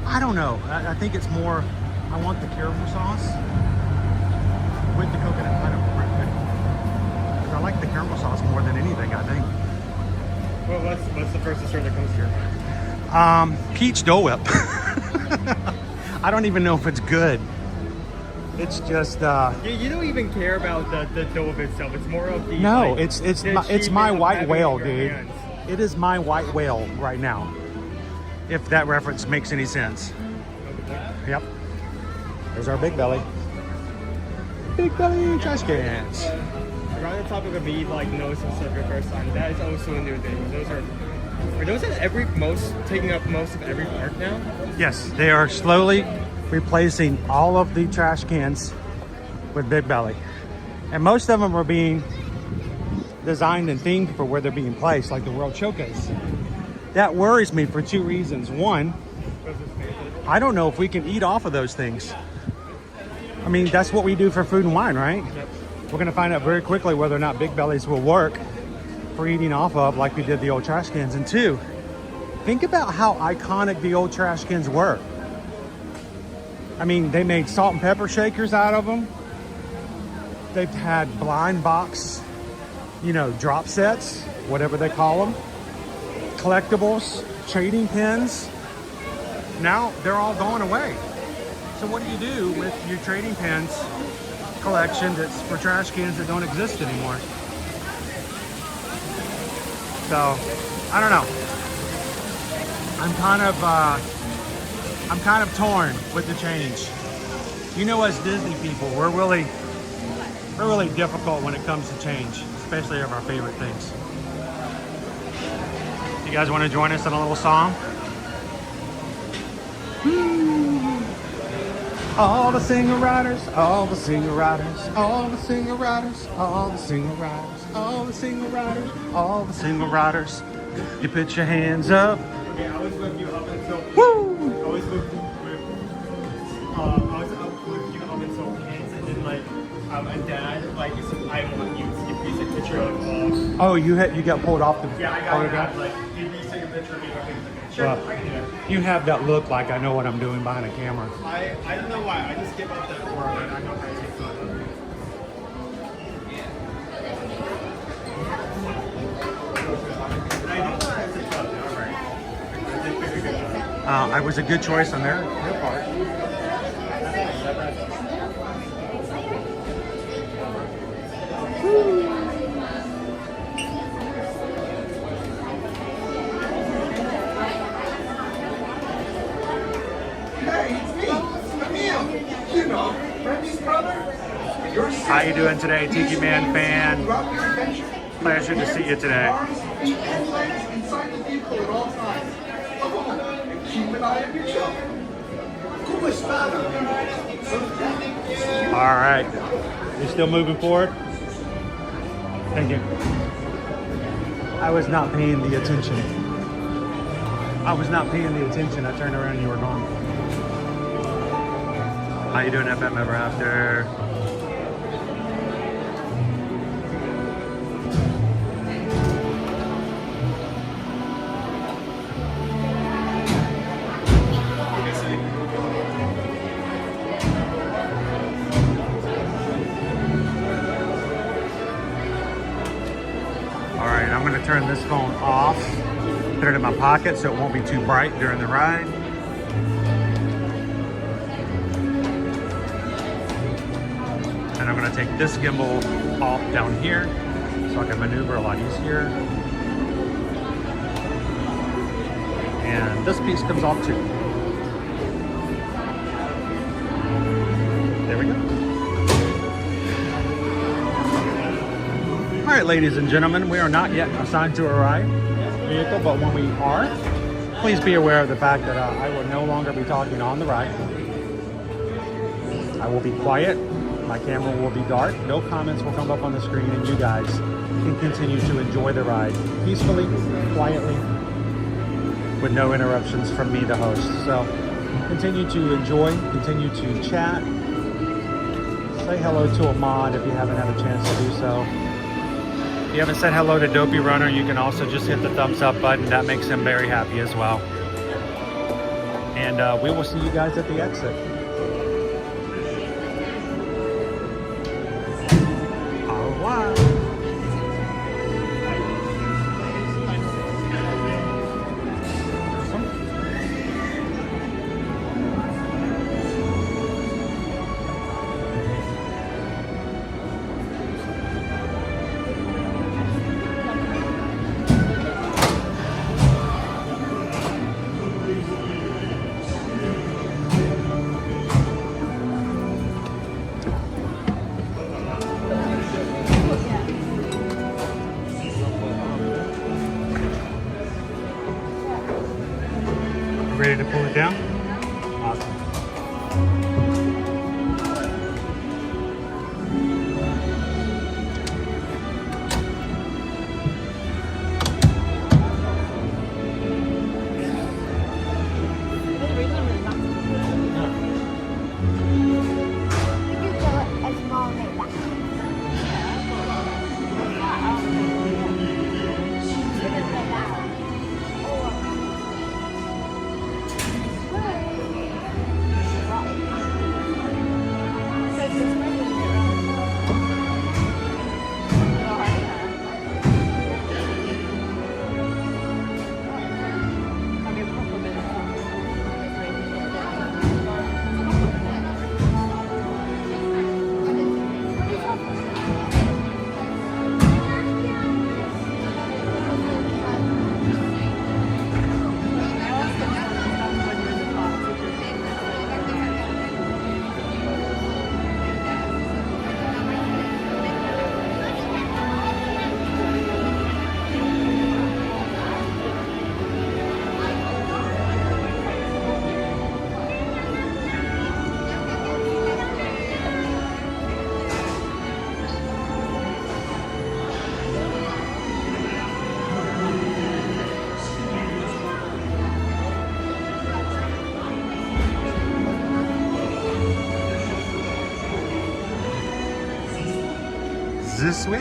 I don't know. I think it's more, I want the caramel sauce with the coconut pineapple bread pudding. Because I like the caramel sauce more than anything, I think. Well, what's the first dessert that comes to your mind? Peach Dole Whip. I don't even know if it's good. It's just you don't even care about the dough of itself. It's more of the no. like, It's my white whale, dude. Hands. It is my white whale right now. If that reference makes any sense. Yep. There's our Big Belly. Big Belly trash cans. Around the topic of me like no specific first time, that is also a new thing. Those are those taking up most of every park now? Yes, they are slowly replacing all of the trash cans with Big Belly. And most of them are being designed and themed for where they're being placed, like the World Showcase. That worries me for two reasons. One, I don't know if we can eat off of those things. I mean, that's what we do for Food and Wine, right? Yep. We're gonna find out very quickly whether or not Big Bellies will work for eating off of like we did the old trash cans. And two, think about how iconic the old trash cans were. I mean, they made salt and pepper shakers out of them. They've had blind box, drop sets, whatever they call them, collectibles, trading pins. Now they're all going away. So what do you do with your trading pins collection that's for trash cans that don't exist anymore? So, I don't know. I'm kind of torn with the change. Us Disney people, we're really difficult when it comes to change, especially of our favorite things. You guys want to join us in a little song? All the singer-riders, all the singer-riders, all the singer-riders, all the singer-riders, all the singer-riders, all the singer-riders. You put your hands up. Okay, I was with you up until Woo! I was with you up until kids, and then and Dad like said, I want you to please take a picture of. Oh, you got pulled off the Yeah, I got photograph. like if you take a picture of me, I can sure, Well, I can do that. you have that look like I know what I'm doing behind a camera. I don't know why. I just give up that aura and I know how to take photos. It was a good choice on their part. Hey, it's me, Emil. Randy's brother. How you doing today, Tiki Man fan? Pleasure to see you today. Inside the vehicle at all times. And keep an eye on your children. All right. You still moving forward? Thank you. I was not paying the attention. I turned around and you were gone. How you doing, FM Ever After? All right, I'm going to turn this phone off, put it in my pocket so it won't be too bright during the ride. And I'm going to take this gimbal off down here so I can maneuver a lot easier. And this piece comes off too. There we go. right, ladies and gentlemen, we are not yet assigned to a ride vehicle, but when we are, please be aware of the fact that I will no longer be talking on the ride. I will be quiet. My camera will be dark. No comments will come up on the screen, and you guys can continue to enjoy the ride peacefully, quietly, with no interruptions from me, the host. So continue to enjoy, continue to chat. Say hello to a mod if you haven't had a chance to do so. If you haven't said hello to Dopey Runner, you can also just hit the thumbs up button. That makes him very happy as well. And we will see you guys at the exit. Au revoir. Ready to pull it down? Awesome. This way?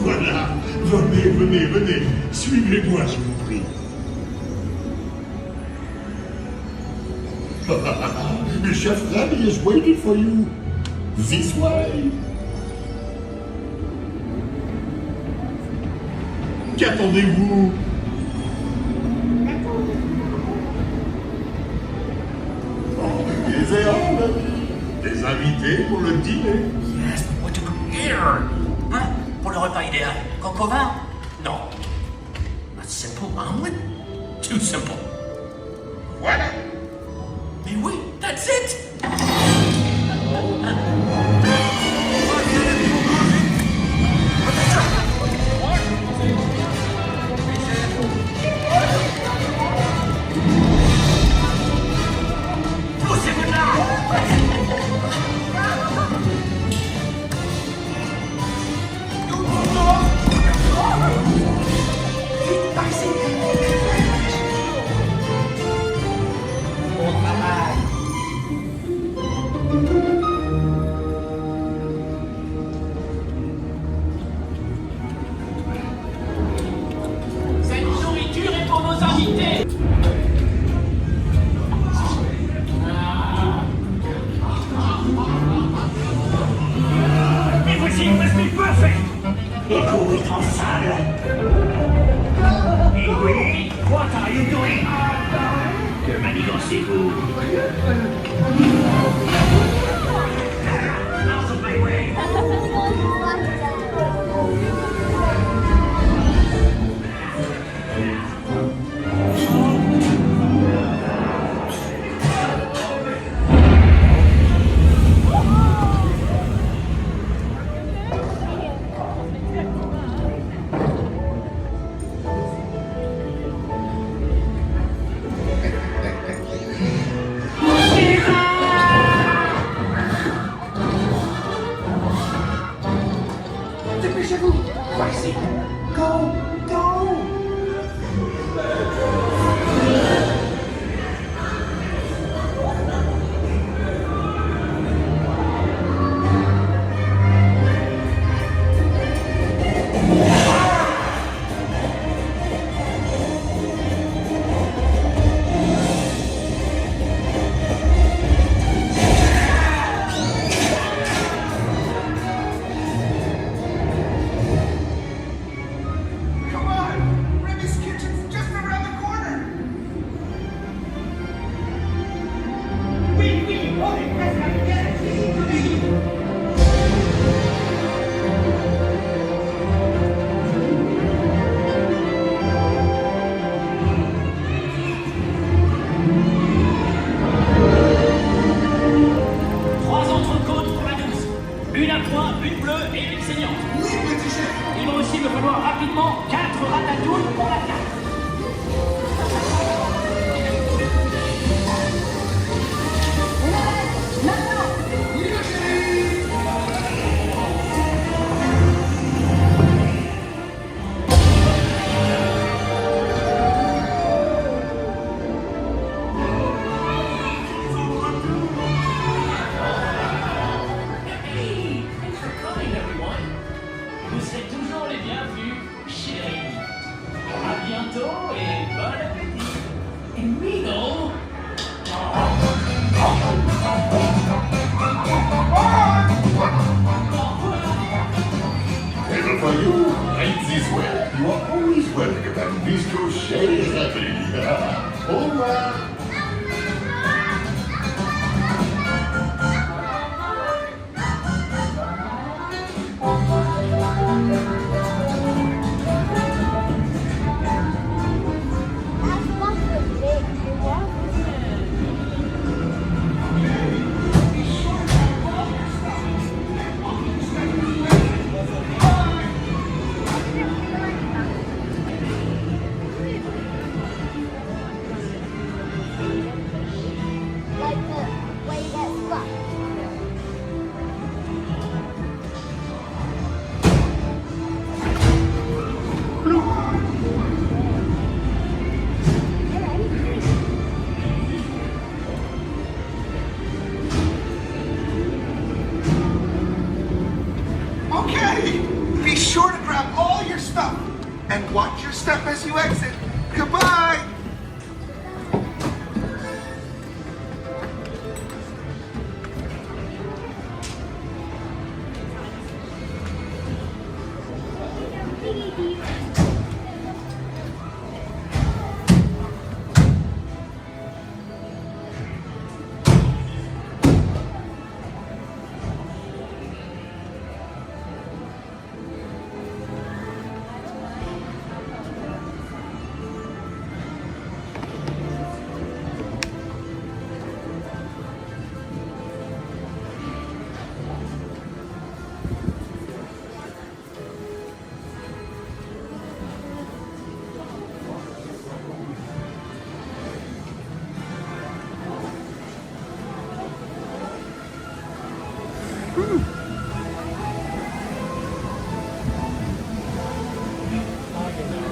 Voilà, venez, suivez-moi, je vous prie. Chef Rabbi is waiting for you. This way. Qu'attendez-vous? Des herbes, des invités pour le dîner. Yes, but what to cook here? Hein? Pour le repas idéal. Coq au vin? Non. A simple omelet? Too simple. Voilà. Mais oui, that's it! Poussez-vous de là! Vite, par ici! Cette nourriture est pour nos invités. Everything must be perfect! Écho est en salle. Ingrid, what are you doing? Que manigancez-vous? Ambersweet Way. Dépêchez-vous. Voici. Go, go. Come on! Remy's kitchen's just around the corner! Oui, oui, on est presque arrivé. Trois entrecôtes pour la douce. Une à point, une bleue et une saignante. Oui, petit chef! Il va aussi me falloir rapidement 4 ratatouilles pour la carte. Hey, thanks for coming, everyone. Vous êtes toujours les bienvenus, chérie. À bientôt et bon appétit. And we go. Table for you, right this way. You are always welcome at Bistro Chez Happy. Au revoir. Okay! Be sure to grab all your stuff and watch your step as you exit. Goodbye!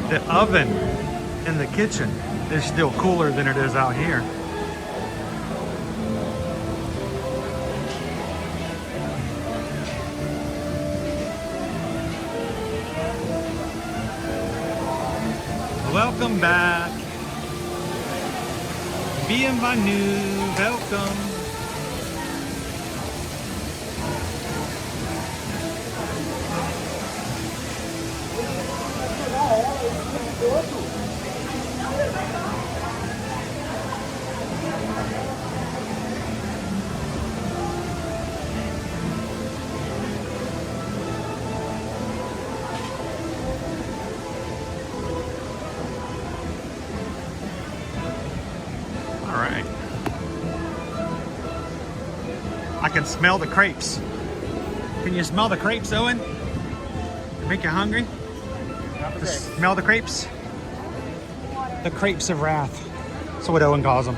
The oven in the kitchen is still cooler than it is out here. Welcome back. Bienvenue. Welcome. can smell the crepes. Can you smell the crepes, Owen? They make you hungry? Smell the crepes? The crepes of wrath. That's what Owen calls them.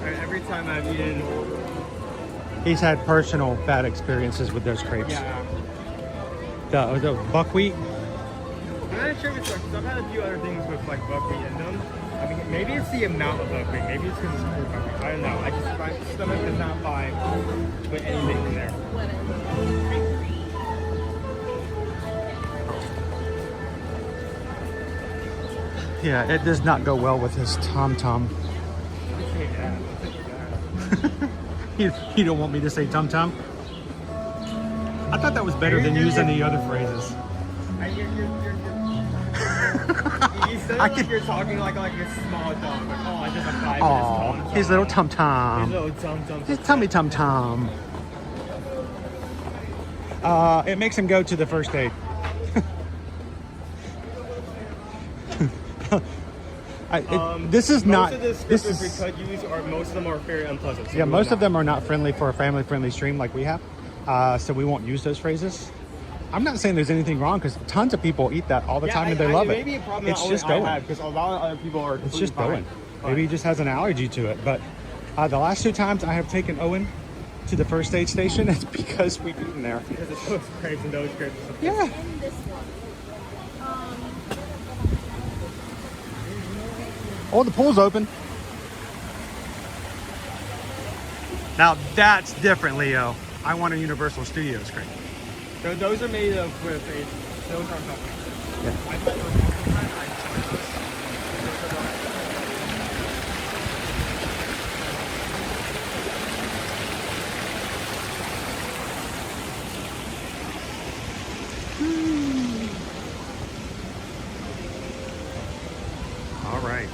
Every time I've eaten, He's had personal bad experiences with those crepes. yeah. The buckwheat. I'm not sure if it's like, 'cause I've had a few other things with like buckwheat in them. I mean, maybe it's the amount of buckwheat. Maybe it's because it's pure buckwheat. I don't know. My stomach does not vibe with anything in there. Yeah, it does not go well with his tom-tom. You don't want me to say tom-tom? I thought that was better than using the other phrases. You sound like you're talking like a small dog. Like, oh, I just a 5 Oh, minutes. his little tom-tom. His little tom-tom. His tummy tom-tom. It makes him go to the first aid. This is not. Most of the This scriptures we is. could use, or most of them are very unpleasant. So Yeah, we most will of them are not friendly for a family-friendly stream like we have. So we won't use those phrases. I'm not saying there's anything wrong because tons of people eat that all the time and they love it. Maybe a problem It's that just only going. I have, because a lot of other people are. It's just completely going. fine. Maybe he just has an allergy to it. But the last 2 times I have taken Owen to the first aid station, it's because we've eaten there. Because it's those grapes and those grapes. Yeah. Oh, the pool's open. Now that's different, Leo. I want a Universal Studios crate. So those are made of with a. Those aren't buckwheat. Yeah. I thought they were All right.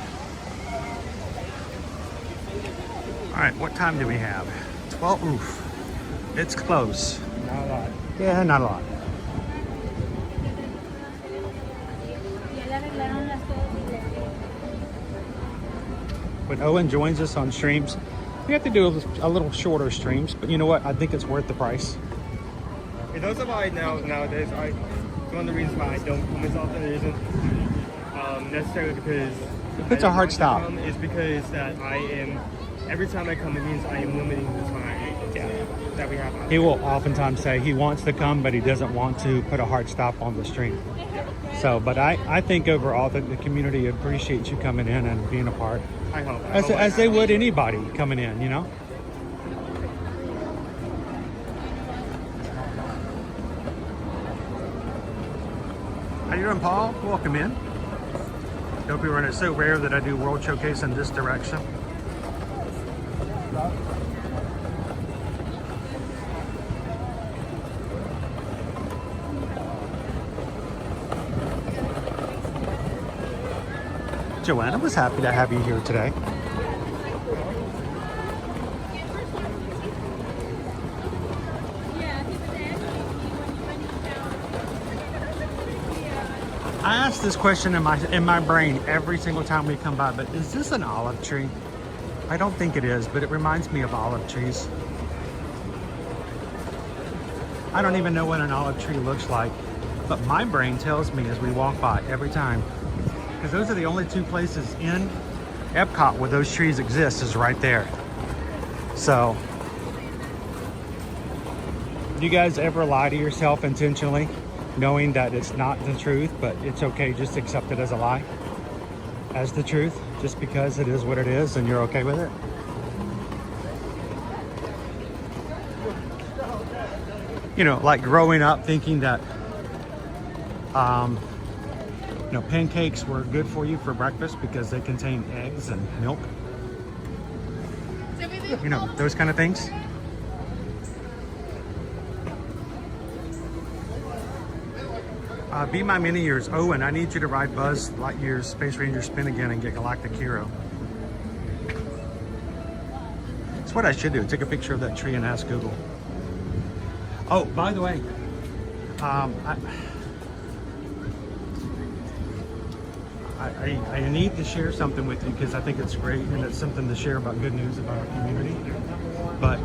All right, what time do we have? 12, oof. It's close. not a lot. Yeah, not a lot. When Owen joins us on streams, we have to do a little shorter streams, but you know what? I think it's worth the price. And those are why nowadays, one of the reasons why I don't come as often isn't necessarily because It's a hard stop. Is because that I am, every time I come, it means I am limiting the time that we have. He will oftentimes say he wants to come, but he doesn't want to put a hard stop on the stream. So, but I think overall that the community appreciates you coming in and being a part. I hope. As they would anybody coming in, you know? How you doing, Paul? Welcome in. Hope you're running. It's so rare that I do World Showcase in this direction. Joanna was happy to have you here today. I ask this question in my brain every single time we come by, but is this an olive tree? I don't think it is, but it reminds me of olive trees. I don't even know what an olive tree looks like, but my brain tells me as we walk by every time, because those are the only 2 places in Epcot where those trees exist, is right there. So, do you guys ever lie to yourself intentionally, knowing that it's not the truth, but it's okay, just accept it as a lie, as the truth, just because it is what it is and you're okay with it? You know, like growing up thinking that you know, pancakes were good for you for breakfast because they contain eggs and milk. You know, those kind of things. Be My Mini Years. Owen, I need you to ride Buzz Lightyear's Space Ranger Spin again and get Galactic Hero. That's what I should do. Take a picture of that tree and ask Google. Oh, by the way, I need to share something with you because I think it's great and it's something to share about good news about our community. But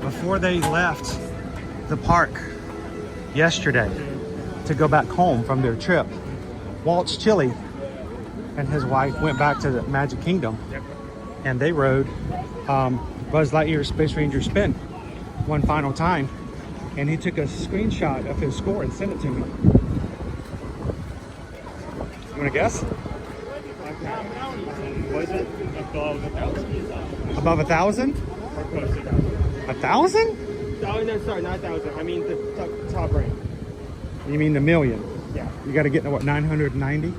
before they left the park yesterday to go back home from their trip, Walt's Chili and his wife went back to the Magic Kingdom, and they rode Buzz Lightyear's Space Ranger Spin one final time, and he took a screenshot of his score and sent it to me. You want to guess? Was it above 1,000? Above 1,000? Or close to 1,000? 1,000? Oh, no, sorry, not 1,000. I mean the top rank. You mean the million? Yeah. You got to get to what, 990?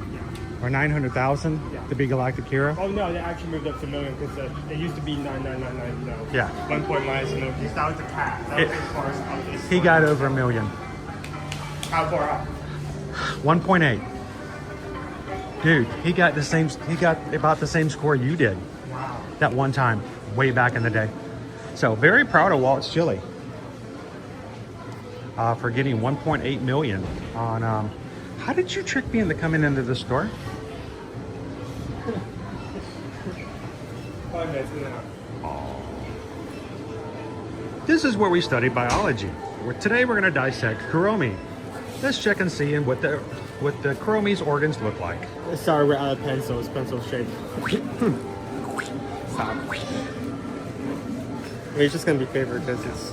Or 900,000 to be Galactic Hero? Oh, no, they actually moved up to million because it used to be 9,999. No. Yeah. 1 point minus a million. That was the cap. That was as far as up this. He got over a million. How far up? 1.8. Dude, he got about the same score you did. Wow. That one time, way back in the day. So very proud of Walt's Chili for getting 1.8 million on. How did you trick me into coming into the store? 5 minutes and This is where we study biology. Today we're going to dissect Kuromi. Let's check and see what the Kuromi's organs look like. Sorry, we're out of pencils. Pencil shape. Stop. It's just gonna be paper because it's.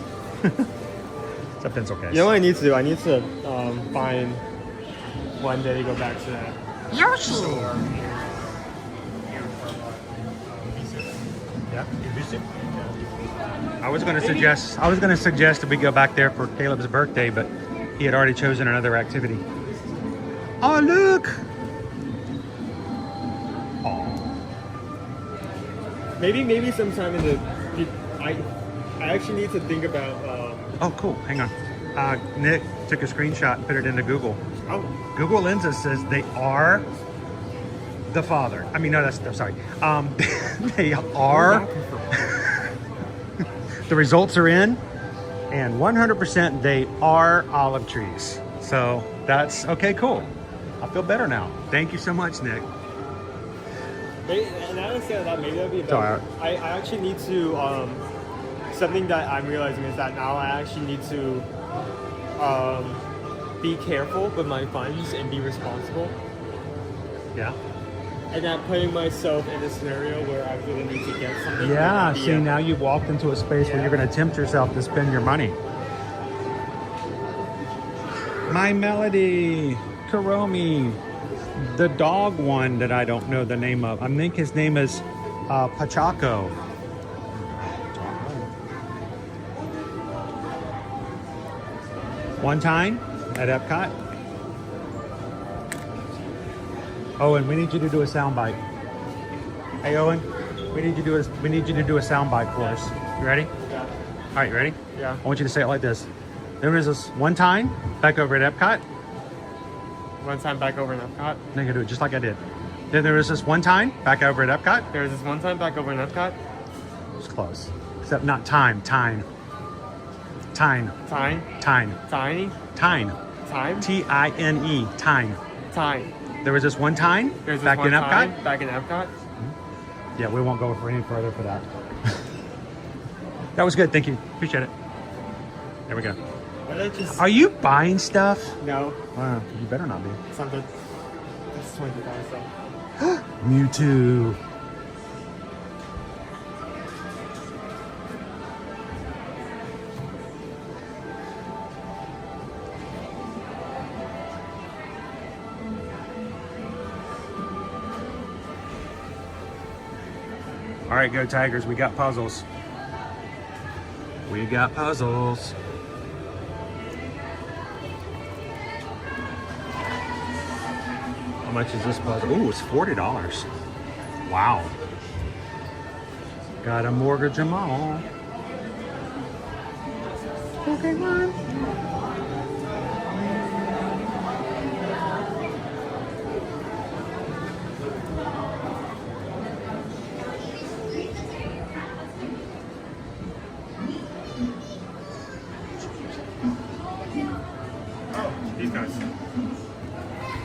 It's a pencil case. You know what I need to do? I need to find one day to go back to that. Yoshi. Yeah. I was going to suggest that we go back there for Caleb's birthday, but he had already chosen another activity. Oh, look! Maybe sometime in the. I actually need to think about. Oh, cool. Hang on. Nick took a screenshot and put it into Google. Oh. Google Lenses says they are the father. I mean, no, I'm sorry. They are. The results are in, and 100% they are olive trees. So that's okay. Cool. I feel better now. Thank you so much, Nick. And now instead of that, maybe that'd be better. I actually need to. Something that I'm realizing is that now I actually need to be careful with my funds and be responsible. Yeah. And not putting myself in a scenario where I really need to get something. Yeah, see, now you've walked into a space where you're going to tempt yourself to spend your money. My Melody, Kuromi, the dog one that I don't know the name of. I think his name is Pachaco. One time at Epcot. Owen, we need you to do a soundbite. Hey, Owen, we need you to do a soundbite for us. You ready? Yeah. All right, you ready? Yeah. I want you to say it like this. There was this one time back over at Epcot. One time back over in Epcot. Now you do it just like I did. Then there was this one time back over at Epcot. There was this one time back over in Epcot. It's close. Except not time. Time. Time. Time. Time. Tiny. Time. Time. T-I-N-E. Time. Time. There was this one time back in Epcot. Back in Epcot. Yeah, we won't go for any further for that. That was good. Thank you. Appreciate it. There we go. Are you buying stuff? No. Wow, you better not be. Something. It's $25 stuff. Mewtwo. All right, go Tigers. We got puzzles. We got puzzles. How much is this puzzle? Ooh, it's $40. Wow. Gotta mortgage them all. Pokemon. These guys.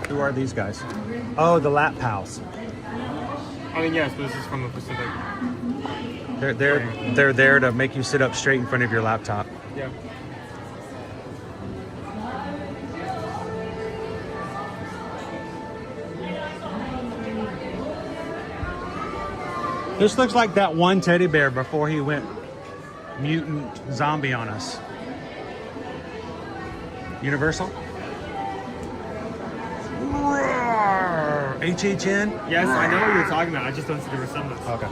Who are these guys? Oh, the Lap Pals. I mean, yes, but this is from the Pacific. They're there to make you sit up straight in front of your laptop. Yeah. This looks like that one teddy bear before he went mutant zombie on us. Universal? HHN? Yes, I know what you're talking about. I just don't see the resemblance. Okay.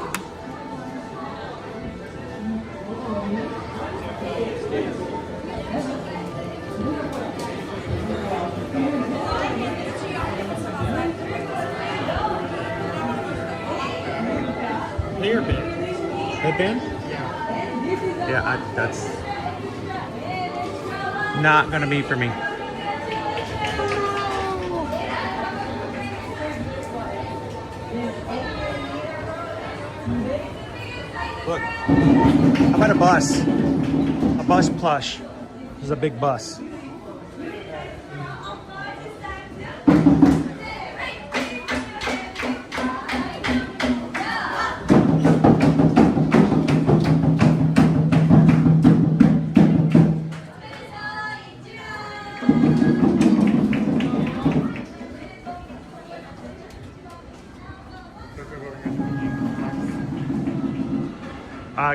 Hairband. Headband? Yeah. Yeah, that's not gonna be for me. Look, how about a bus? A bus plush. This is a big bus.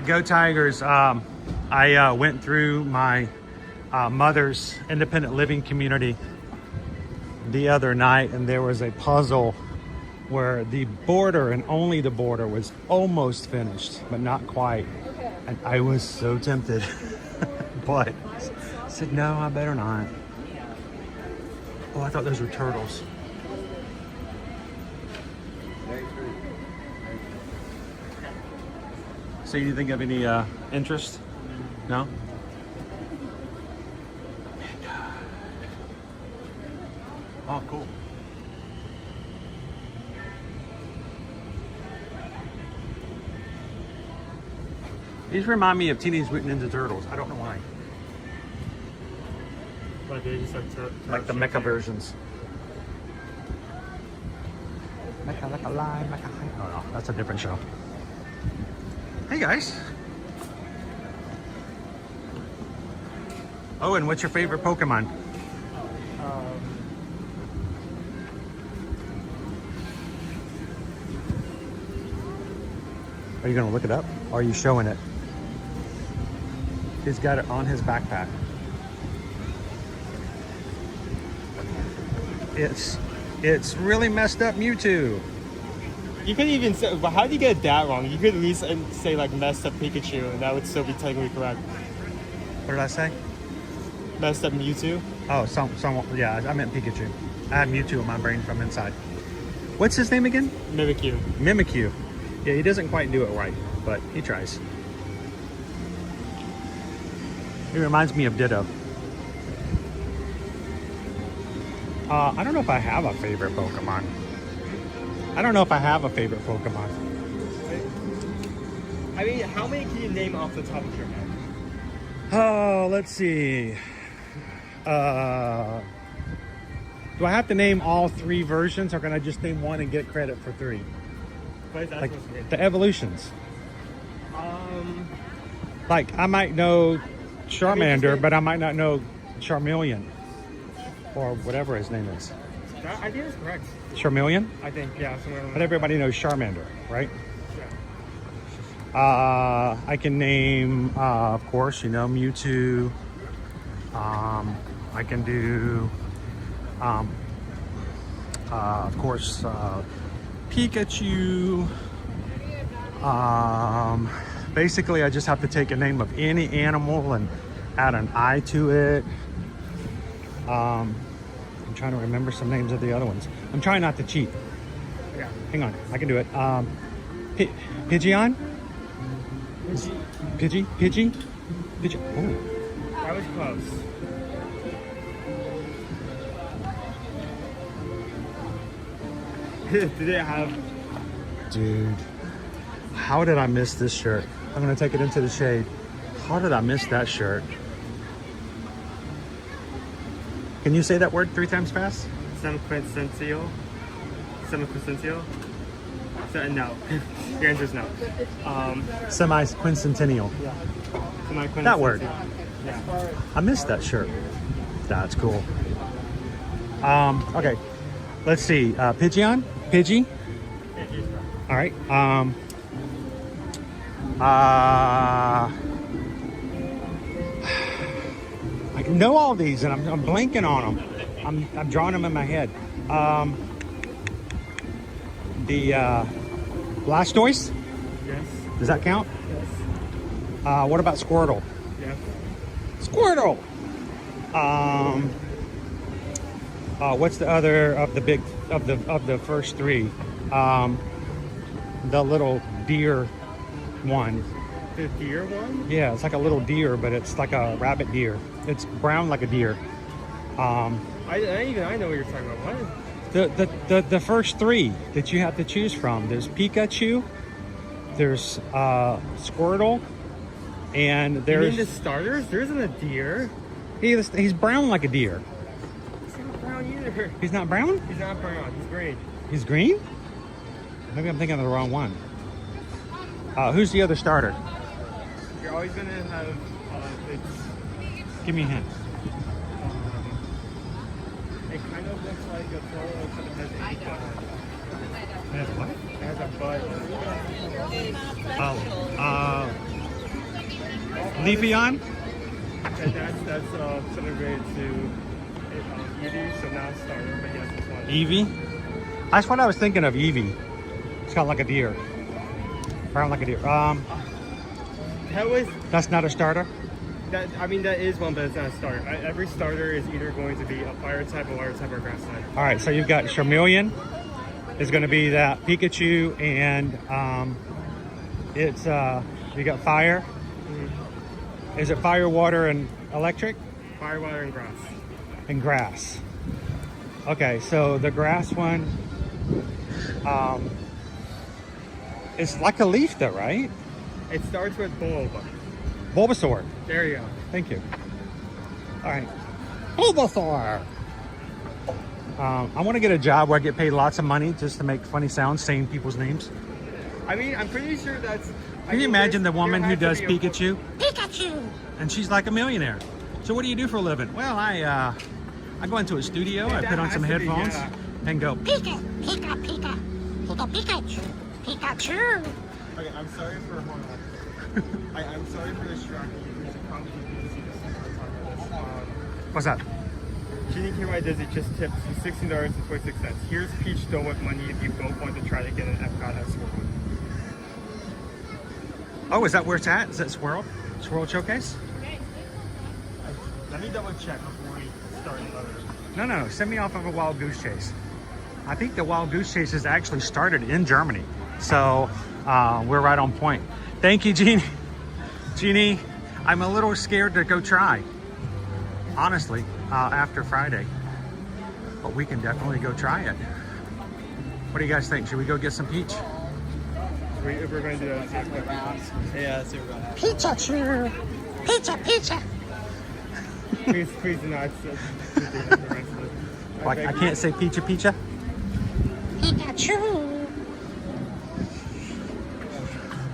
Go Tigers. I went through my mother's independent living community the other night, and there was a puzzle where the border and only the border was almost finished, but not quite. And I was so tempted, but I said, no, I better not. Oh, I thought those were turtles. So you think of any interest? No? Oh, cool. These remind me of Teenage Mutant Ninja Turtles. I don't know why. Like they just Like the mecha versions. Mecha Live, Mecha High. Oh no, that's a different show. Hey guys. Oh, and what's your favorite Pokemon? Are you gonna look it up? Or are you showing it? He's got it on his backpack. It's really messed up Mewtwo. You could even say, but how do you get that wrong? You could at least say like messed up Pikachu, and that would still be technically correct. What did I say? Messed up Mewtwo. Oh, yeah, I meant Pikachu. I had Mewtwo in my brain from inside. What's his name again? Mimikyu. Mimikyu. Yeah, he doesn't quite do it right, but he tries. He reminds me of Ditto. I don't know if I have a favorite Pokemon. I mean, how many can you name off the top of your head? Oh, let's see. Do I have to name all three versions, or can I just name one and get credit for three? What is that Like supposed to be? the evolutions. Like I might know Charmander, but I might not know Charmeleon, or whatever his name is. That idea is correct. Charmeleon? I think, yeah. But everybody knows Charmander, right? I can name, of course, Mewtwo. I can do, of course, Pikachu. Basically, I just have to take a name of any animal and add an I to it. I'm trying to remember some names of the other ones. I'm trying not to cheat. Yeah. Hang on, I can do it. Pidgeon? Pidgey? Oh. That was close. Did it have... Dude, how did I miss this shirt? I'm gonna take it into the shade. How did I miss that shirt? Can you say that word 3 times fast? Semiquintessential. So, no. Your answer is no. Semi-quincentennial. Yeah. Semi-quincentennial. That word. Yeah. I missed that shirt. That's cool. Okay. Let's see. Pidgeon? Pidgey? All right. I know all these, and I'm blanking on them. I'm drawing them in my head. The Blastoise? Yes. Does that count? Yes. What about Squirtle? Yeah. Squirtle. What's the other of the big of the first three? The little deer one. The deer one? Yeah, it's like a little deer, but it's like a rabbit deer. It's brown like a deer. I know what you're talking about. What? The first three that you have to choose from. There's Pikachu, there's Squirtle, and there's. You mean the starters? There isn't a deer. He's brown like a deer. He's not brown either. He's not brown? He's not brown. He's green. He's green? Maybe I'm thinking of the wrong one. Who's the other starter? You're always gonna have. Give me a hint. It kind of looks like a throw, except it has a butt. It has what? It has a butt. Leafeon? That's something related to Eevee, so not a starter, but yes, it's one. Eevee? That's what I was thinking of, Eevee. It's kind of like a deer. Brown like a deer. That's not a starter? That is one, but it's not a starter. Every starter is either going to be a fire type, a water type, or a grass type. All right, so you've got Charmeleon. Is going to be that Pikachu, and it's you got fire. Mm-hmm. Is it fire, water, and electric? Fire, water, and grass. And grass. Okay, so the grass one, it's like a leaf, though, right? It starts with Bulba. Bulbasaur. There you go. Thank you. All right. Bulbasaur. I want to get a job where I get paid lots of money just to make funny sounds saying people's names. I mean, I'm pretty sure that's... Can you imagine the woman who does Pikachu? Pikachu! And she's like a millionaire. So what do you do for a living? Well, I go into a studio, I put on some headphones, and go, Pika, Pika, Pika, Pika, Pikachu, Pikachu. Okay, I'm sorry for... Hold on. I'm sorry for distracting you. You should probably see this. What's that? Genie KY Disney just tipped $16.26. Here's Peach Dole with money if you both want to try to get an Epcot at Swirl. Oh, is that where it's at? Is that Swirl? Swirl Showcase? Let me double check before we start another. No. Send me off of a Wild Goose Chase. I think the Wild Goose Chase has actually started in Germany. So we're right on point. Thank you, Jeannie. Jeannie, I'm a little scared to go try. Honestly, after Friday. But we can definitely go try it. What do you guys think? Should we go get some peach? We're going to do that. Yeah, that's what we're going to do. Pikachu! Pizza! Please do not. Like, I can't say pizza? Pikachu!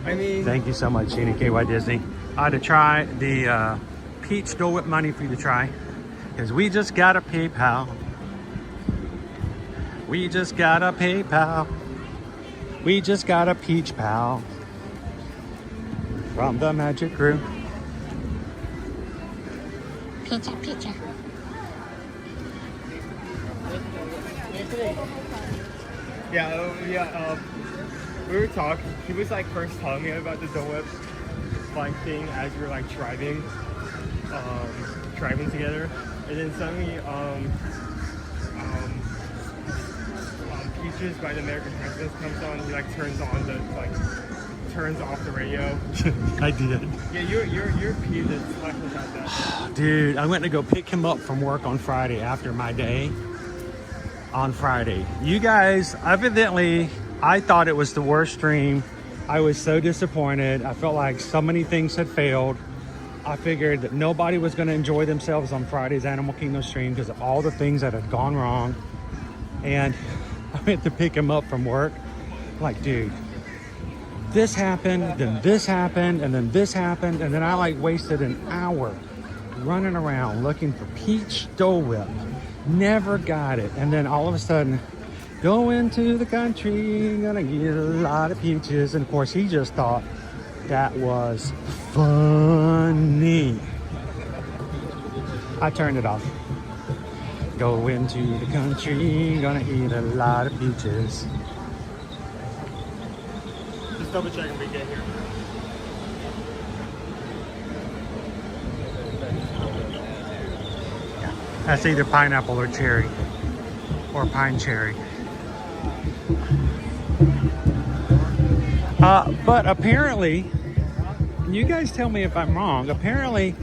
I mean... Thank you so much, Jeannie KY Disney. To try the Peach Dole Whip money for you to try. Because we just got a PayPal. We just got a PayPal. We just got a Peach Pal. From the Magic Crew. Pizza. We were talking. He was like first telling me about the Dole Whip like thing as we were like driving together, and then suddenly Peaches by the American President comes on. He like turns off the radio. I did. Yeah, you're peeved about that. Dude, I went to go pick him up from work on Friday after my day. On Friday, you guys, evidently, I thought it was the worst stream. I was so disappointed. I felt like so many things had failed. I figured that nobody was going to enjoy themselves on Friday's Animal Kingdom stream because of all the things that had gone wrong. And I went to pick him up from work, Like, dude, this happened, then this happened, and then this happened, and then I like wasted an hour running around looking for peach Dole Whip. Never got it. And then all of a sudden, going to the country, gonna get a lot of peaches. And of course, he just thought that was funny. I turned it off. Go into the country, gonna eat a lot of peaches. Just double check if we get here. That's either pineapple or cherry, or pine cherry. But apparently, you guys tell me if I'm wrong, apparently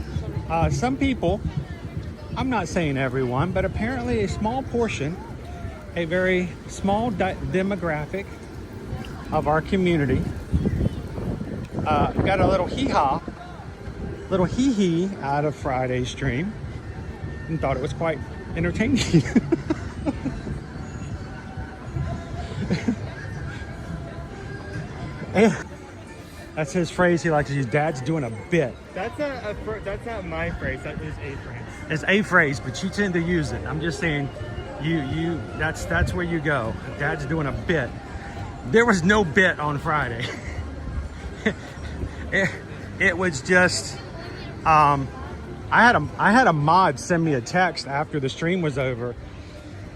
some people, I'm not saying everyone, but apparently a small portion, a very small demographic of our community got a little hee-hee out of Friday's stream and thought it was quite entertaining. That's his phrase he likes to use. Dad's doing a bit. That's not my phrase. That is a phrase. It's a phrase, but you tend to use it. I'm just saying, that's where you go. Dad's doing a bit. There was no bit on Friday. It was just, I had a mod send me a text after the stream was over.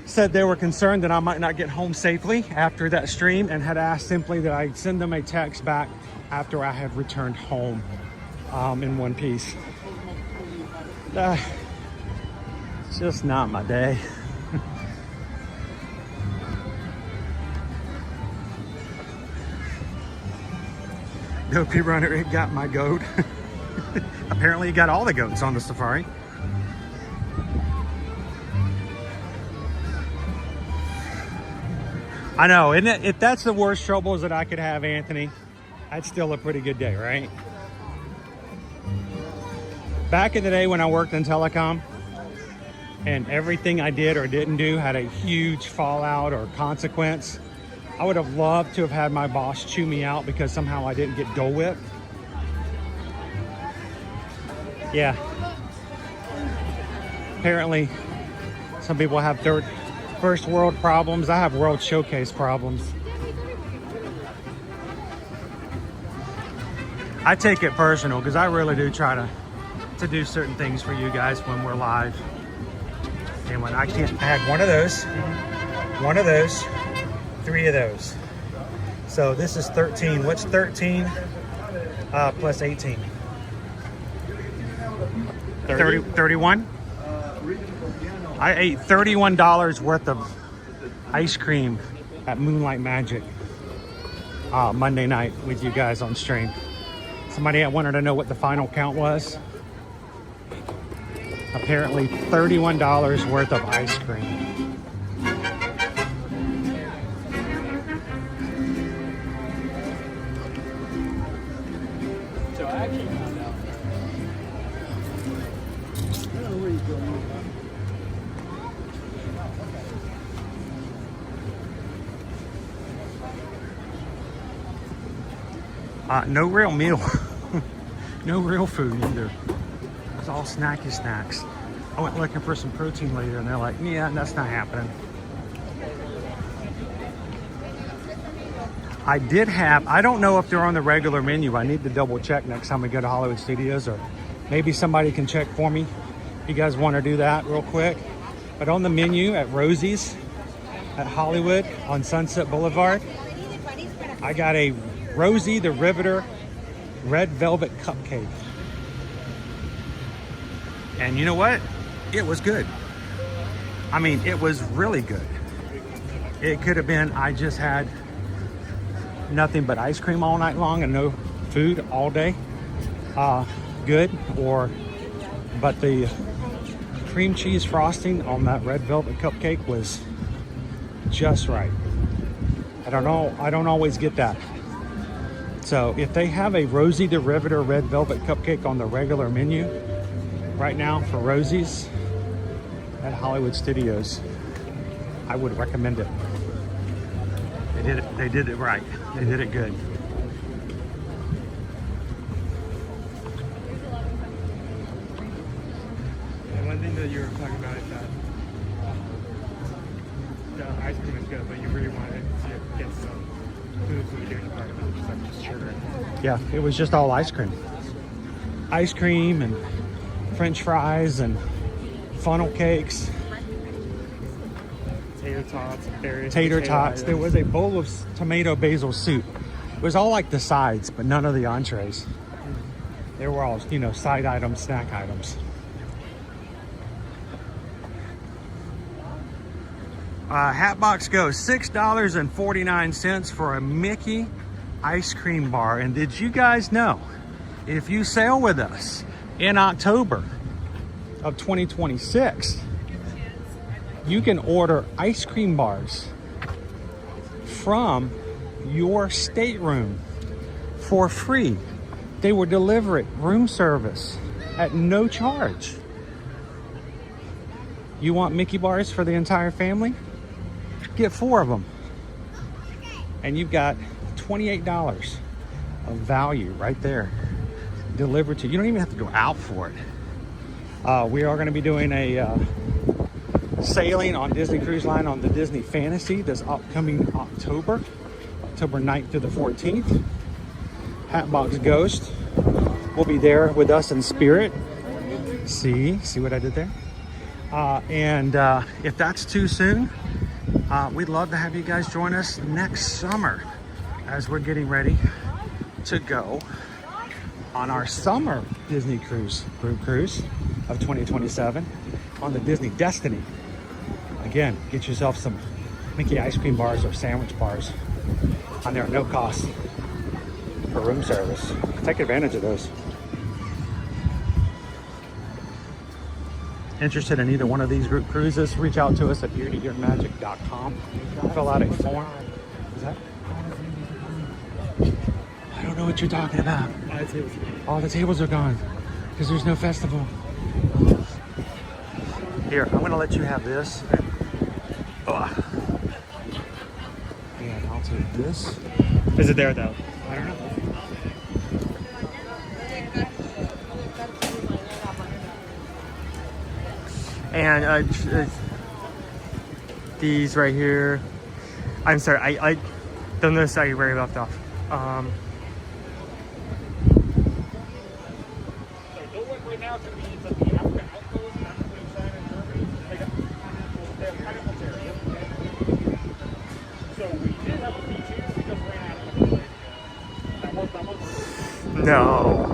Said they were concerned that I might not get home safely after that stream, and had asked simply that I send them a text back after I have returned home in one piece. It's just not my day. Dopey Runner, it got my goat. Apparently it got all the goats on the safari. I know, isn't it? If that's the worst troubles that I could have, Anthony, that's still a pretty good day, right? Back in the day when I worked in telecom, and everything I did or didn't do had a huge fallout or consequence, I would have loved to have had my boss chew me out because somehow I didn't get Dole Whip. Yeah. Apparently, some people have first world problems. I have world showcase problems. I take it personal because I really do try to do certain things for you guys when we're live. And when I can't, I had one of those, 3 of those. So this is 13. What's 13 plus 18? 31? I ate $31 worth of ice cream at Moonlight Magic Monday night with you guys on stream. Somebody wanted to know what the final count was. Apparently $31 worth of ice cream. So I actually found out. I don't know where he's going. No real meal. No real food either. It's all snacky snacks. I went looking for some protein later and they're like, yeah, that's not happening. I did have, I don't know if they're on the regular menu. I need to double check next time we go to Hollywood Studios, or maybe somebody can check for me if you guys want to do that real quick. But on the menu at Rosie's at Hollywood on Sunset Boulevard, I got a Rosie the Riveter red velvet cupcake. And you know what? It was good. I mean, it was really good. It could have been I just had nothing but ice cream all night long and no food all day. Good. But the cream cheese frosting on that red velvet cupcake was just right. I don't always get that. So if they have a Rosie the Riveter red velvet cupcake on the regular menu right now for Rosie's at Hollywood Studios, I would recommend it. They did it right. They did it good. And one thing that you were talking about is that the ice cream is good, but you really wanted to get some food from the dairy department, which is like just sugar. Yeah, it was just all ice cream. Ice cream and French fries and funnel cakes. Tater tots and various Tater potato tots. items. There was a bowl of tomato basil soup. It was all like the sides, but none of the entrees. They were all, you know, side items, snack items. Hatbox goes $6.49 for a Mickey ice cream bar. And did you guys know, if you sail with us in October of 2026, you can order ice cream bars from your stateroom for free. They will deliver it, room service, at no charge. You want Mickey bars for the entire family? Get 4 of them. And you've got $28 of value right there delivered to you. You don't even have to go out for it. We are going to be doing a sailing on Disney Cruise Line on the Disney Fantasy this upcoming October 9th through the 14th. Hatbox Ghost will be there with us in spirit. See what I did there? And if that's too soon, we'd love to have you guys join us next summer as we're getting ready to go on our summer Disney cruise, group cruise of 2027 on the Disney Destiny. Again, get yourself some Mickey ice cream bars or sandwich bars on there at no cost for room service. Take advantage of those. Interested in either one of these group cruises, reach out to us at beardyyourmagic.com. Fill out a form. Is that? I don't know what you're talking about. All the tables are gone because there's no festival. Here, I'm going to let you have this. And I'll take this. Is it there though? I don't know. And these right here. I'm sorry, I don't know exactly where you left off. No.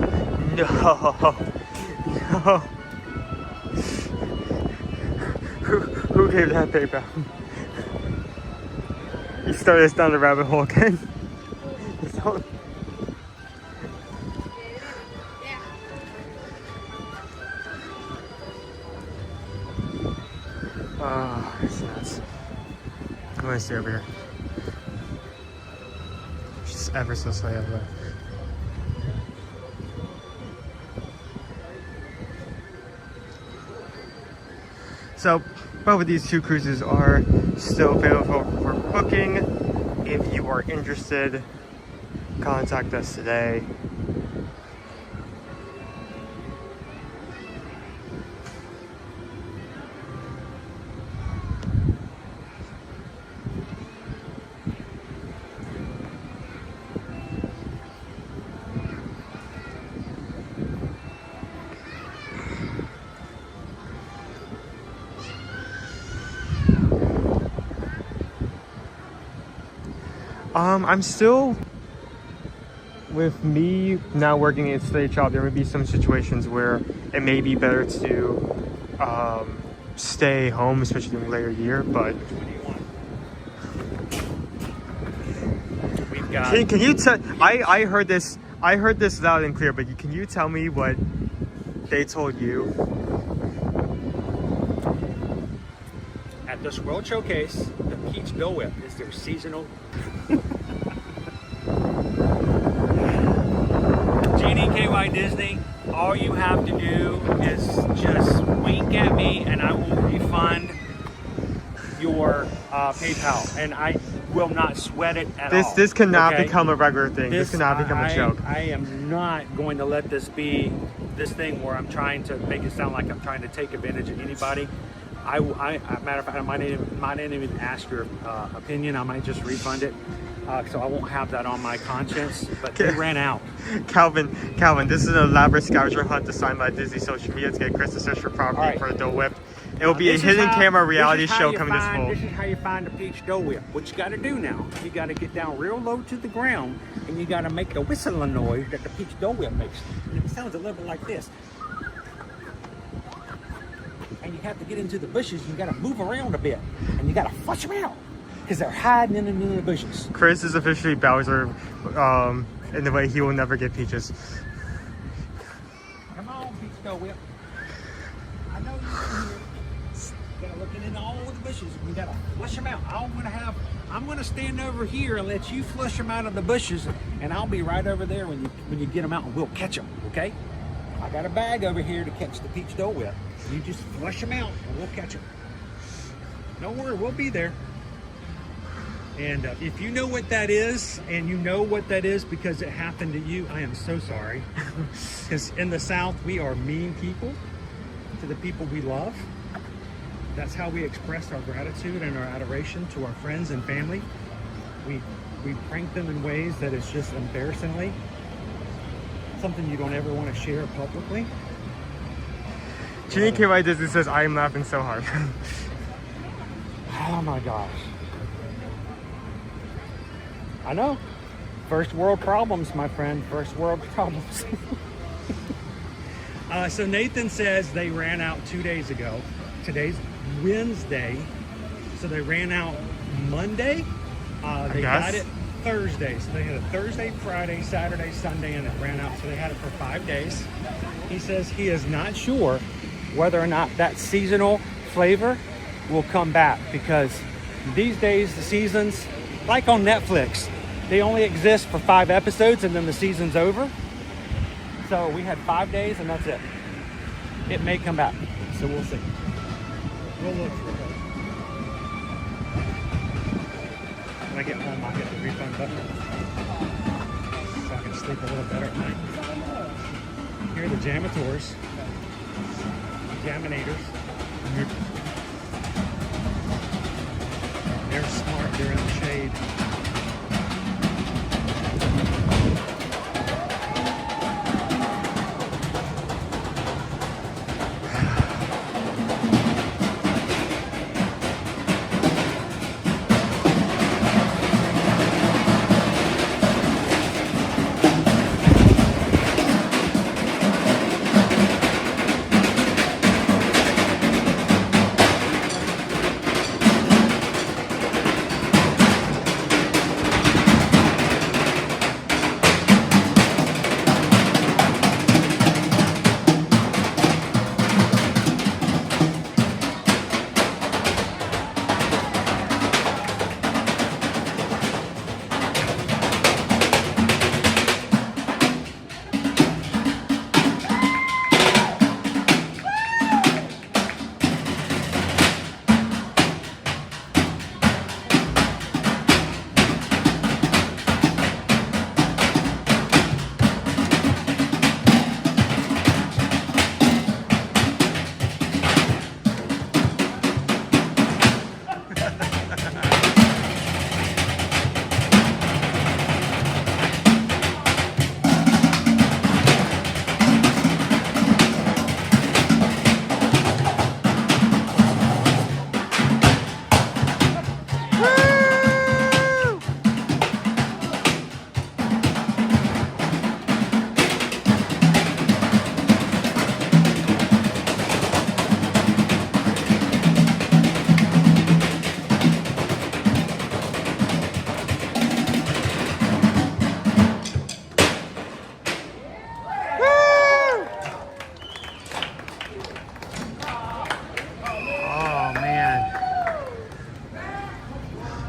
Who gave that paper? You started us down the rabbit hole again. Oh, it's nuts. I'm gonna stay over here. Just ever so slightly over there. So both of these two cruises are still available for booking. If you are interested, contact us today. I'm still, with me now working at stage job, there may be some situations where it may be better to stay home, especially in the later year, but We've got can you tell, I heard this loud and clear, but can you tell me what they told you? at this World Showcase, the Peach Bill Whip is their seasonal. Genie KY Disney, all you have to do is just wink at me and I will refund your PayPal, and I will not sweat it at all. This cannot okay? become a regular thing. This cannot become a joke. I am not going to let this be this thing where I'm trying to make it sound like I'm trying to take advantage of anybody. Matter of fact, I might not even ask your opinion. I might just refund it. So I won't have that on my conscience, but they ran out. Calvin, this is an elaborate scavenger hunt designed by Disney social media to get Chris to search for property for the Dole Whip. It will be a hidden camera reality show coming this fall. This is how you find a peach Dole Whip. What you got to do now, you got to get down real low to the ground, and you got to make the whistling noise that the peach Dole Whip makes. And it sounds a little bit like this. And you have to get into the bushes, and you got to move around a bit, and you got to flush them out. Because they're hiding in the bushes. Chris is officially Bowser in the way he will never get peaches. Come on, peach Dole Whip. I know you're here. You gotta look in all the bushes and you gotta flush them out. I'm gonna stand over here and let you flush them out of the bushes, and I'll be right over there when you get them out, and we'll catch them, okay? I got a bag over here to catch the peach Dole Whip. You just flush them out and we'll catch them. Don't worry, we'll be there. And if you know what that is, and you know what that is because it happened to you, I am so sorry. Because in the South, we are mean people to the people we love. That's how we express our gratitude and our adoration to our friends and family. We prank them in ways that is just embarrassingly something you don't ever want to share publicly. Genie KY Disney says, I am laughing so hard. Oh my gosh. I know. First world problems, my friend. First world problems. So Nathan says they ran out 2 days ago. Today's Wednesday. So they ran out Monday. They got it Thursday. So they had a Thursday, Friday, Saturday, Sunday, and it ran out. So they had it for 5 days. He says he is not sure whether or not that seasonal flavor will come back, because these days the seasons, like on Netflix, they only exist for 5 episodes and then the season's over. So we had 5 days and that's it. It may come back, so we'll see. We'll look for it. When I get home, I'll hit the refund button so I can sleep a little better at night. Here are the Jamators, Jaminators. They're smart, they're in the shade.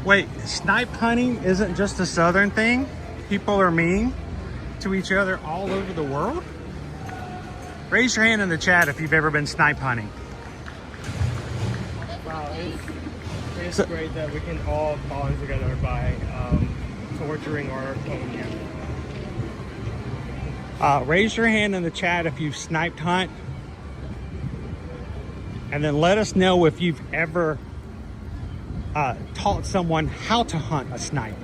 Wait, snipe hunting isn't just a southern thing? People are mean to each other all over the world? Raise your hand in the chat if you've ever been snipe hunting. Wow, it's great that we can all bond together by torturing our own animals. Raise your hand in the chat if you've sniped hunt. And then let us know if you've ever taught someone how to hunt a snipe.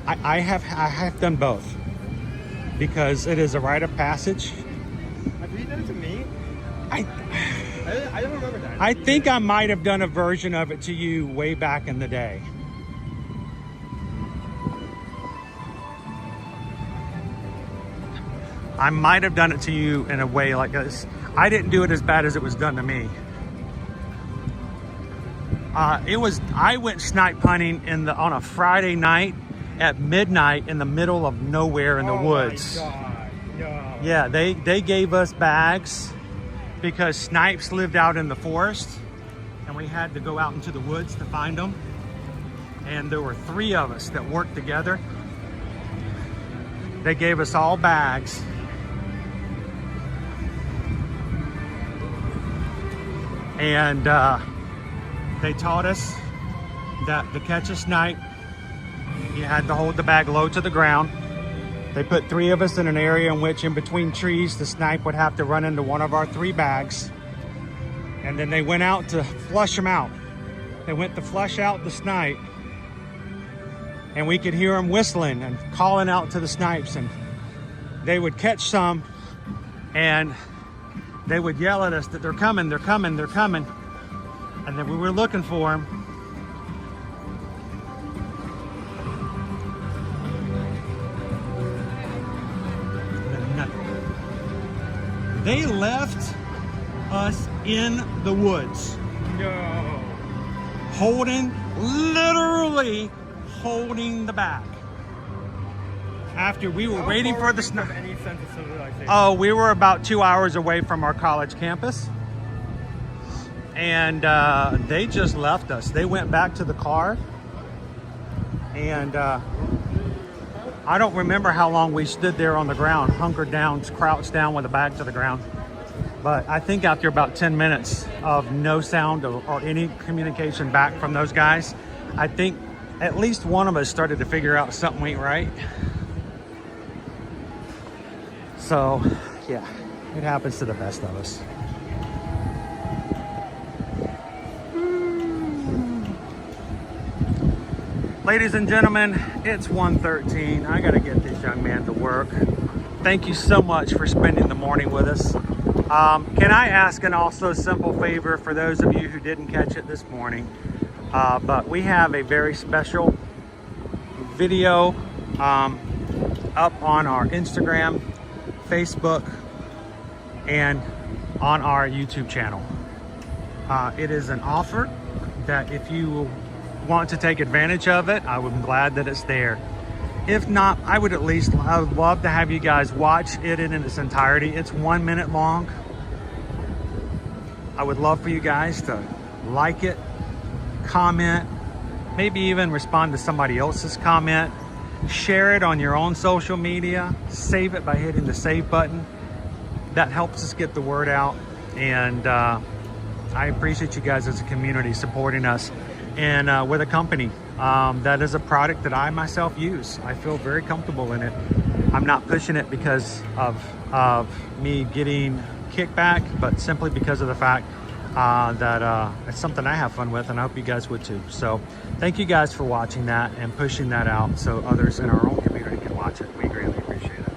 I have done both because it is a rite of passage. Have you done it to me? I don't remember that. I think I might have done a version of it to you way back in the day. I might have done it to you in a way like this. I didn't do it as bad as it was done to me. I went snipe hunting on a Friday night at midnight in the middle of nowhere in the woods. My God, no. Yeah, they gave us bags because snipes lived out in the forest and we had to go out into the woods to find them. And there were 3 of us that worked together. They gave us all bags. And they taught us that to catch a snipe, you had to hold the bag low to the ground. They put 3 of us in an area in which in between trees, the snipe would have to run into one of our 3 bags. And then they went out to flush them out. They went to flush out the snipe. And we could hear them whistling and calling out to the snipes. And they would catch some and they would yell at us that they're coming, they're coming, they're coming. And then we were looking for them. They left us in the woods. No. Literally holding the bag. After we were waiting for the snipe. Any sense of civilization? Oh, we were about 2 hours away from our college campus. And they just left us. They went back to the car. And I don't remember how long we stood there on the ground, hunkered down, crouched down with a bag to the ground. But I think after about 10 minutes of no sound or any communication back from those guys, I think at least one of us started to figure out something ain't right. So, yeah, it happens to the best of us. Ladies and gentlemen, it's 1:13. I gotta get this young man to work. Thank you so much for spending the morning with us. Can I ask an also simple favor for those of you who didn't catch it this morning? But we have a very special video up on our Instagram, Facebook, and on our YouTube channel. It is an offer that if you want to take advantage of it, I would be glad that it's there. If not, I would love to have you guys watch it in its entirety. It's 1 minute long. I would love for you guys to like it, comment, maybe even respond to somebody else's comment, share it on your own social media, save it by hitting the save button. That helps us get the word out. And I appreciate you guys as a community supporting us. And with a company that is a product that I myself use. I feel very comfortable in it. I'm not pushing it because of me getting kickback, but simply because of the fact that it's something I have fun with, and I hope you guys would too. So thank you guys for watching that and pushing that out so others in our own community can watch it. We greatly appreciate it.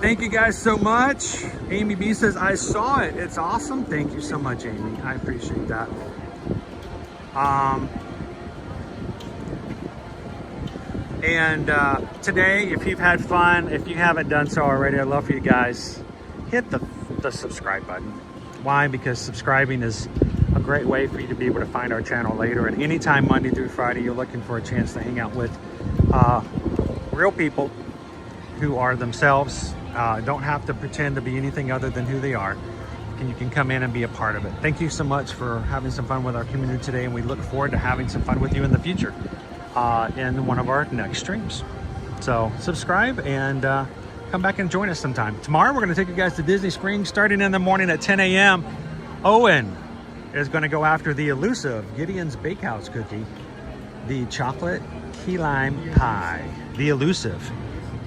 Thank you guys so much. Amy B says, I saw it. It's awesome. Thank you so much, Amy. I appreciate that. Today, if you've had fun, if you haven't done so already, I'd love for you guys hit the subscribe button. Why? Because subscribing is a great way for you to be able to find our channel later. And anytime Monday through Friday you're looking for a chance to hang out with real people who are themselves, don't have to pretend to be anything other than who they are. And you can come in and be a part of it. Thank you so much for having some fun with our community today, and we look forward to having some fun with you in the future in one of our next streams. So subscribe and come back and join us sometime. Tomorrow we're going to take you guys to Disney Springs starting in the morning at 10 a.m. Owen, is going to go after the elusive Gideon's Bakehouse cookie, the chocolate key lime pie, the elusive.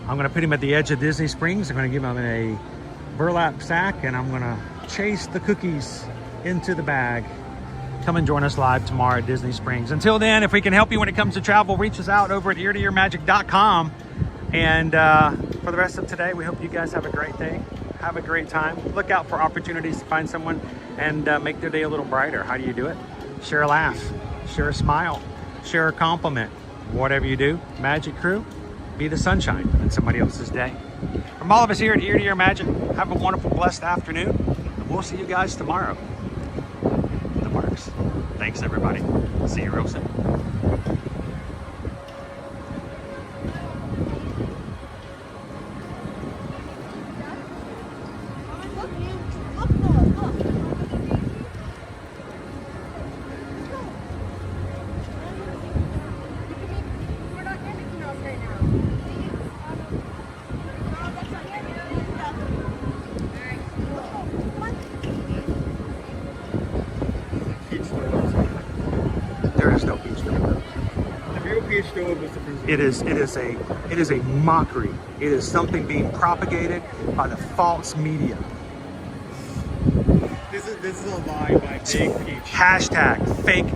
I'm going to put him at the edge of Disney Springs. I'm going to give him a burlap sack, and I'm going to chase the cookies into the bag. Come and join us live tomorrow at Disney Springs. Until then, if we can help you when it comes to travel, reach us out over at eartoearmagic.com. And for the rest of today, we hope you guys have a great day. Have a great time. Look out for opportunities to find someone and make their day a little brighter. How do you do it? Share a laugh, share a smile, share a compliment. Whatever you do, Magic Crew, be the sunshine in somebody else's day. From all of us here at Ear to Ear Magic, have a wonderful, blessed afternoon. And we'll see you guys tomorrow. The Marks. Thanks, everybody. See you real soon. There is no peach stove. The real peach stove is the preserve. It is a mockery. It is something being propagated by the false media. This is a lie by fake peach. Hashtag fake news.